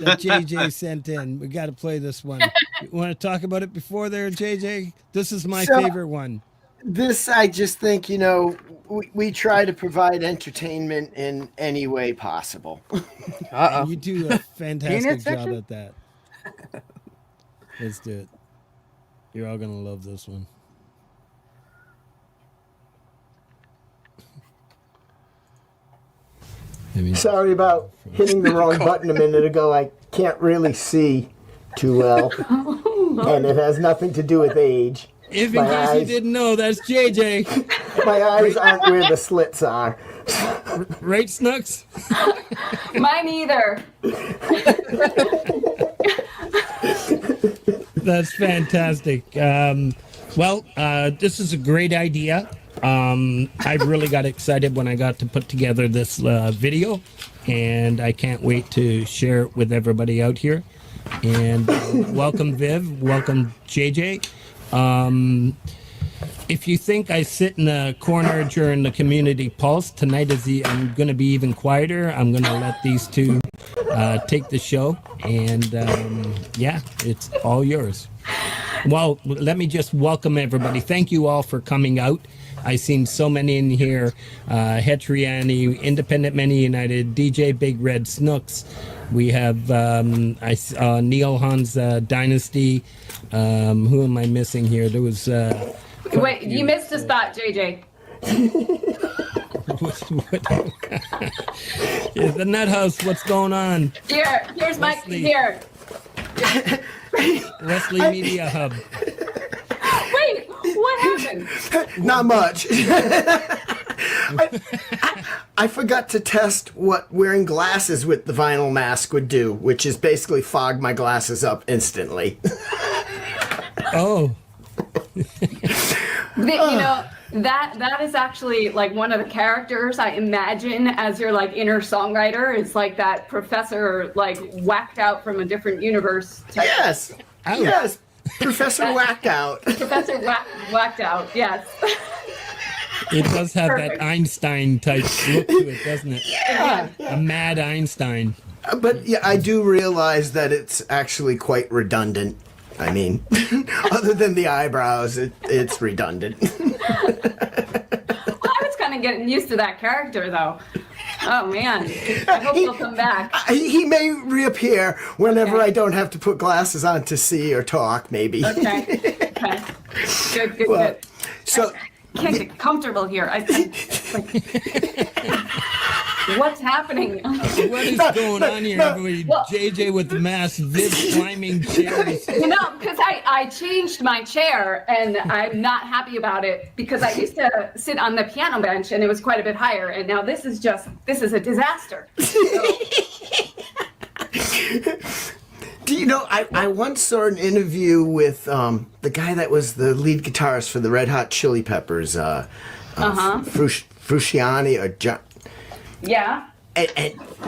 That JJ sent in. We got to play this one. You want to talk about it before there, JJ? This is my So- favorite one. This, I just think, we try to provide entertainment in any way possible. And you do a fantastic Peanut job section? at that. Let's do it. You're all going to love this one. Sorry about hitting the wrong button a minute ago. I can't really see too well. And it has nothing to do with age. If in My case you eyes- didn't know, that's JJ. My eyes aren't where the slits are. Right, Snooks? Mine either. That's fantastic. This is a great idea. I really got excited when I got to put together this video, and I can't wait to share it with everybody out here. And welcome, Viv. Welcome, JJ. If you think I sit in the corner during the Community Pulse, tonight I'm going to be even quieter. I'm going to let these two take the show. And yeah, it's all yours. Well, let me just welcome everybody. Thank you all for coming out. I've seen so many in here. Hetriani, Independent Men United, DJ Big Red Snooks. We have I saw Neil Hans Dynasty. Who am I missing here? There was Wait, you missed a spot, JJ. Yeah, the Nut House, what's going on? Here's Mike. Here. Wesley Media Hub. Wait, what happened? Not much. I forgot to test what wearing glasses with the vinyl mask would do, which is basically fog my glasses up instantly. Oh. You know, that is actually like one of the characters I imagine as your like inner songwriter. It's like that professor like whacked out from a different universe type. Yes. Yes. Professor Whacked Out. Professor whacked out, yes. It does have Perfect. that Einstein type look to it, doesn't it? Yeah. A mad Einstein. But yeah, I do realize that it's actually quite redundant. I mean, other than the eyebrows, it's redundant. Well, I was kind of getting used to that character, though. Oh, man. I hope he'll come back. He may reappear whenever I don't have to put glasses on to see or talk, maybe. Okay. Good, good. So, I can't get comfortable here. What's happening? What is going on here, everybody? Well- JJ with the mask, Viv climbing chairs. You know, because I changed my chair and I'm not happy about it because I used to sit on the piano bench and it was quite a bit higher. And now this is a disaster. do you know, I once saw an interview with the guy that was the lead guitarist for the Red Hot Chili Peppers, Frusciante or John. Yeah. And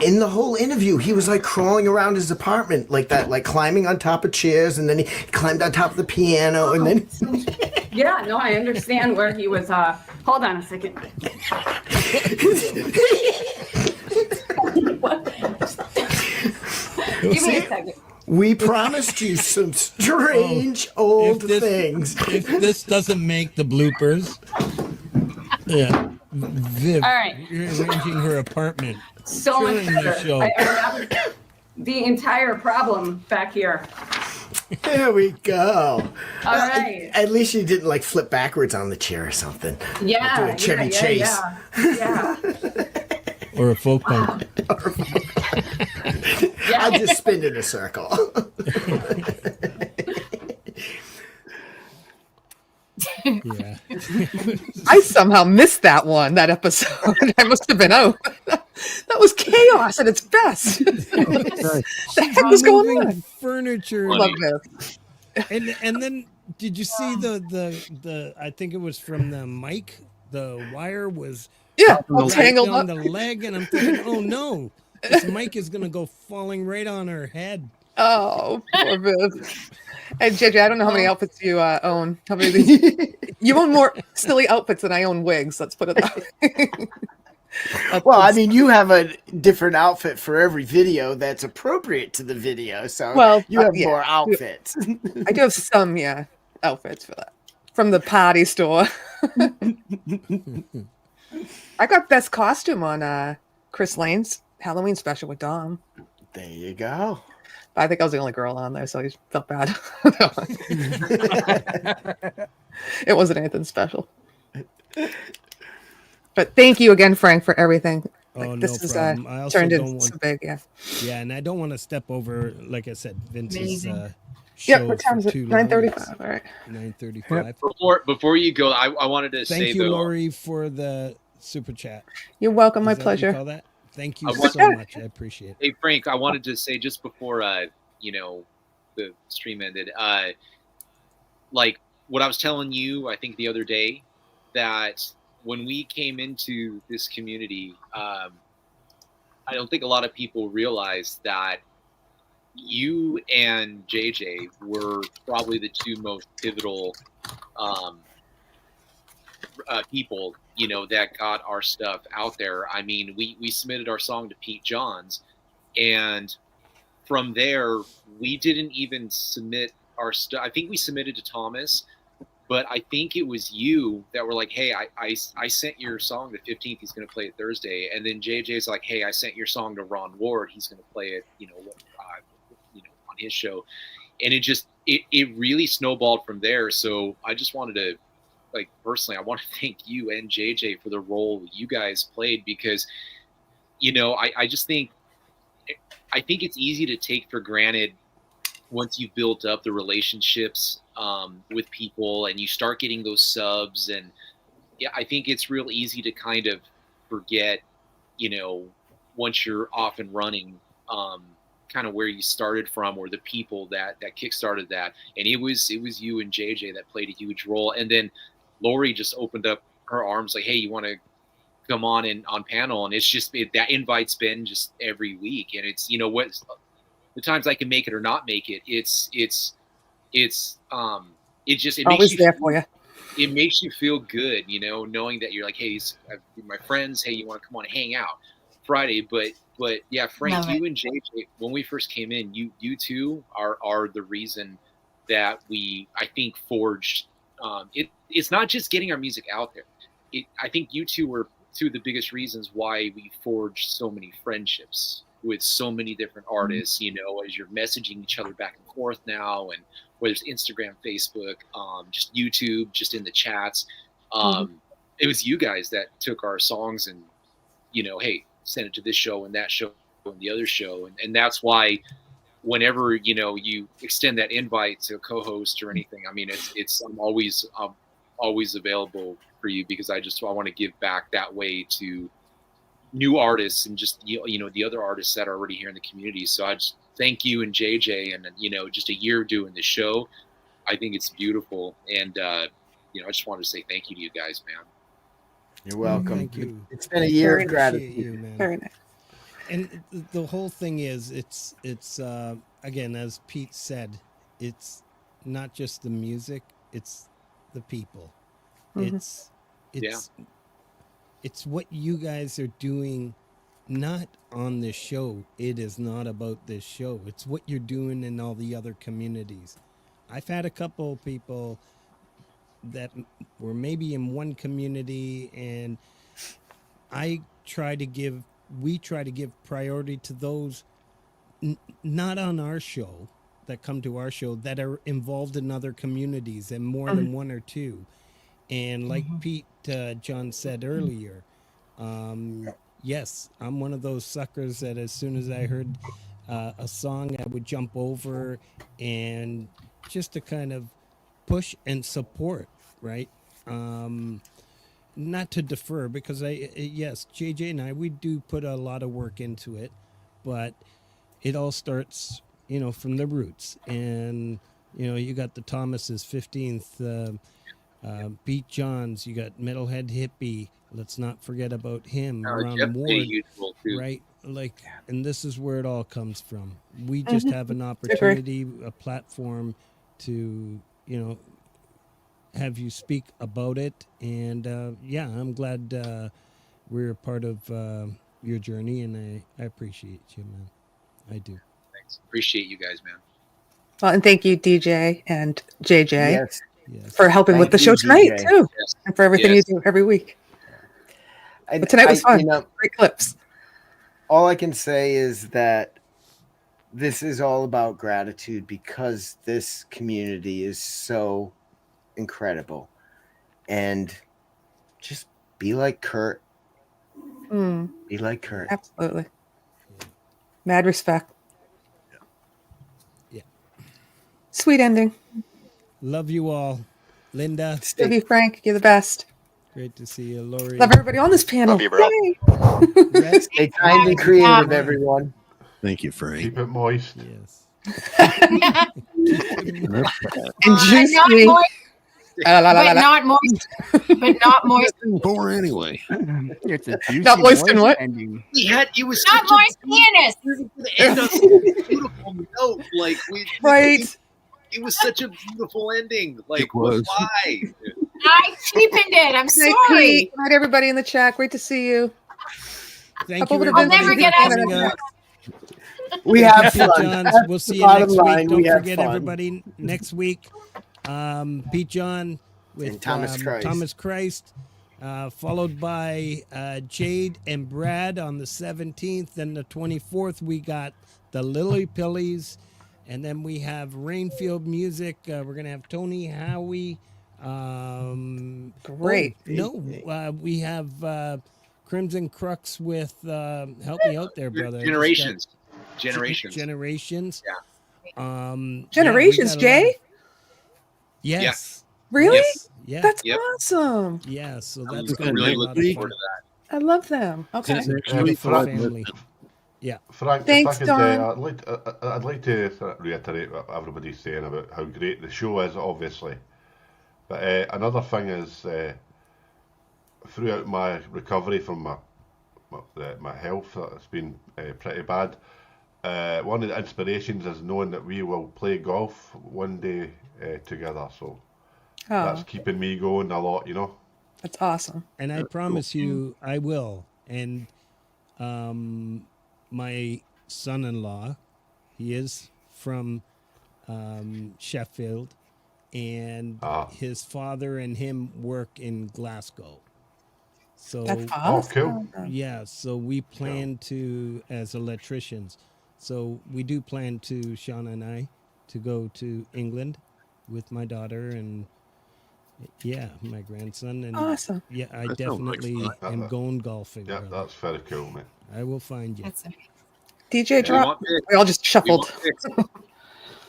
in the whole interview, he was like crawling around his apartment like that, like climbing on top of chairs, and then he climbed on top of the piano, and then. Yeah, no, I understand where he was. Hold on a second. Give me a second. We promised you some strange old things. If this doesn't make the bloopers, yeah. Viv, All right. you're arranging her apartment So much during the better. show. I have the entire problem back here. There we go. All right. At least you didn't like flip backwards on the chair or something. Yeah. Or do a Chevy Chase. Yeah. Or a folk punk. I just spin in a circle. Yeah. I somehow missed that episode. I must have been out. That was chaos at its best. What the heck was going on? Furniture. Love this. And then did you see the I think it was from the mic, the wire was all tangled on up. the leg, and I'm thinking, oh no, this mic is gonna go falling right on her head. Oh, poor Viv. And JJ, I don't know how many outfits you own. How many? You own more silly outfits than I own wigs. Let's put it that way. Well, I mean, you have a different outfit for every video that's appropriate to the video, so you have more outfits. I do have some, outfits for that from the party store. I got best costume on Chris Lane's Halloween special with Dom. There you go. I think I was the only girl on there, so I felt bad. It wasn't anything special. But thank you again, Frank, for everything. Oh, This no is problem. I also turned don't into want, so big, Yeah, and I don't want to step over, like I said, Vince's Amazing. show what time is for it? too long. 9:35. All right. 9:35. Before you go, I wanted to say Thank you, though. Lori, for the super chat. You're welcome. My Is that what you pleasure. call that? Thank you I so want- much. I appreciate it. Hey Frank, I wanted to say just before the stream ended, like what I was telling you, I think the other day, that when we came into this community, I don't think a lot of people realize that you and JJ were probably the two most pivotal people, you know, that got our stuff out there. I mean, we submitted our song to Pete Johns, and from there, we didn't even submit our stuff. I think we submitted to Thomas, but I think it was you that were like, hey, I sent your song to 15th. He's going to play it Thursday. And then JJ's like, hey, I sent your song to Ron Ward. He's going to play it, on his show. And it really snowballed from there. So I just wanted to, like, personally, I want to thank you and JJ for the role you guys played, because, I just think, I think it's easy to take for granted once you've built up the relationships with people and you start getting those subs. And yeah, I think it's real easy to kind of forget, once you're off and running, kind of where you started from, or the people that kickstarted that. And it was you and JJ that played a huge role. And then Lori just opened up her arms like, hey, you want to come on panel? And it's just that invite's been just every week. And it's, what the times I can make it or not make it, it Always there for you. It makes you feel good, knowing that you're like, hey, my friends, hey, you want to come on and hang out Friday? But yeah, Frank, you and JJ, when we first came in, you two are the reason that I think forged. It's not just getting our music out there. I think you two were two of the biggest reasons why we forged so many friendships with so many different artists, as you're messaging each other back and forth now, and whether it's Instagram, Facebook, just YouTube, just in the chats. It was you guys that took our songs and, hey, send it to this show and that show and the other show. And that's why whenever, you extend that invite to a co-host or anything, I mean, I'm always available for you, because I want to give back that way to new artists and just, the other artists that are already here in the community. So I just thank you and JJ, and, just a year doing the show. I think it's beautiful. And, I just wanted to say thank you to you guys, man. You're welcome. Thank you. It's been a year of Appreciate gratitude. you, man. Very nice. And the whole thing is, it's again, as Pete said, it's not just the music, it's the people. Mhm. It's what you guys are doing, not on this show. It is not about this show. It's what you're doing in all the other communities. I've had a couple people that were maybe in one community, and we try to give priority to those not on our show, that come to our show, that are involved in other communities, and more than one or two. And like Pete John said earlier, yes, I'm one of those suckers that as soon as I heard a song, I would jump over and just to kind of push and support, right? Not to defer, because yes, JJ and I, we do put a lot of work into it, but it all starts, from the roots. And, you got the Thomas's 15th, Pete Johns, you got Metalhead Hippie. Let's not forget about him. Ron Ward, right? Like, and this is where it all comes from. We just have an opportunity, a platform to, have you speak about it. And yeah, I'm glad we're a part of your journey, and I appreciate you, man. I do. Thanks. Appreciate you guys, man. Well, and thank you, DJ and JJ, Yes. for helping with the show tonight, DJ. too, Yes. and for everything Yes. you do every week. And But tonight was fun. Great clips. All I can say is that this is all about gratitude, because this community is so incredible. And just be like Kurt. Be like Kurt. Absolutely. Mad respect. Yeah. Sweet ending. Love you all. Linda. Love you, Frank. You're the best. Great to see you, Lori. Love everybody on this panel. Love you, bro. Yay. Stay kind and creative, everyone. Thank you, Frank. Keep it moist. Yes. And Not juicy. moist, but not moist. But not moist. Poor anyway. It's a juicy, Not moist and what? ending. It was Not moist penis. end on such a beautiful note. Like Right. it was such a beautiful ending. Like It was. why? I cheapened it. I'm Good night, sorry. Pete. Good night, everybody in the chat. Great to see you. Thank Hop you, over to everybody, I'll never for get out of coming this. up. We Thank have you, Pete fun. Johns. That's We'll the see you bottom next line. week. Don't We have forget, fun. everybody, next week, Pete John with And Thomas Christ. Thomas Christ, followed by Jade and Brad on the 17th. Then the 24th, we got the Lily Pillies. And then we have Rainfield Music. We're going to have Tony Howie. Great. We have Crimson Crux with help me out there, brother. I just got- Generations. Yeah. Generations, we got a lot Jay? of- Yes. Really? Yes. Yeah. That's awesome. Yeah. So that's I'm going to be really a lot looking of fun. I love them. Okay. Beautiful Frank, family. Yeah. Frank, Thanks, if I Don. could, I'd like to reiterate what everybody's saying about how great the show is, obviously. But another thing is, throughout my recovery from my health, it's been pretty bad. One of the inspirations is knowing that we will play golf one day together. So that's keeping me going a lot, you know. That's awesome. And I promise you, I will. And my son-in-law, he is from Sheffield, and his father and him work in Glasgow. So That's awesome. cool. Yeah, so we plan to, as electricians, so we do plan to, Shauna and I, to go to England with my daughter and my grandson. And Awesome. yeah, I That sounds like definitely fun. am going golfing. Yeah, brother. that's very cool, man. I will find you. DJ drop. We all just shuffled.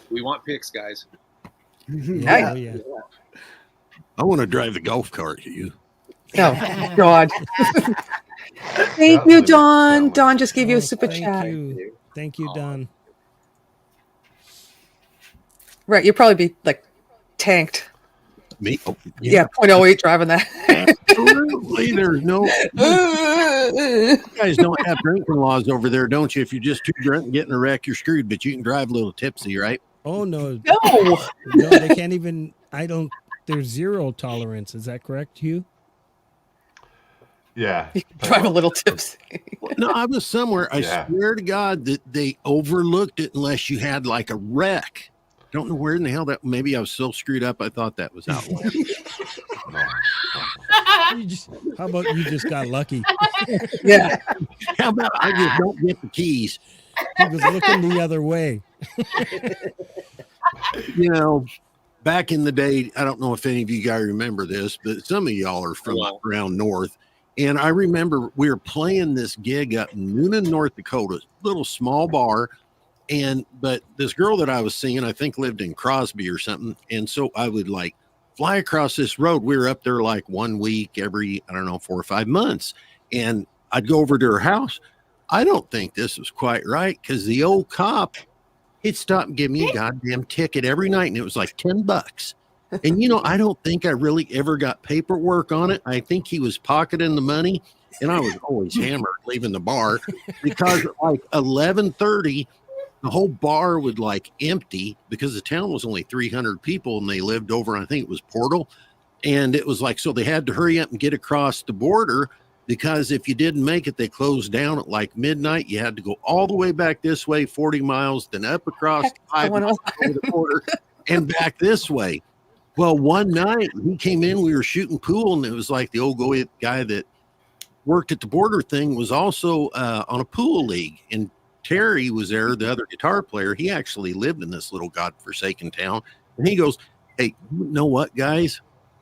We want picks, guys. Yeah, oh, yeah. I want to drive the golf cart. You. Oh, God. Thank you, Dawn. Dawn just gave you a super chat. Thank you, Don. Right, you'll probably be like tanked. Me? Oh, Yeah, 0.08 driving that. Absolutely. There's no. You guys don't have drinking laws over there, don't you? If you're just too drunk and getting a wreck, you're screwed. But you can drive a little tipsy, right? Oh no, no, they can't even. There's zero tolerance. Is that correct, Hugh? Yeah. Drive a little tipsy. No, I was somewhere. I Yeah. swear to God that they overlooked it unless you had like a wreck. Don't know where in the hell that. Maybe I was so screwed up. I thought that was outlandish. How about you just got lucky? Yeah. How about I just don't get the keys? He was looking the other way. You know, back in the day, I don't know if any of you guys remember this, but some of y'all are from around north. And I remember we were playing this gig up in Noonan, North Dakota, little small bar. But this girl that I was seeing, I think lived in Crosby or something. And so I would like fly across this road. We were up there like 1 week every, 4 or 5 months. And I'd go over to her house. I don't think this was quite right because the old cop, he'd stop and give me a goddamn ticket every night. And it was like $10. And, I don't think I really ever got paperwork on it. I think he was pocketing the money. And I was always hammered leaving the bar because at like 11:30, the whole bar would like empty because the town was only 300 people and they lived over, I think it was Portal. And it was like, so they had to hurry up and get across the border because if you didn't make it, they closed down at like midnight. You had to go all the way back this way, 40 miles, then up across 5 miles over the border and back this way. Well, one night he came in, we were shooting pool, and it was like the old guy that worked at the border thing was also on a pool league. And Terry was there, the other guitar player. He actually lived in this little godforsaken town. And he goes, hey, you know what, guys?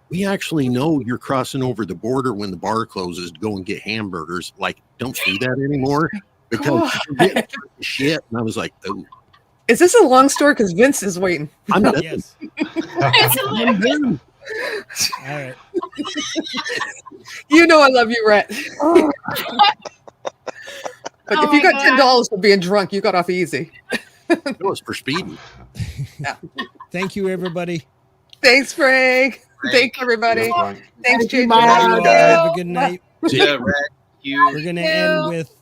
We actually know you're crossing over the border when the bar closes to go and get hamburgers. Like, don't do that anymore because you're getting shit. And I was like, oh. Is this a long story? Because Vince is waiting. I'm done. Yes. I'm done. All right. You know I love you, Rhett. But if you got $10 for being drunk, you got off easy. It was for speeding. Yeah. Thank you, everybody. Thanks, Frank. Thanks, everybody. Thanks, JJ. Have a good night. Yeah, Rhett, Hugh. We're going to end with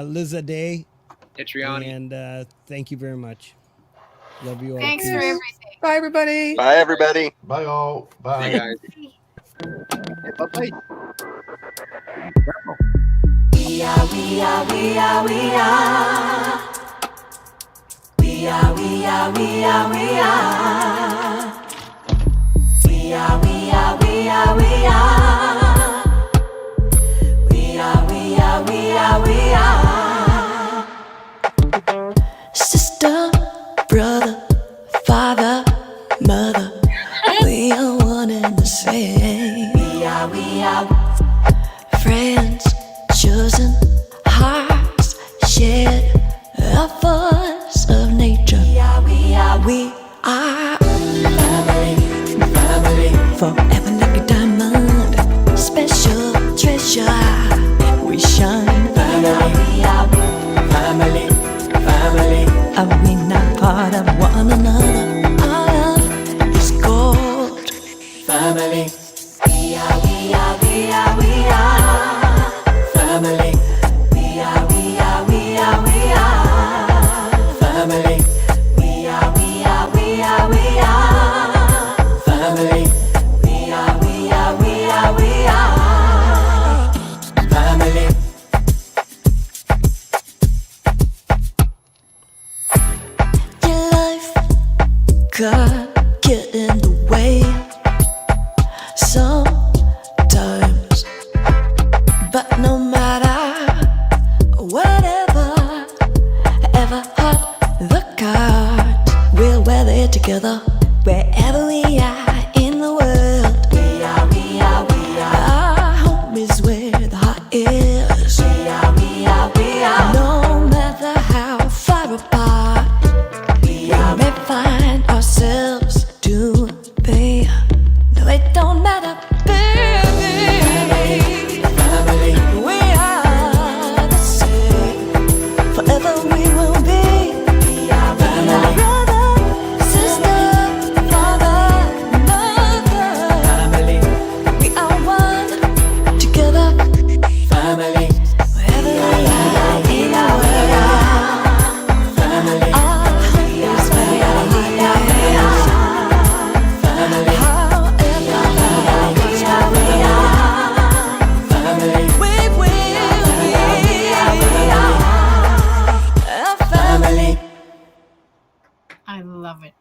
Liza Day. Hitriani. And thank you very much. Love you all. Thanks Peace. for everything. Bye, everybody. Bye, everybody. Bye, all. Bye. Hey, guys. Bye-bye. We are, we are, we are, we are. We are, we are, we are, we are. We are, we are, we are, we are. We are, we are, we are, we are. Sister, brother, father, mother, we are one and the same. We are friends, chosen hearts, shared a force of nature. We are family, forever like a diamond, special treasure. We shine. We are family. Are we not part of one another? Our love is gold. Family. We are family. We are family. We are family. We are family. Your life could get in the way sometimes, but no matter whatever, ever hot the cards, we'll weather it together wherever we are in the world. We are. Our home is where the heart is. We are. No matter how far apart, we may find ourselves to be. No, it don't matter, baby. Family. We are the same. Forever we will be. We are brother, sister, father, mother. Family. We are one together. Family. Wherever we are in the world. Family. Our home is where we are. Family. I love it.